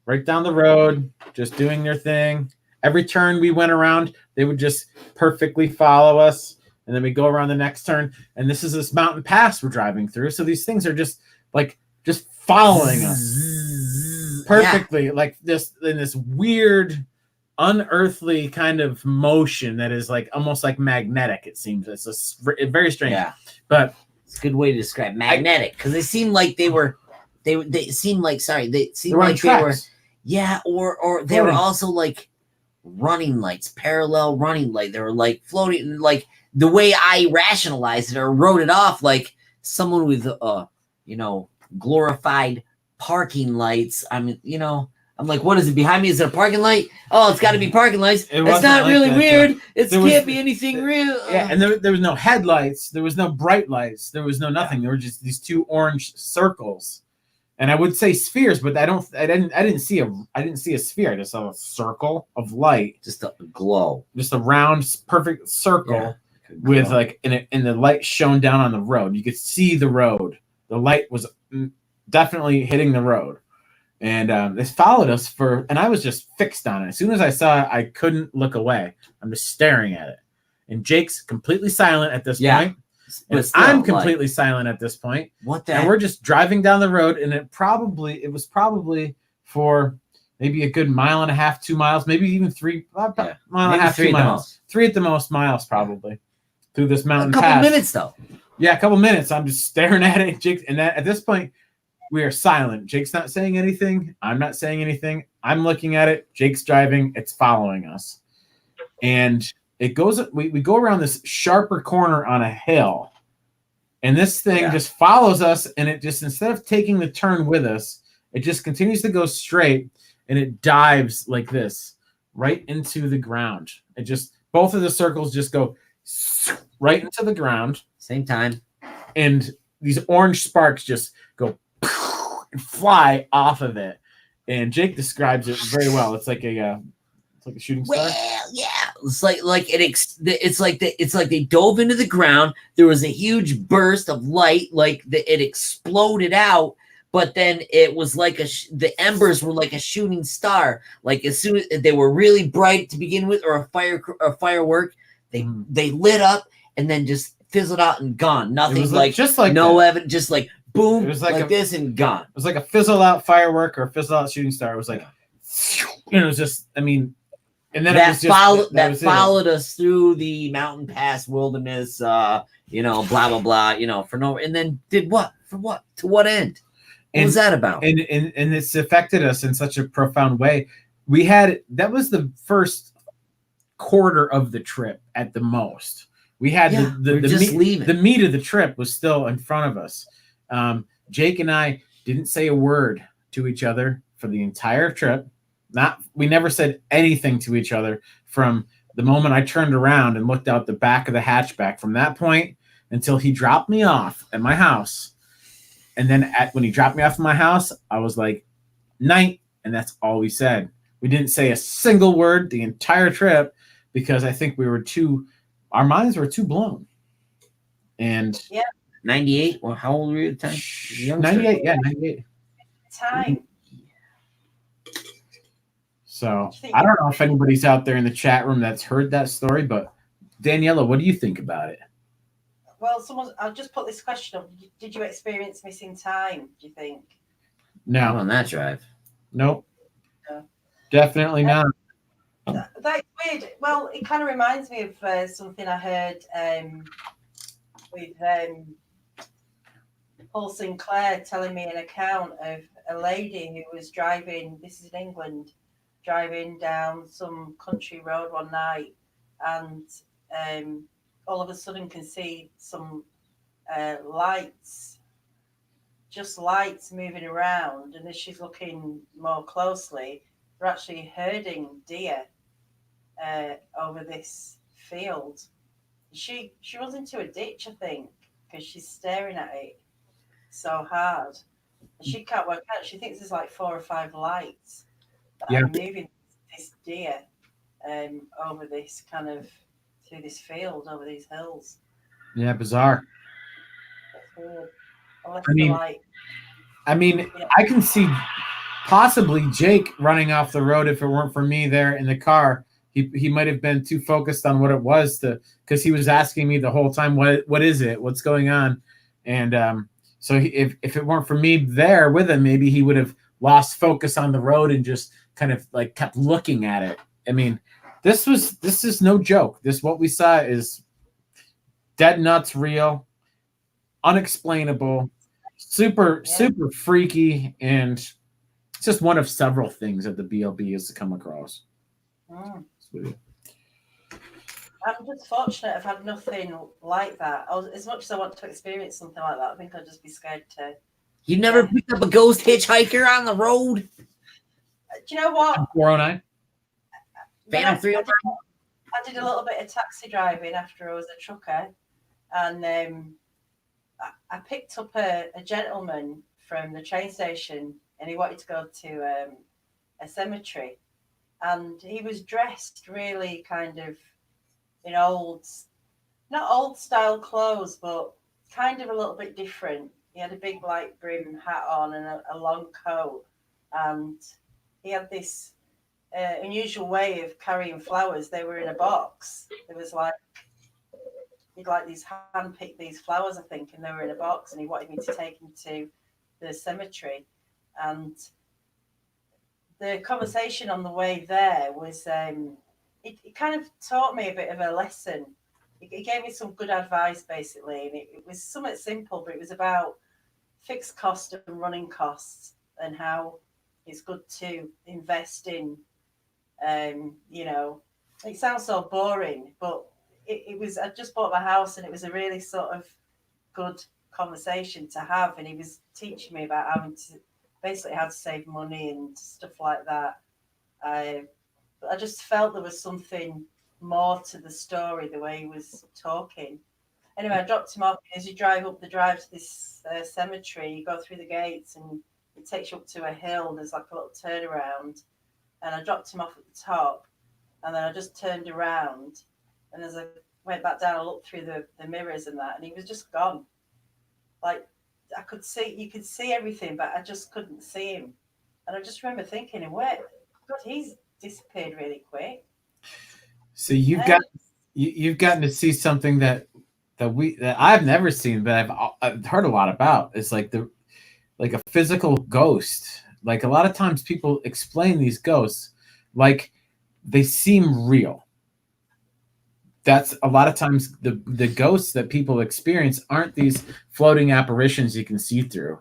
right down the road, just doing their thing. Every turn we went around, they would just perfectly follow us, and then we go around the next turn, and this is this mountain pass we're driving through, so these things are just following us perfectly, like this in this weird, unearthly kind of motion that is like almost like magnetic. It seems it's very strange. Yeah, but it's a good way to describe magnetic, because they seemed like they were yeah, or they were also like running lights, parallel running light. They were like floating, like the way I rationalized it or wrote it off, like someone with glorified parking lights. I mean, I'm like, what is it behind me? Is it a parking light? Oh, it's got to be parking lights. It's not like really that, weird. It can't be anything real. Yeah, and there was no headlights. There was no bright lights. There was no nothing. There were just these 2 orange circles, and I would say spheres, but I didn't see a sphere. I just saw a circle of light, just a glow, just a round, perfect circle with like, and the light shone down on the road. You could see the road. The light was definitely hitting the road. And it followed us and I was just fixed on it. As soon as I saw it, I couldn't look away. I'm just staring at it. And Jake's completely silent at this point. And still, I'm completely silent at this point. What the heck? And we're just driving down the road, and it was probably for maybe a good 1.5 miles, 2 miles, maybe even 3 mile and a half, 2 miles. 3 at the most miles probably through this mountain pass. A couple minutes though. Yeah, a couple minutes. I'm just staring at it, Jake, and at this point, we are silent. Jake's not saying anything. I'm not saying anything. I'm looking at it. Jake's driving. It's following us. And it goes, we go around this sharper corner on a hill. And this thing just follows us. And it just, instead of taking the turn with us, it just continues to go straight. And it dives like this right into the ground. It just, both of the circles just go right into the ground. Same time. And these orange sparks just go and fly off of it, and Jake describes it very well. It's like a shooting star. Well, yeah, it's like they dove into the ground. There was a huge burst of light, it exploded out, but then it was like the embers were like a shooting star. Like as soon as they were really bright to begin with, or a firework, they lit up and then just fizzled out and gone. Nothing, just like no evidence, just like boom, it was like this and gone. It was like a fizzle out firework or a fizzle out shooting star. It was like, it was just, I mean, and then that followed us through the mountain pass wilderness, blah blah blah, for no, and then did what? For what? To what end? What was that about? And it's affected us in such a profound way. That was the first quarter of the trip at the most. We had the meat of the trip was still in front of us. Jake and I didn't say a word to each other for the entire trip. We never said anything to each other from the moment I turned around and looked out the back of the hatchback. From that point until he dropped me off at my house. And then when he dropped me off at my house, I was like, night. And that's all we said. We didn't say a single word the entire trip because I think our minds were too blown. And 98? Or how old were you at the time? Youngster. 98, yeah, 98. Time. So I don't know if anybody's out there in the chat room that's heard that story, but Daniela, what do you think about it? Well, I'll just put this question up. Did you experience missing time, do you think? Not No. on that drive. Nope. No. Definitely not. That's weird. Well, it kind of reminds me of something I heard with Paul Sinclair telling me an account of a lady who was driving, this is in England, driving down some country road one night, and all of a sudden can see some lights, just lights moving around. And as she's looking more closely, they're actually herding deer over this field. She runs into a ditch, I think, because she's staring at it so hard. And she can't work out. She thinks there's like 4 or 5 lights that are moving this deer over this kind of, through this field, over these hills. Yeah, bizarre. I mean, I can see possibly Jake running off the road if it weren't for me there in the car. He might have been too focused on what it was because he was asking me the whole time, what is it? What's going on? And so if it weren't for me there with him, maybe he would have lost focus on the road and just kind of like kept looking at it. I mean, this is no joke. What we saw is dead nuts, real, unexplainable, super freaky, and it's just one of several things that the BLB has come across. I'm just fortunate I've had nothing like that. As much as I want to experience something like that, I think I'd just be scared to. You never picked up a ghost hitchhiker on the road? Do you know what? 409? Phantom 309? I did a little bit of taxi driving after I was a trucker, and I picked up a gentleman from the train station, and he wanted to go to a cemetery, and he was dressed really kind of in not old style clothes, but kind of a little bit different. He had a big light brim hat on and a long coat, and he had this unusual way of carrying flowers. They were in a box. It was like he'd like these hand-picked these flowers, I think, and they were in a box, and he wanted me to take him to the cemetery. And the conversation on the way there was it kind of taught me a bit of a lesson. It gave me some good advice, basically, and it was somewhat simple, but it was about fixed cost and running costs and how it's good to invest in, it sounds so boring, but it was, I just bought my house, and it was a really sort of good conversation to have, and he was teaching me about basically how to save money and stuff like that. But I just felt there was something more to the story, the way he was talking. Anyway, I dropped him off. As you drive up the drive to this cemetery, you go through the gates, and it takes you up to a hill. There's like a little turnaround, and I dropped him off at the top, and then I just turned around, and as I went back down, I looked through the mirrors and that, and he was just gone. Like, you could see everything, but I just couldn't see him. And I just remember thinking, God, he's disappeared really quick. So you've gotten to see something that I've never seen, but I've heard a lot about. It's like a physical ghost. Like, a lot of times people explain these ghosts like they seem real. That's a lot of times the ghosts that people experience aren't these floating apparitions you can see through,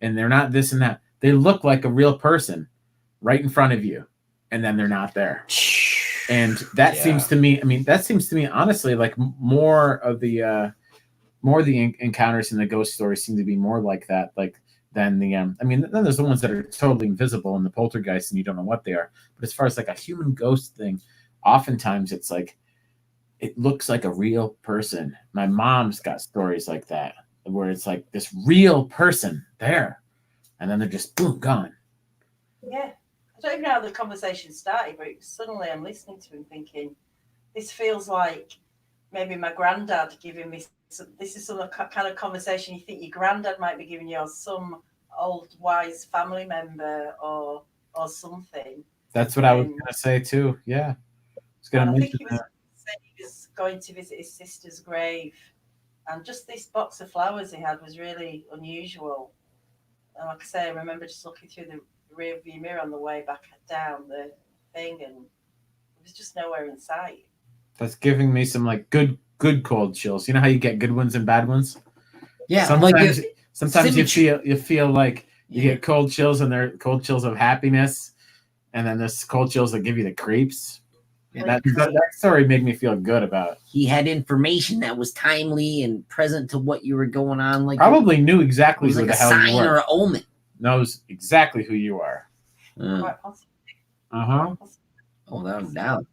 and they're not this and that. They look like a real person right in front of you, and then they're not there. And that seems to me, honestly, like more of the encounters in the ghost stories seem to be more like that, like than the then there's the ones that are totally invisible and the poltergeists, and you don't know what they are. But as far as like a human ghost thing, oftentimes it's like it looks like a real person. My mom's got stories like that where it's like this real person there, and then they're just boom, gone. Yeah. I don't even know how the conversation started, but I'm listening to him thinking, this feels like maybe my granddad giving me So this is some kind of conversation you think your granddad might be giving you, or some old wise family member, or something. That's what I was gonna say too. Yeah, I was gonna And I think mention he was that. saying he was going to visit his sister's grave, and just this box of flowers he had was really unusual. And like I say, I remember just looking through the rear view mirror on the way back down the thing, and it was just nowhere in sight. That's giving me some like good cold chills. You know how you get good ones and bad ones? Yeah, Sometimes you feel like you get cold chills, and they're cold chills of happiness, and then there's cold chills that give you the creeps. That story made me feel good about it. He had information that was timely and present to what you were going on. Like Probably knew exactly who like the a hell you sign or were. an omen. Knows exactly who you are. Quite possibly. Uh-huh. Oh, without a doubt.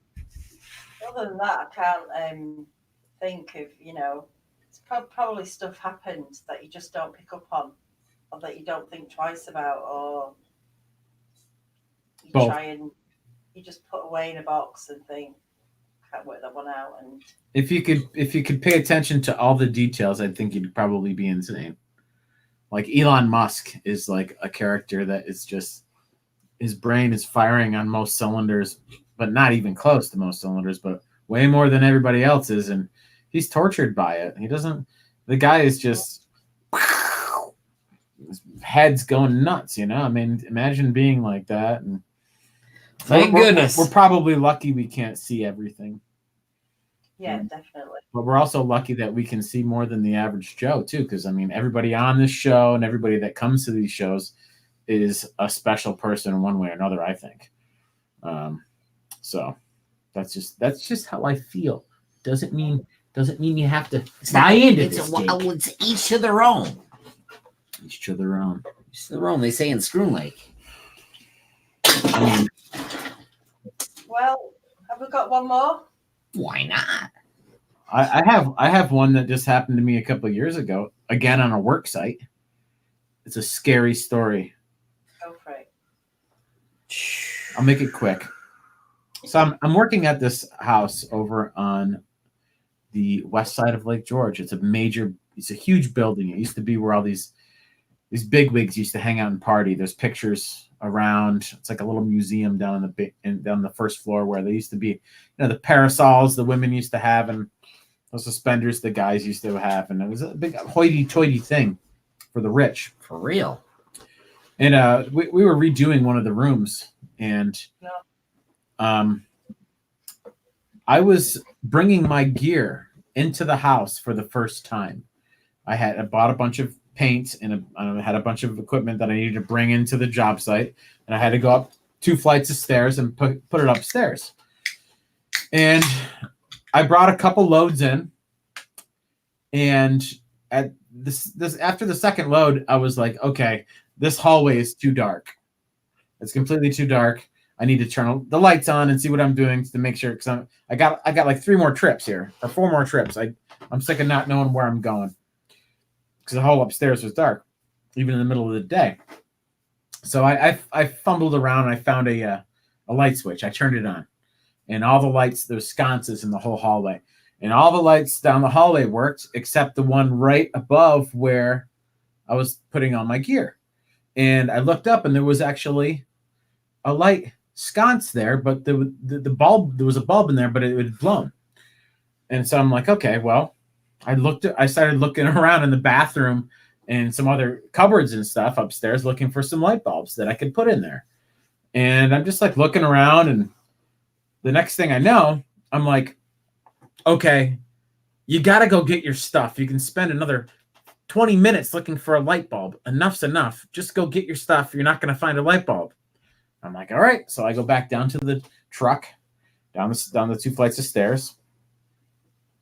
Other than that, I can't think of, it's probably stuff happened that you just don't pick up on, or that you don't think twice about, or you Both. try and you just put away in a box and think, can't work that one out. And If you could pay attention to all the details, I think you'd probably be insane. Like Elon Musk is like a character that is just, his brain is firing on most cylinders, but not even close to most cylinders, but way more than everybody else's, and he's tortured by it. The guy is just, his head's going nuts, I mean, imagine being like that. And Thank goodness. We're probably lucky we can't see everything. yeah, definitely. But we're also lucky that we can see more than the average Joe, too, because, I mean, everybody on this show and everybody that comes to these shows is a special person in one way or another, I think. So that's just how I feel. Doesn't mean you have to buy into this. It's each to their own. Each to their own. Each to their own. They say in Scroon Lake. I mean, Well, have we got one more? Why not? I have one that just happened to me a couple of years ago, again on a work site. It's a scary story. Go for it. I'll make it quick. So I'm working at this house over on the west side of Lake George. It's a huge building. It used to be where all these bigwigs used to hang out and party. There's pictures around. It's like a little museum down down the first floor where they used to be, the parasols the women used to have, and those suspenders the guys used to have, and it was a big hoity-toity thing for the rich. For real. And we were redoing one of the rooms, and I was bringing my gear into the house for the first time. I bought a bunch of paint, and I had a bunch of equipment that I needed to bring into the job site, and I had to go up 2 flights of stairs and put it upstairs. And I brought a couple loads in, and at this after the second load, I was like, okay, this hallway is too dark. It's completely too dark. I need to turn the lights on and see what I'm doing to make sure, because I got like 3 more trips here, or 4 more trips. I'm sick of not knowing where I'm going, because the whole upstairs was dark, even in the middle of the day. So I fumbled around, and I found a light switch. I turned it on, and all the lights, there's sconces in the whole hallway, and all the lights down the hallway worked except the one right above where I was putting on my gear. And I looked up, and there was actually a light sconce there, but the bulb, there was a bulb in there, but it had blown. And so I'm like, okay, well, I started looking around in the bathroom and some other cupboards and stuff upstairs, looking for some light bulbs that I could put in there. And I'm just like looking around, and the next thing I know, I'm like, okay, you got to go get your stuff. You can spend another 20 minutes looking for a light bulb. Enough's enough. Just go get your stuff. You're not going to find a light bulb. I'm like, all right. So I go back down to the truck, down the 2 flights of stairs,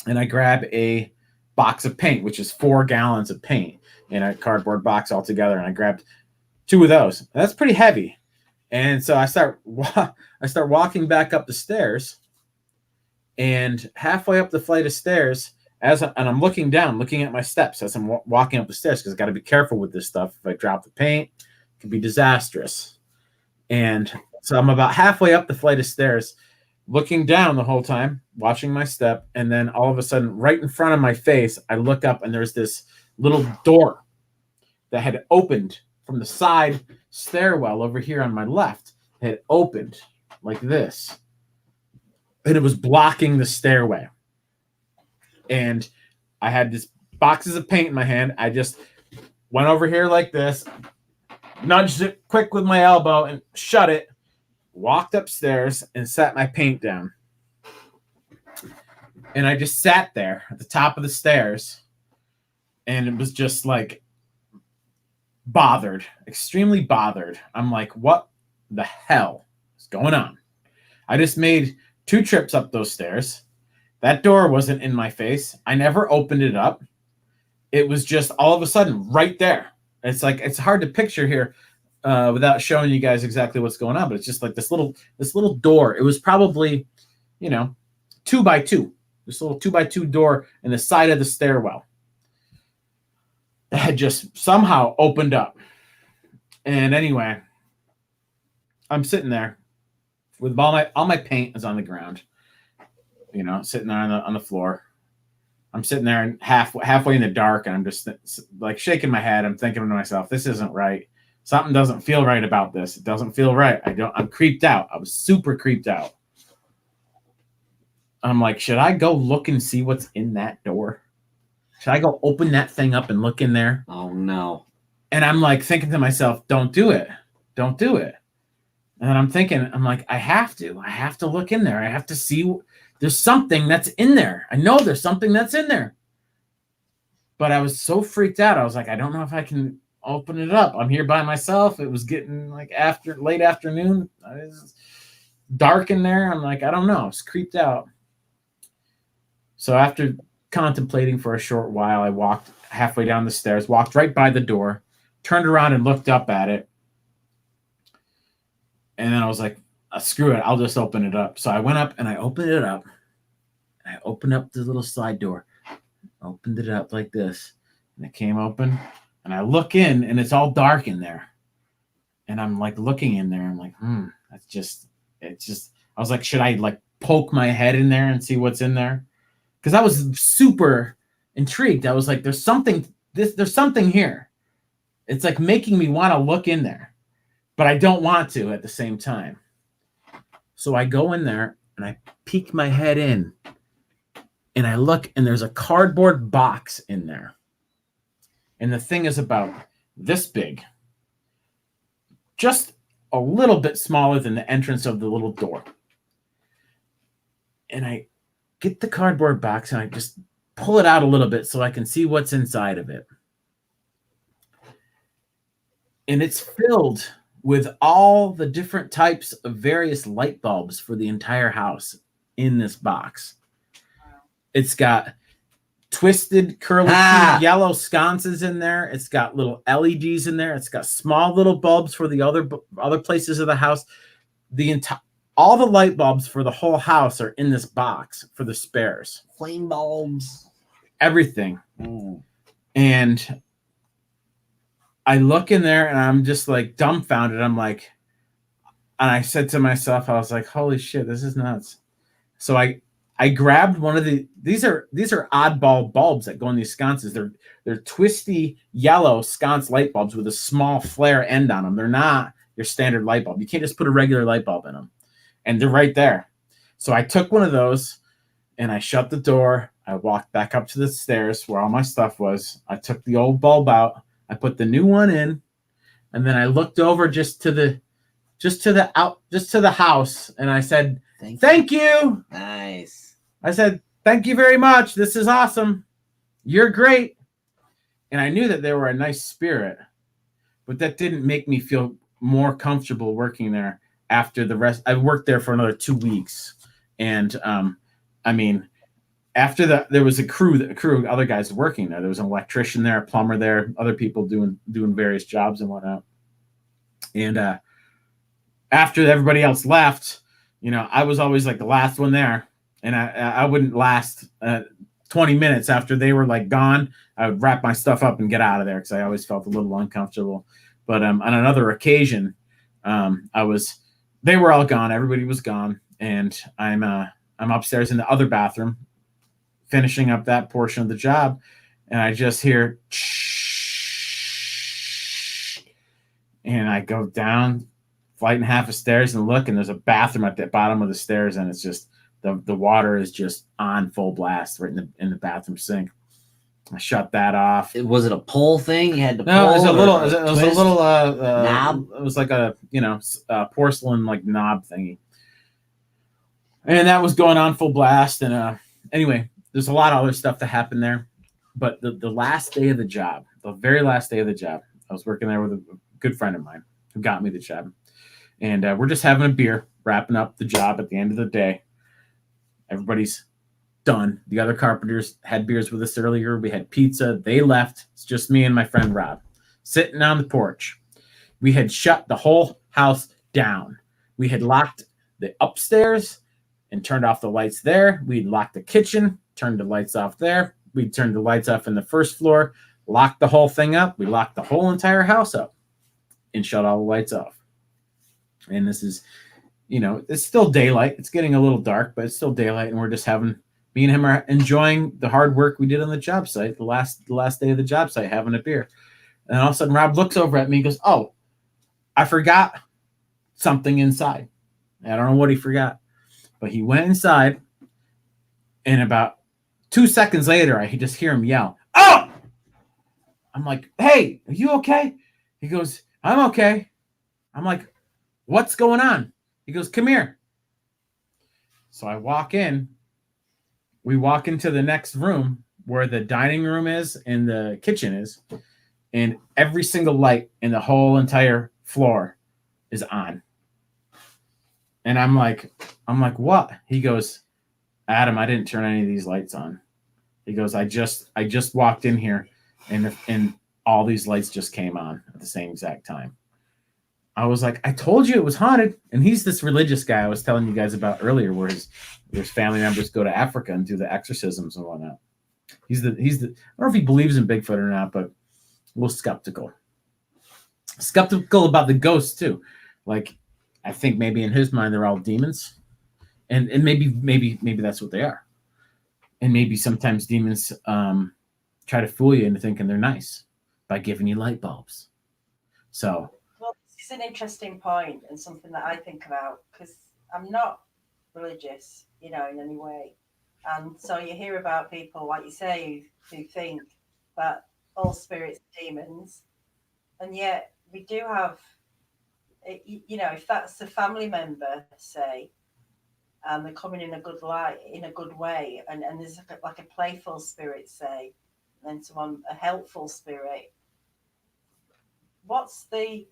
and I grab a box of paint, which is 4 gallons of paint in a cardboard box altogether. And I grabbed 2 of those. That's pretty heavy. And so I start walking back up the stairs, and halfway up the flight of stairs, and I'm looking down, looking at my steps as I'm walking up the stairs, because I got to be careful with this stuff. If I drop the paint, it can be disastrous. And so I'm about halfway up the flight of stairs looking down the whole time, watching my step, and then all of a sudden, right in front of my face, I look up and there's this little door that had opened from the side stairwell over here on my left. It had opened like this, and it was blocking the stairway. And I had this boxes of paint in my hand. I just went over here like this, nudged it quick with my elbow and shut it, walked upstairs and sat my paint down. And I just sat there at the top of the stairs, and it was just like bothered, extremely bothered. I'm like, what the hell is going on? I just made 2 trips up those stairs. That door wasn't in my face. I never opened it up. It was just all of a sudden right there. It's like, it's hard to picture here without showing you guys exactly what's going on, but it's just like this little door. It was probably, 2 by 2. This little 2 by 2 door in the side of the stairwell. It had just somehow opened up. And anyway, I'm sitting there with all my paint is on the ground, sitting there on the floor. I'm sitting there and halfway in the dark, and I'm just like shaking my head. I'm thinking to myself, this isn't right. Something doesn't feel right about this. It doesn't feel right. I'm creeped out. I was super creeped out. I'm like, should I go look and see what's in that door? Should I go open that thing up and look in there? Oh, no. And I'm like thinking to myself, don't do it. Don't do it. And then I'm like, I have to look in there. I have to see. There's something that's in there. I know there's something that's in there. But I was so freaked out. I was like, I don't know if I can open it up. I'm here by myself. It was getting like late afternoon. It was dark in there. I'm like, I don't know. I was creeped out. So after contemplating for a short while, I walked halfway down the stairs, walked right by the door, turned around and looked up at it. And then I was like, screw it, I'll just open it up. So I went up and I opened it up. I opened up the little side door, opened it up like this, and it came open. And I look in, and it's all dark in there. And I'm like looking in there. I'm like, it's just. I was like, should I like poke my head in there and see what's in there? Because I was super intrigued. I was like, there's something here. It's like making me want to look in there, but I don't want to at the same time. So I go in there and I peek my head in and I look, and there's a cardboard box in there. And the thing is about this big, just a little bit smaller than the entrance of the little door. And I get the cardboard box and I just pull it out a little bit so I can see what's inside of it. And it's filled with all the different types of various light bulbs for the entire house in this box. It's got twisted, curly yellow sconces in there. It's got little LEDs in there. It's got small little bulbs for the other places of the house. All the light bulbs for the whole house are in this box for the spares. Flame bulbs. Everything. And I look in there and I'm just like dumbfounded. I'm like, and I said to myself, I was like, holy shit, this is nuts. So I grabbed one of these are oddball bulbs that go in these sconces. They're twisty yellow sconce light bulbs with a small flare end on them. They're not your standard light bulb. You can't just put a regular light bulb in them. And they're right there. So I took one of those and I shut the door. I walked back up to the stairs where all my stuff was. I took the old bulb out. I put the new one in, and then I looked over just to the house, and I said, "Thank you." Nice. I said, "Thank you very much. This is awesome. You're great." And I knew that they were a nice spirit, but that didn't make me feel more comfortable working there. After the rest, I worked there for another 2 weeks, and after that, there was a crew of other guys working there. There was an electrician there, a plumber there, other people doing various jobs and whatnot. And after everybody else left, I was always like the last one there, and I wouldn't last 20 minutes after they were like gone. I would wrap my stuff up and get out of there because I always felt a little uncomfortable. But on another occasion, they were all gone. Everybody was gone. and I'm upstairs in the other bathroom, finishing up that portion of the job, and I just hear, and I go down flight and a half of stairs and look, and there's a bathroom at the bottom of the stairs, and it's just the water is just on full blast right in the bathroom sink. I shut that off. Was it a pull thing? You had to pull? No, it was a little. or It was a twist? little knob. It was like a porcelain like knob thingy, and that was going on full blast. And anyway, there's a lot of other stuff that happened there. But the last day of the job, the very last day of the job, I was working there with a good friend of mine who got me the job, and we're just having a beer, wrapping up the job at the end of the day. Everybody's done. The other carpenters had beers with us earlier. We had pizza. They left. It's just me and my friend Rob sitting on the porch. We had shut the whole house down. We had locked the upstairs and turned off the lights there. We'd locked the kitchen, turned the lights off there. We turned the lights off in the first floor, locked the whole thing up. We locked the whole entire house up and shut all the lights off. And this is, it's still daylight. It's getting a little dark, but it's still daylight. And we're just me and him are enjoying the hard work we did on the job site, the last day of the job site, having a beer. And all of a sudden, Rob looks over at me and goes, "Oh, I forgot something inside." I don't know what he forgot, but he went inside, and about 2 seconds later, I just hear him yell, "Oh!" I'm like, "Hey, are you okay?" He goes, "I'm okay." I'm like, "What's going on?" He goes, "Come here." So I walk in. We walk into the next room where the dining room is and the kitchen is, and every single light in the whole entire floor is on. And I'm like, "What?" He goes, "Adam, I didn't turn any of these lights on." He goes, I just walked in here and all these lights just came on at the same exact time." I was like, "I told you it was haunted." And he's this religious guy I was telling you guys about earlier, where his family members go to Africa and do the exorcisms and whatnot. He's the I don't know if he believes in Bigfoot or not, but a little skeptical about the ghosts too. Like, I think maybe in his mind they're all demons, and maybe that's what they are. And maybe sometimes demons try to fool you into thinking they're nice by giving you light bulbs. So, well, this is an interesting point and something that I think about, because I'm not religious, in any way. And so you hear about people, like you say, who think that all spirits are demons. And yet we do have, if that's a family member, say, and they're coming in a good light, in a good way, and there's like a playful spirit, say, and then someone, a helpful spirit, what's the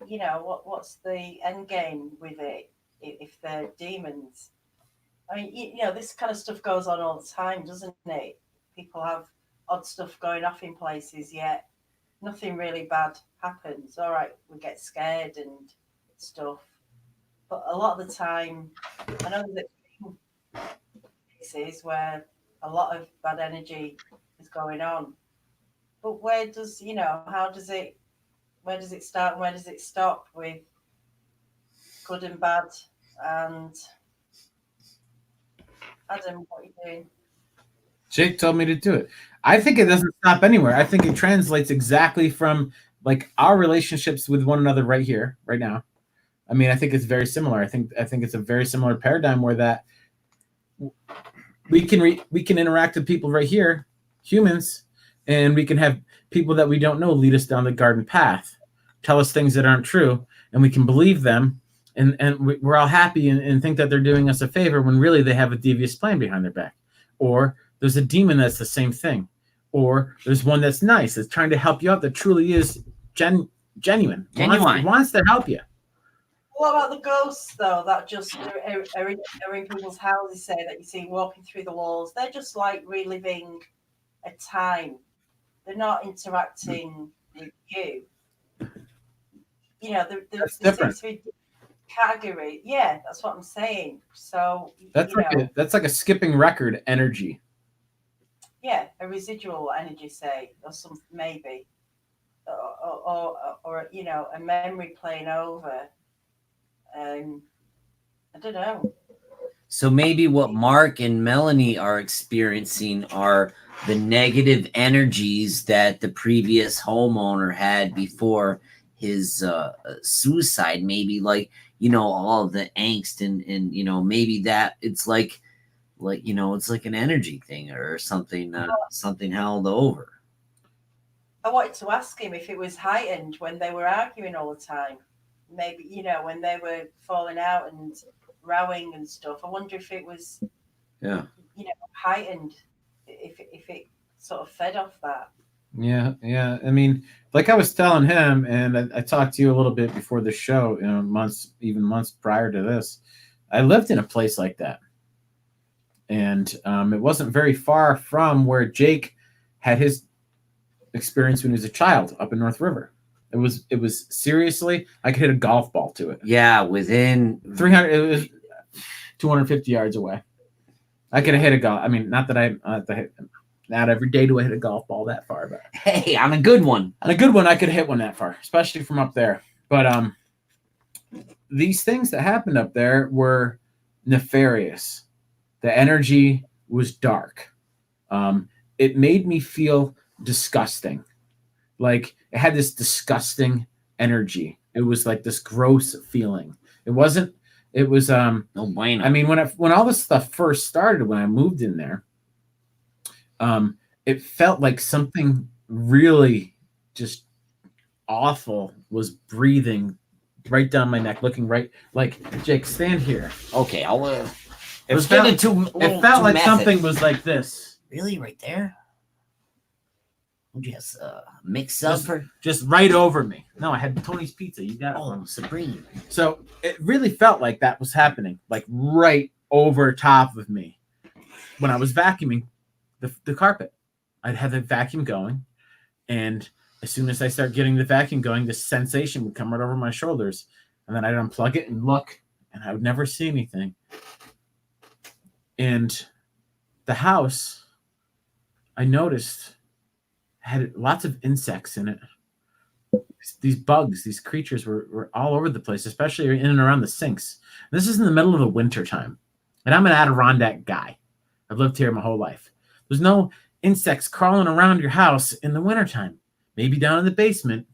what's the end game with it if they're demons? I mean, this kind of stuff goes on all the time, doesn't it? People have odd stuff going off in places, yet nothing really bad happens. All right, we get scared and stuff, but a lot of the time, I know that cases where a lot of bad energy is going on, but where does where does it start and where does it stop with good and bad? And Adam, what are you doing? Jake told me to do it. I think it doesn't stop anywhere. I think it translates exactly from like our relationships with one another right here, right now. I mean, I think it's very similar. I think it's a very similar paradigm where that we can interact with people right here, humans, and we can have people that we don't know lead us down the garden path, tell us things that aren't true, and we can believe them, and we're all happy and think that they're doing us a favor when really they have a devious plan behind their back. Or there's a demon that's the same thing. Or there's one that's nice, that's trying to help you out, that truly is genuine. Wants to help you. What about the ghosts, though, that just are in people's houses, say, that you see walking through the walls? They're just like reliving a time. They're not interacting with you. There seems to be category. Yeah, that's what I'm saying. So that's like a skipping record energy. Yeah, a residual energy, say, or some maybe, or a memory playing over. I don't know. So maybe what Mark and Melanie are experiencing are the negative energies that the previous homeowner had before his suicide. Maybe like, you know, all of the angst and you know, maybe that it's like you know, it's like an energy thing or something, something held over. I wanted to ask him if it was heightened when they were arguing all the time. Maybe, you know, when they were falling out and rowing and stuff. I wonder if it was, Yeah. you know, heightened, if it sort of fed off that. Yeah. I mean, like I was telling him, and I talked to you a little bit before the show, you know, months prior to this. I lived in a place like that. And it wasn't very far from where Jake had his experience when he was a child up in North River. It was seriously, I could hit a golf ball to it. Yeah, within 300, it was 250 yards away. I could have hit a golf. I mean, not every day do I hit a golf ball that far, but hey, on a good one. on a good one, I could hit one that far, especially from up there. But these things that happened up there were nefarious. The energy was dark. It made me feel disgusting. Like it had this disgusting energy. It was like this gross feeling. It was No bueno. I mean, when all this stuff first started, when I moved in there, it felt like something really just awful was breathing right down my neck, looking right like Jake, stand here. Okay, I'll It let's felt, get into it felt like something was like this. Really, right there? Just mix up for Just right over me. No, I had Tony's Pizza. You got it. oh Sabrine. So it really felt like that was happening, like right over top of me. When I was vacuuming the carpet, I'd have the vacuum going, and as soon as I start getting the vacuum going, this sensation would come right over my shoulders, and then I'd unplug it and look, and I would never see anything. And the house, I noticed, had lots of insects in it. These bugs, these creatures were all over the place, especially in and around the sinks. This is in the middle of the winter time. And I'm an Adirondack guy. I've lived here my whole life. There's no insects crawling around your house in the wintertime. Maybe down in the basement,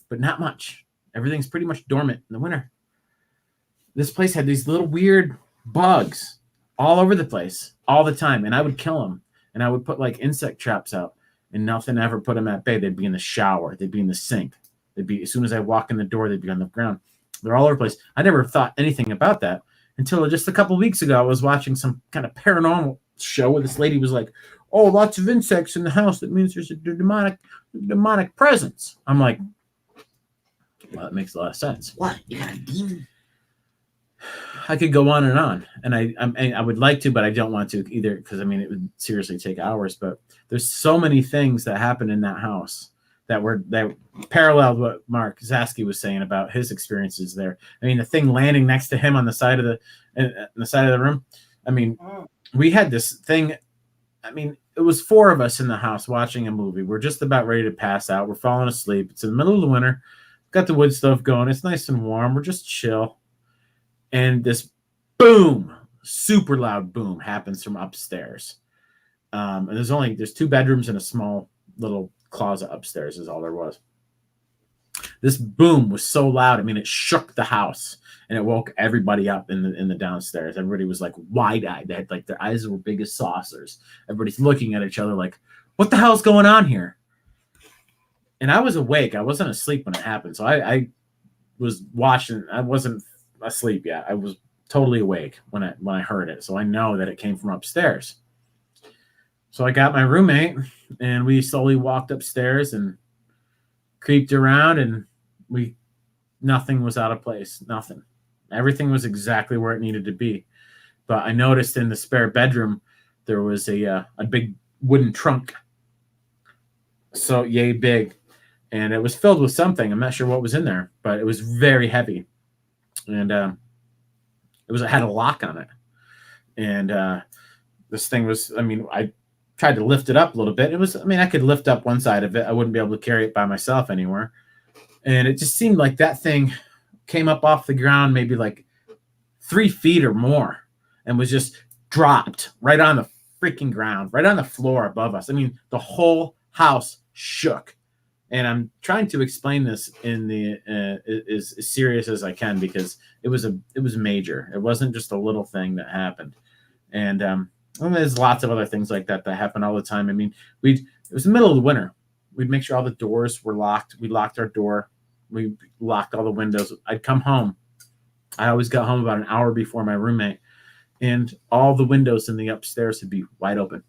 but not much. Everything's pretty much dormant in the winter. This place had these little weird bugs all over the place all the time. And I would kill them. And I would put like insect traps out. And nothing ever put them at bay. They'd be in the shower. They'd be in the sink. They'd be, as soon as I walk in the door, they'd be on the ground. They're all over the place. I never thought anything about that until just a couple of weeks ago. I was watching some kind of paranormal show where this lady was like, "Oh, lots of insects in the house. That means there's a demonic presence." I'm like, well, that makes a lot of sense. What? You got a demon? I could go on, and I would like to, but I don't want to either, because I mean it would seriously take hours. But there's so many things that happened in that house that paralleled what Mark Zasky was saying about his experiences there. I mean, the thing landing next to him on the side of the room. I mean, we had this thing. I mean, it was 4 of us in the house watching a movie. We're just about ready to pass out. We're falling asleep. It's in the middle of the winter. Got the wood stove going. It's nice and warm. We're just chill. And this boom, super loud boom happens from upstairs. And there's 2 bedrooms and a small little closet upstairs is all there was. This boom was so loud. I mean, it shook the house and it woke everybody up in the downstairs. Everybody was like wide-eyed. They had like their eyes were big as saucers. Everybody's looking at each other like, what the hell's going on here? And I was awake. I wasn't asleep when it happened. So I was watching. I wasn't asleep yet. I was totally awake when I heard it. So I know that it came from upstairs. So I got my roommate and we slowly walked upstairs and creeped around, and nothing was out of place. Nothing. Everything was exactly where it needed to be. But I noticed in the spare bedroom there was a big wooden trunk. So yay big. And it was filled with something. I'm not sure what was in there, but it was very heavy. And it had a lock on it. And this thing was, I mean, I tried to lift it up a little bit. I could lift up one side of it. I wouldn't be able to carry it by myself anywhere. And it just seemed like that thing came up off the ground maybe like 3 feet or more. and was just dropped right on the freaking ground, right on the floor above us. I mean, the whole house shook. And I'm trying to explain this in the as serious as I can, because it was major. It wasn't just a little thing that happened. And there's lots of other things like that happen all the time. I mean, it was the middle of the winter. We'd make sure all the doors were locked. We locked our door. We locked all the windows. I'd come home. I always got home about an hour before my roommate, and all the windows in the upstairs would be wide open.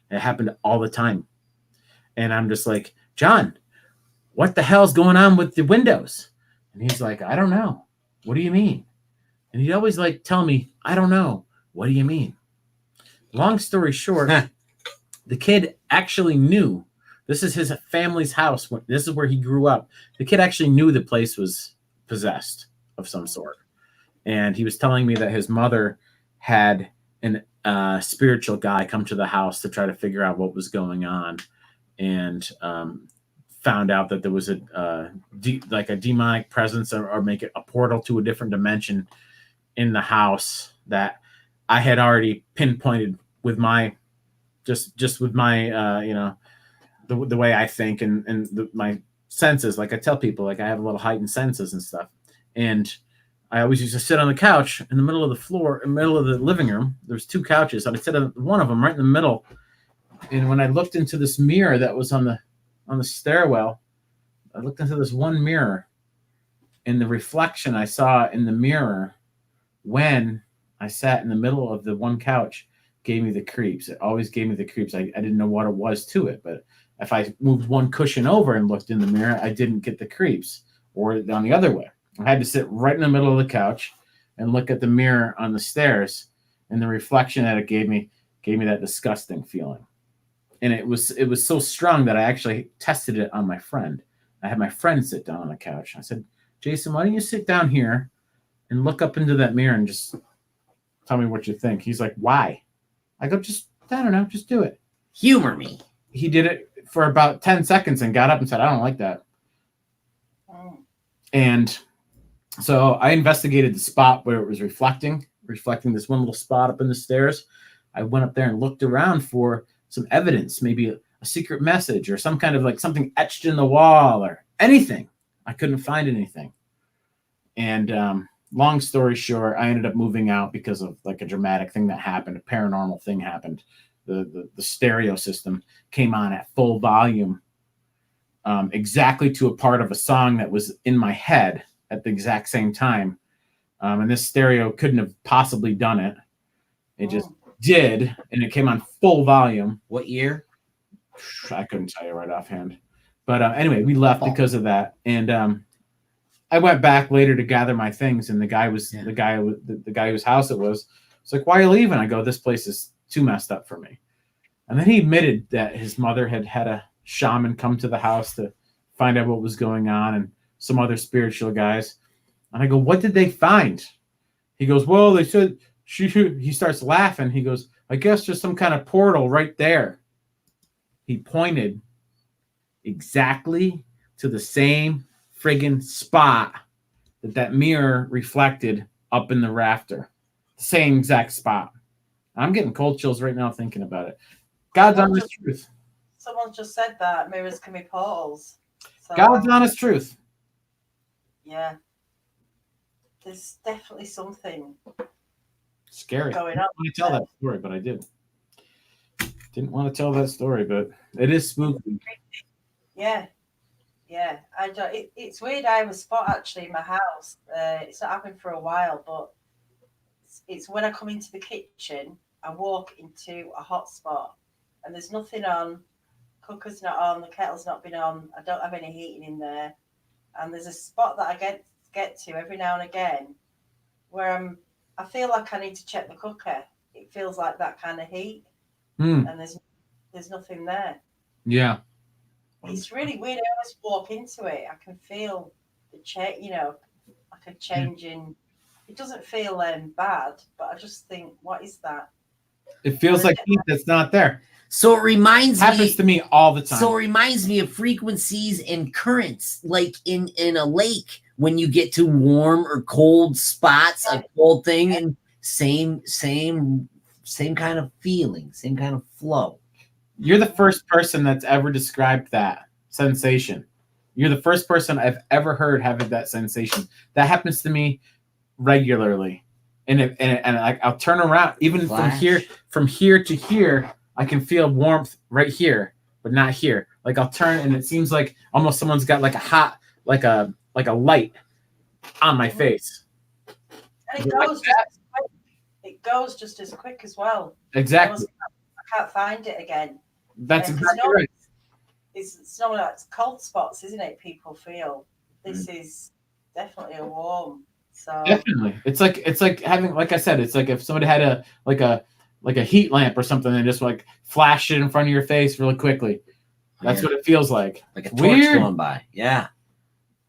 It happened all the time. And I'm just like, John, what the hell's going on with the windows? And he's like, I don't know. What do you mean? And he'd always like tell me, I don't know. What do you mean? Long story short, the kid actually knew. This is his family's house. This is where he grew up. The kid actually knew the place was possessed of some sort. And he was telling me that his mother had a spiritual guy come to the house to try to figure out what was going on. And found out that there was a demonic presence or make it a portal to a different dimension in the house that I had already pinpointed with my just with my the way I think and my senses. Like I tell people, like I have a little heightened senses and stuff. And I always used to sit on the couch in the middle of the floor, in the middle of the living room. There's two couches. I'd sit on one of them right in the middle. And when I looked into this mirror that was on the stairwell, I looked into this one mirror, and the reflection I saw in the mirror when I sat in the middle of the one couch gave me the creeps. It always gave me the creeps. I didn't know what it was to it, but if I moved one cushion over and looked in the mirror, I didn't get the creeps, or on the other way. I had to sit right in the middle of the couch and look at the mirror on the stairs, and the reflection that it gave me that disgusting feeling. And it was so strong that I actually tested it on my friend. I had my friend sit down on the couch. I said, Jason, why don't you sit down here and look up into that mirror and just tell me what you think? He's like, why? I go, I don't know, just do it. Humor me. He did it for about 10 seconds and got up and said, I don't like that. And so I investigated the spot where it was reflecting this one little spot up in the stairs. I went up there and looked around for some evidence, maybe a secret message or some kind of like something etched in the wall or anything. I couldn't find anything. And long story short, I ended up moving out because of like a dramatic thing that happened. A paranormal thing happened. The stereo system came on at full volume, exactly to a part of a song that was in my head at the exact same time. And this stereo couldn't have possibly done it. It just did, and it came on full volume. What year? I couldn't tell you right offhand. But anyway, we left because of that. And I went back later to gather my things, and the guy whose house it was like, why are you leaving? I go, this place is too messed up for me. And then he admitted that his mother had a shaman come to the house to find out what was going on, and some other spiritual guys. And I go, what did they find? He goes, well, they said he starts laughing. He goes, I guess there's some kind of portal right there. He pointed exactly to the same friggin' spot that mirror reflected up in the rafter. The same exact spot. I'm getting cold chills right now thinking about it. God's honest truth. Someone just said that mirrors can be portals. So, God's honest truth. Yeah. There's definitely something Scary. going on. I didn't want to tell that story, but I did. Didn't want to tell that story, but it is spooky. Yeah. Yeah. It's weird. I have a spot actually in my house. It's not happened for a while, but it's when I come into the kitchen, I walk into a hot spot and there's nothing on. Cooker's not on, the kettle's not been on. I don't have any heating in there. And there's a spot that I get to every now and again where I feel like I need to check the cooker. It feels like that kind of heat. And there's nothing there. Yeah. It's really weird. I always walk into it. I can feel the change, like a change in. It doesn't feel bad, but I just think, what is that? It feels like heat that's not there. So it happens to me all the time. So it reminds me of frequencies and currents, like in a lake when you get to warm or cold spots, a cold thing, and same kind of feeling, same kind of flow. You're the first person that's ever described that sensation. You're the first person I've ever heard having that sensation. That happens to me regularly, and I'll turn around even Flash. from here to here. I can feel warmth right here, but not here. Like I'll turn, and it seems like almost someone's got like a hot, like a light on my face. And it goes just as quick as well. Exactly. I can't find it again. That's Yeah, 'cause exactly normally right. It's normally like cold spots, isn't it? People feel this is definitely a warm. So Definitely, it's like having, like I said, it's like if somebody had a heat lamp or something and just like flashed it in front of your face really quickly. That's what it feels like. Like a torch Weird. going by. Yeah.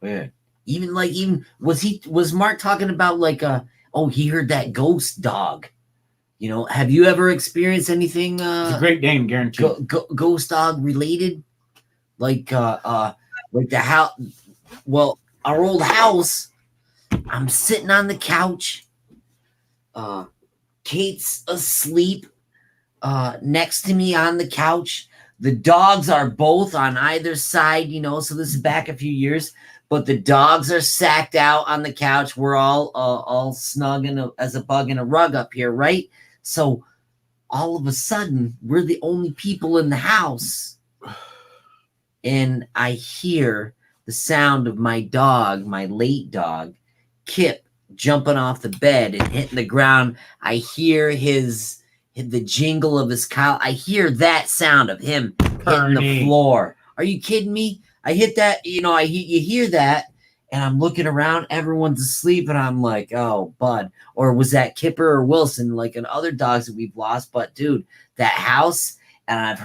Weird. Even was Mark talking about like he heard that ghost dog. You know, have you ever experienced anything It's a Great Dane, guaranteed. ghost dog related? Like the house, well, our old house, I'm sitting on the couch. Kate's asleep next to me on the couch. The dogs are both on either side, you know, so this is back a few years, but the dogs are sacked out on the couch. We're all snug as a bug in a rug up here, right? So all of a sudden, we're the only people in the house. And I hear the sound of my dog, my late dog, Kip, jumping off the bed and hitting the ground. I hear the jingle of his collar. I hear that sound of him hitting the floor. Are you kidding me? I hit that, you know, you hear that, and I'm looking around, everyone's asleep, and I'm like, oh, bud. Or was that Kipper or Wilson, like in other dogs that we've lost? But dude, that house, and I've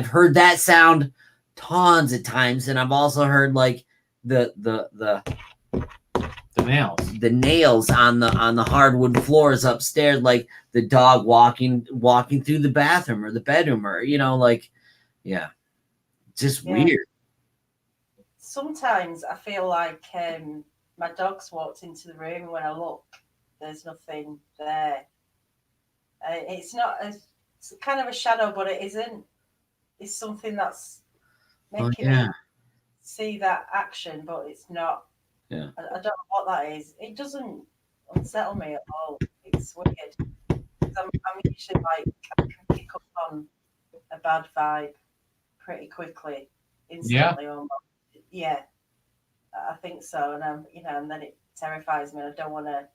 heard that sound tons of times, and I've also heard like the nails on the hardwood floors upstairs, like the dog walking through the bathroom or the bedroom, or you know, like, yeah, just weird. Sometimes I feel like my dog's walked into the room, and when I look, there's nothing there. It's it's kind of a shadow, but it isn't. It's something that's making me see that action, but it's not. Yeah. I don't know what that is. It doesn't unsettle me at all. It's weird. I'm usually like, I can pick up on a bad vibe pretty quickly, instantly. Yeah, I think so. And and then it terrifies me. I don't want to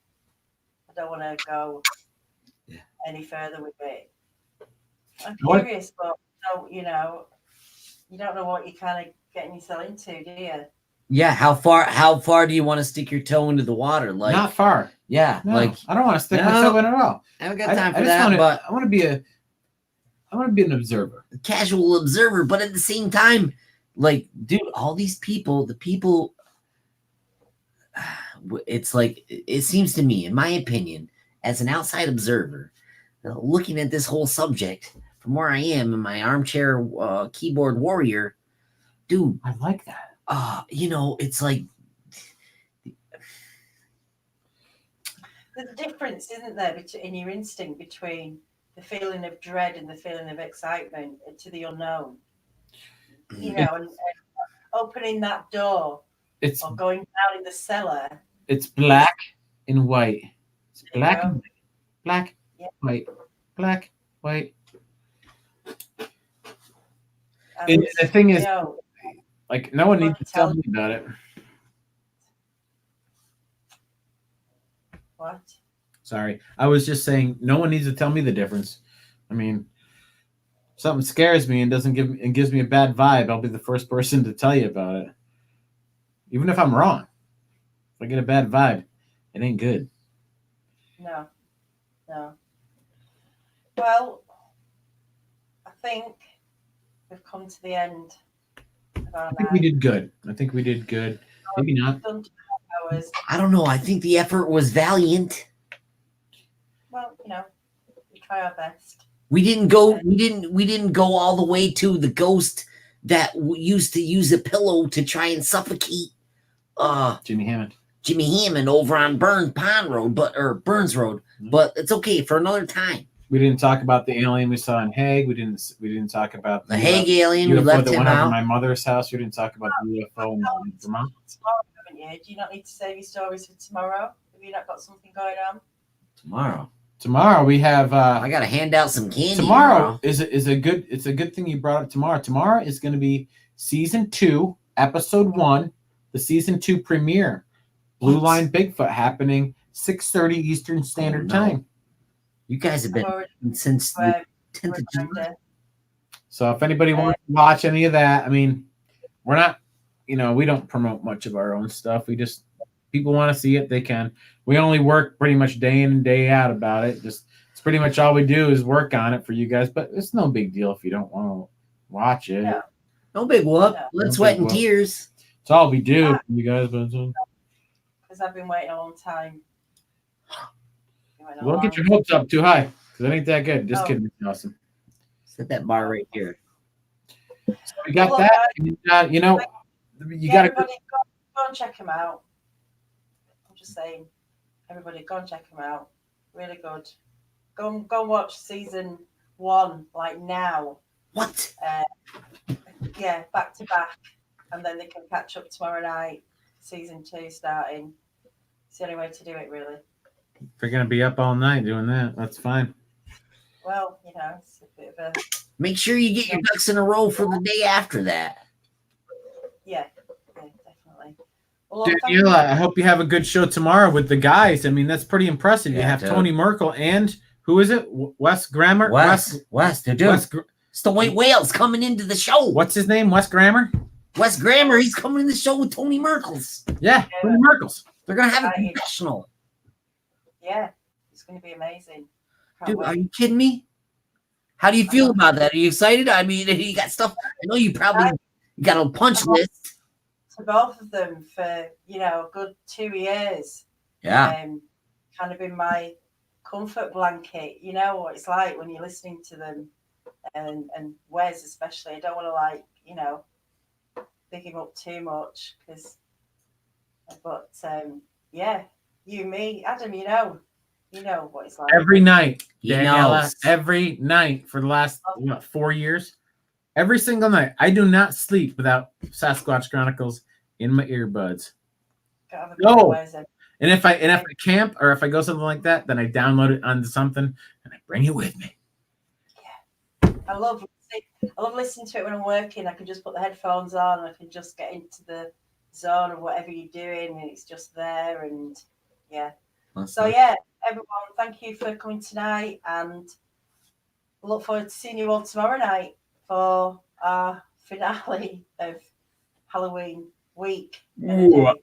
go any further with it. I'm curious, but you don't know what you're kind of getting yourself into, do you? Yeah, how far do you want to stick your toe into the water? Like, not far. Yeah, no, like I don't want to stick my toe in at all. I haven't got time for that. But I want to be an observer, a casual observer. But at the same time, like, dude, all these people, it's like, it seems to me, in my opinion, as an outside observer, looking at this whole subject from where I am in my armchair keyboard warrior, dude, I like that. You know, it's like the difference, isn't there, in your instinct between the feeling of dread and the feeling of excitement to the unknown. You know, and opening that door or going down in the cellar. It's black and white. It's black and white. Black, white, black, white. And the thing is, like, no one needs to tell me about it. What? Sorry. I was just saying no one needs to tell me the difference. I mean, if something scares me and gives me a bad vibe, I'll be the first person to tell you about it. Even if I'm wrong. If I get a bad vibe, it ain't good. No. Well, I think we've come to the end. I think we did good. Maybe not. I don't know. I think the effort was valiant. Well, we try our best. We didn't go all the way to the ghost that used to use a pillow to try and suffocate. Jimmy Hammond. Jimmy Hammond over on Burns Road, but it's okay for another time. We didn't talk about the alien we saw in Hague. We didn't talk about The Hague alien, we UFO left that him went over out. my mother's house. We didn't talk about the UFO in Vermont. Tomorrow, haven't you? Do you not need to save your stories for tomorrow? Have you not got something going on? Tomorrow we have. I gotta hand out some candy. Tomorrow is a good. It's a good thing you brought up tomorrow. Tomorrow is going to be season 2, episode 1, the season 2 premiere. Blue Line Bigfoot happening 6:30 Eastern Standard Time. You guys have been since the 10th of July. So if anybody wants to watch any of that, I mean, we're not, we don't promote much of our own stuff. We just, people want to see it, they can. We only work pretty much day in and day out about it. It's pretty much all we do is work on it for you guys, but it's no big deal if you don't want to watch it. No big whoop. Blood, sweat, and tears. It's all we do for you guys. Because I've been waiting a long time. Don't get your hopes up too high, because it ain't that good. Just kidding. It's awesome. Set that bar right here. So we got that. You got to everybody go and check him out. I'm just saying, everybody go and check him out. Really good. Go and watch season 1 like now. What? Yeah, back to back, and then they can catch up tomorrow night. Season 2 starting. It's the only way to do it, really. If you're going to be up all night doing that, that's fine. Well, it's a bit of a... Make sure you get your ducks in a row for the day after that. Yeah, definitely. Well, Daniela, I hope you have a good show tomorrow with the guys. I mean, that's pretty impressive. You have Tony Merkel and, who is it? Wes Grammer? Wes, dude. It's the white whales coming into the show. What's his name? Wes Grammer? Wes Grammer, he's coming in the show with Tony Merkels. Yeah, Tony Merkels. They're going to have a confessional. Yeah, it's going to be amazing. Dude, are you kidding me? How do you feel about that? Are you excited? I mean, you got stuff. I know you probably got a punch list. To both of them for, a good 2 years. Yeah. Kind of been my comfort blanket. You know what it's like when you're listening to them, and Wes especially. I don't want to big him up too much but yeah, you, me, Adam, you know what it's like. Every night, Daniela, knows. every night for the last 4 years, every single night, I do not sleep without Sasquatch Chronicles in my earbuds. No. And if I camp or if I go something like that, then I download it onto something and I bring it with me. Yeah, I love listening to it when I'm working. I can just put the headphones on and I can just get into the zone of whatever you're doing, and it's just there. And yeah, so yeah, everyone, thank you for coming tonight, and look forward to seeing you all tomorrow night for our finale of Halloween week. Tomorrow's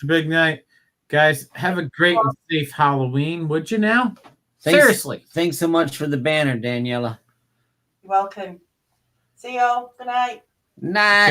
a big night, guys. Have a great and safe Halloween, would you now? Seriously. Thanks so much for the banner, Daniela. You're welcome. See you all. Good night. Night.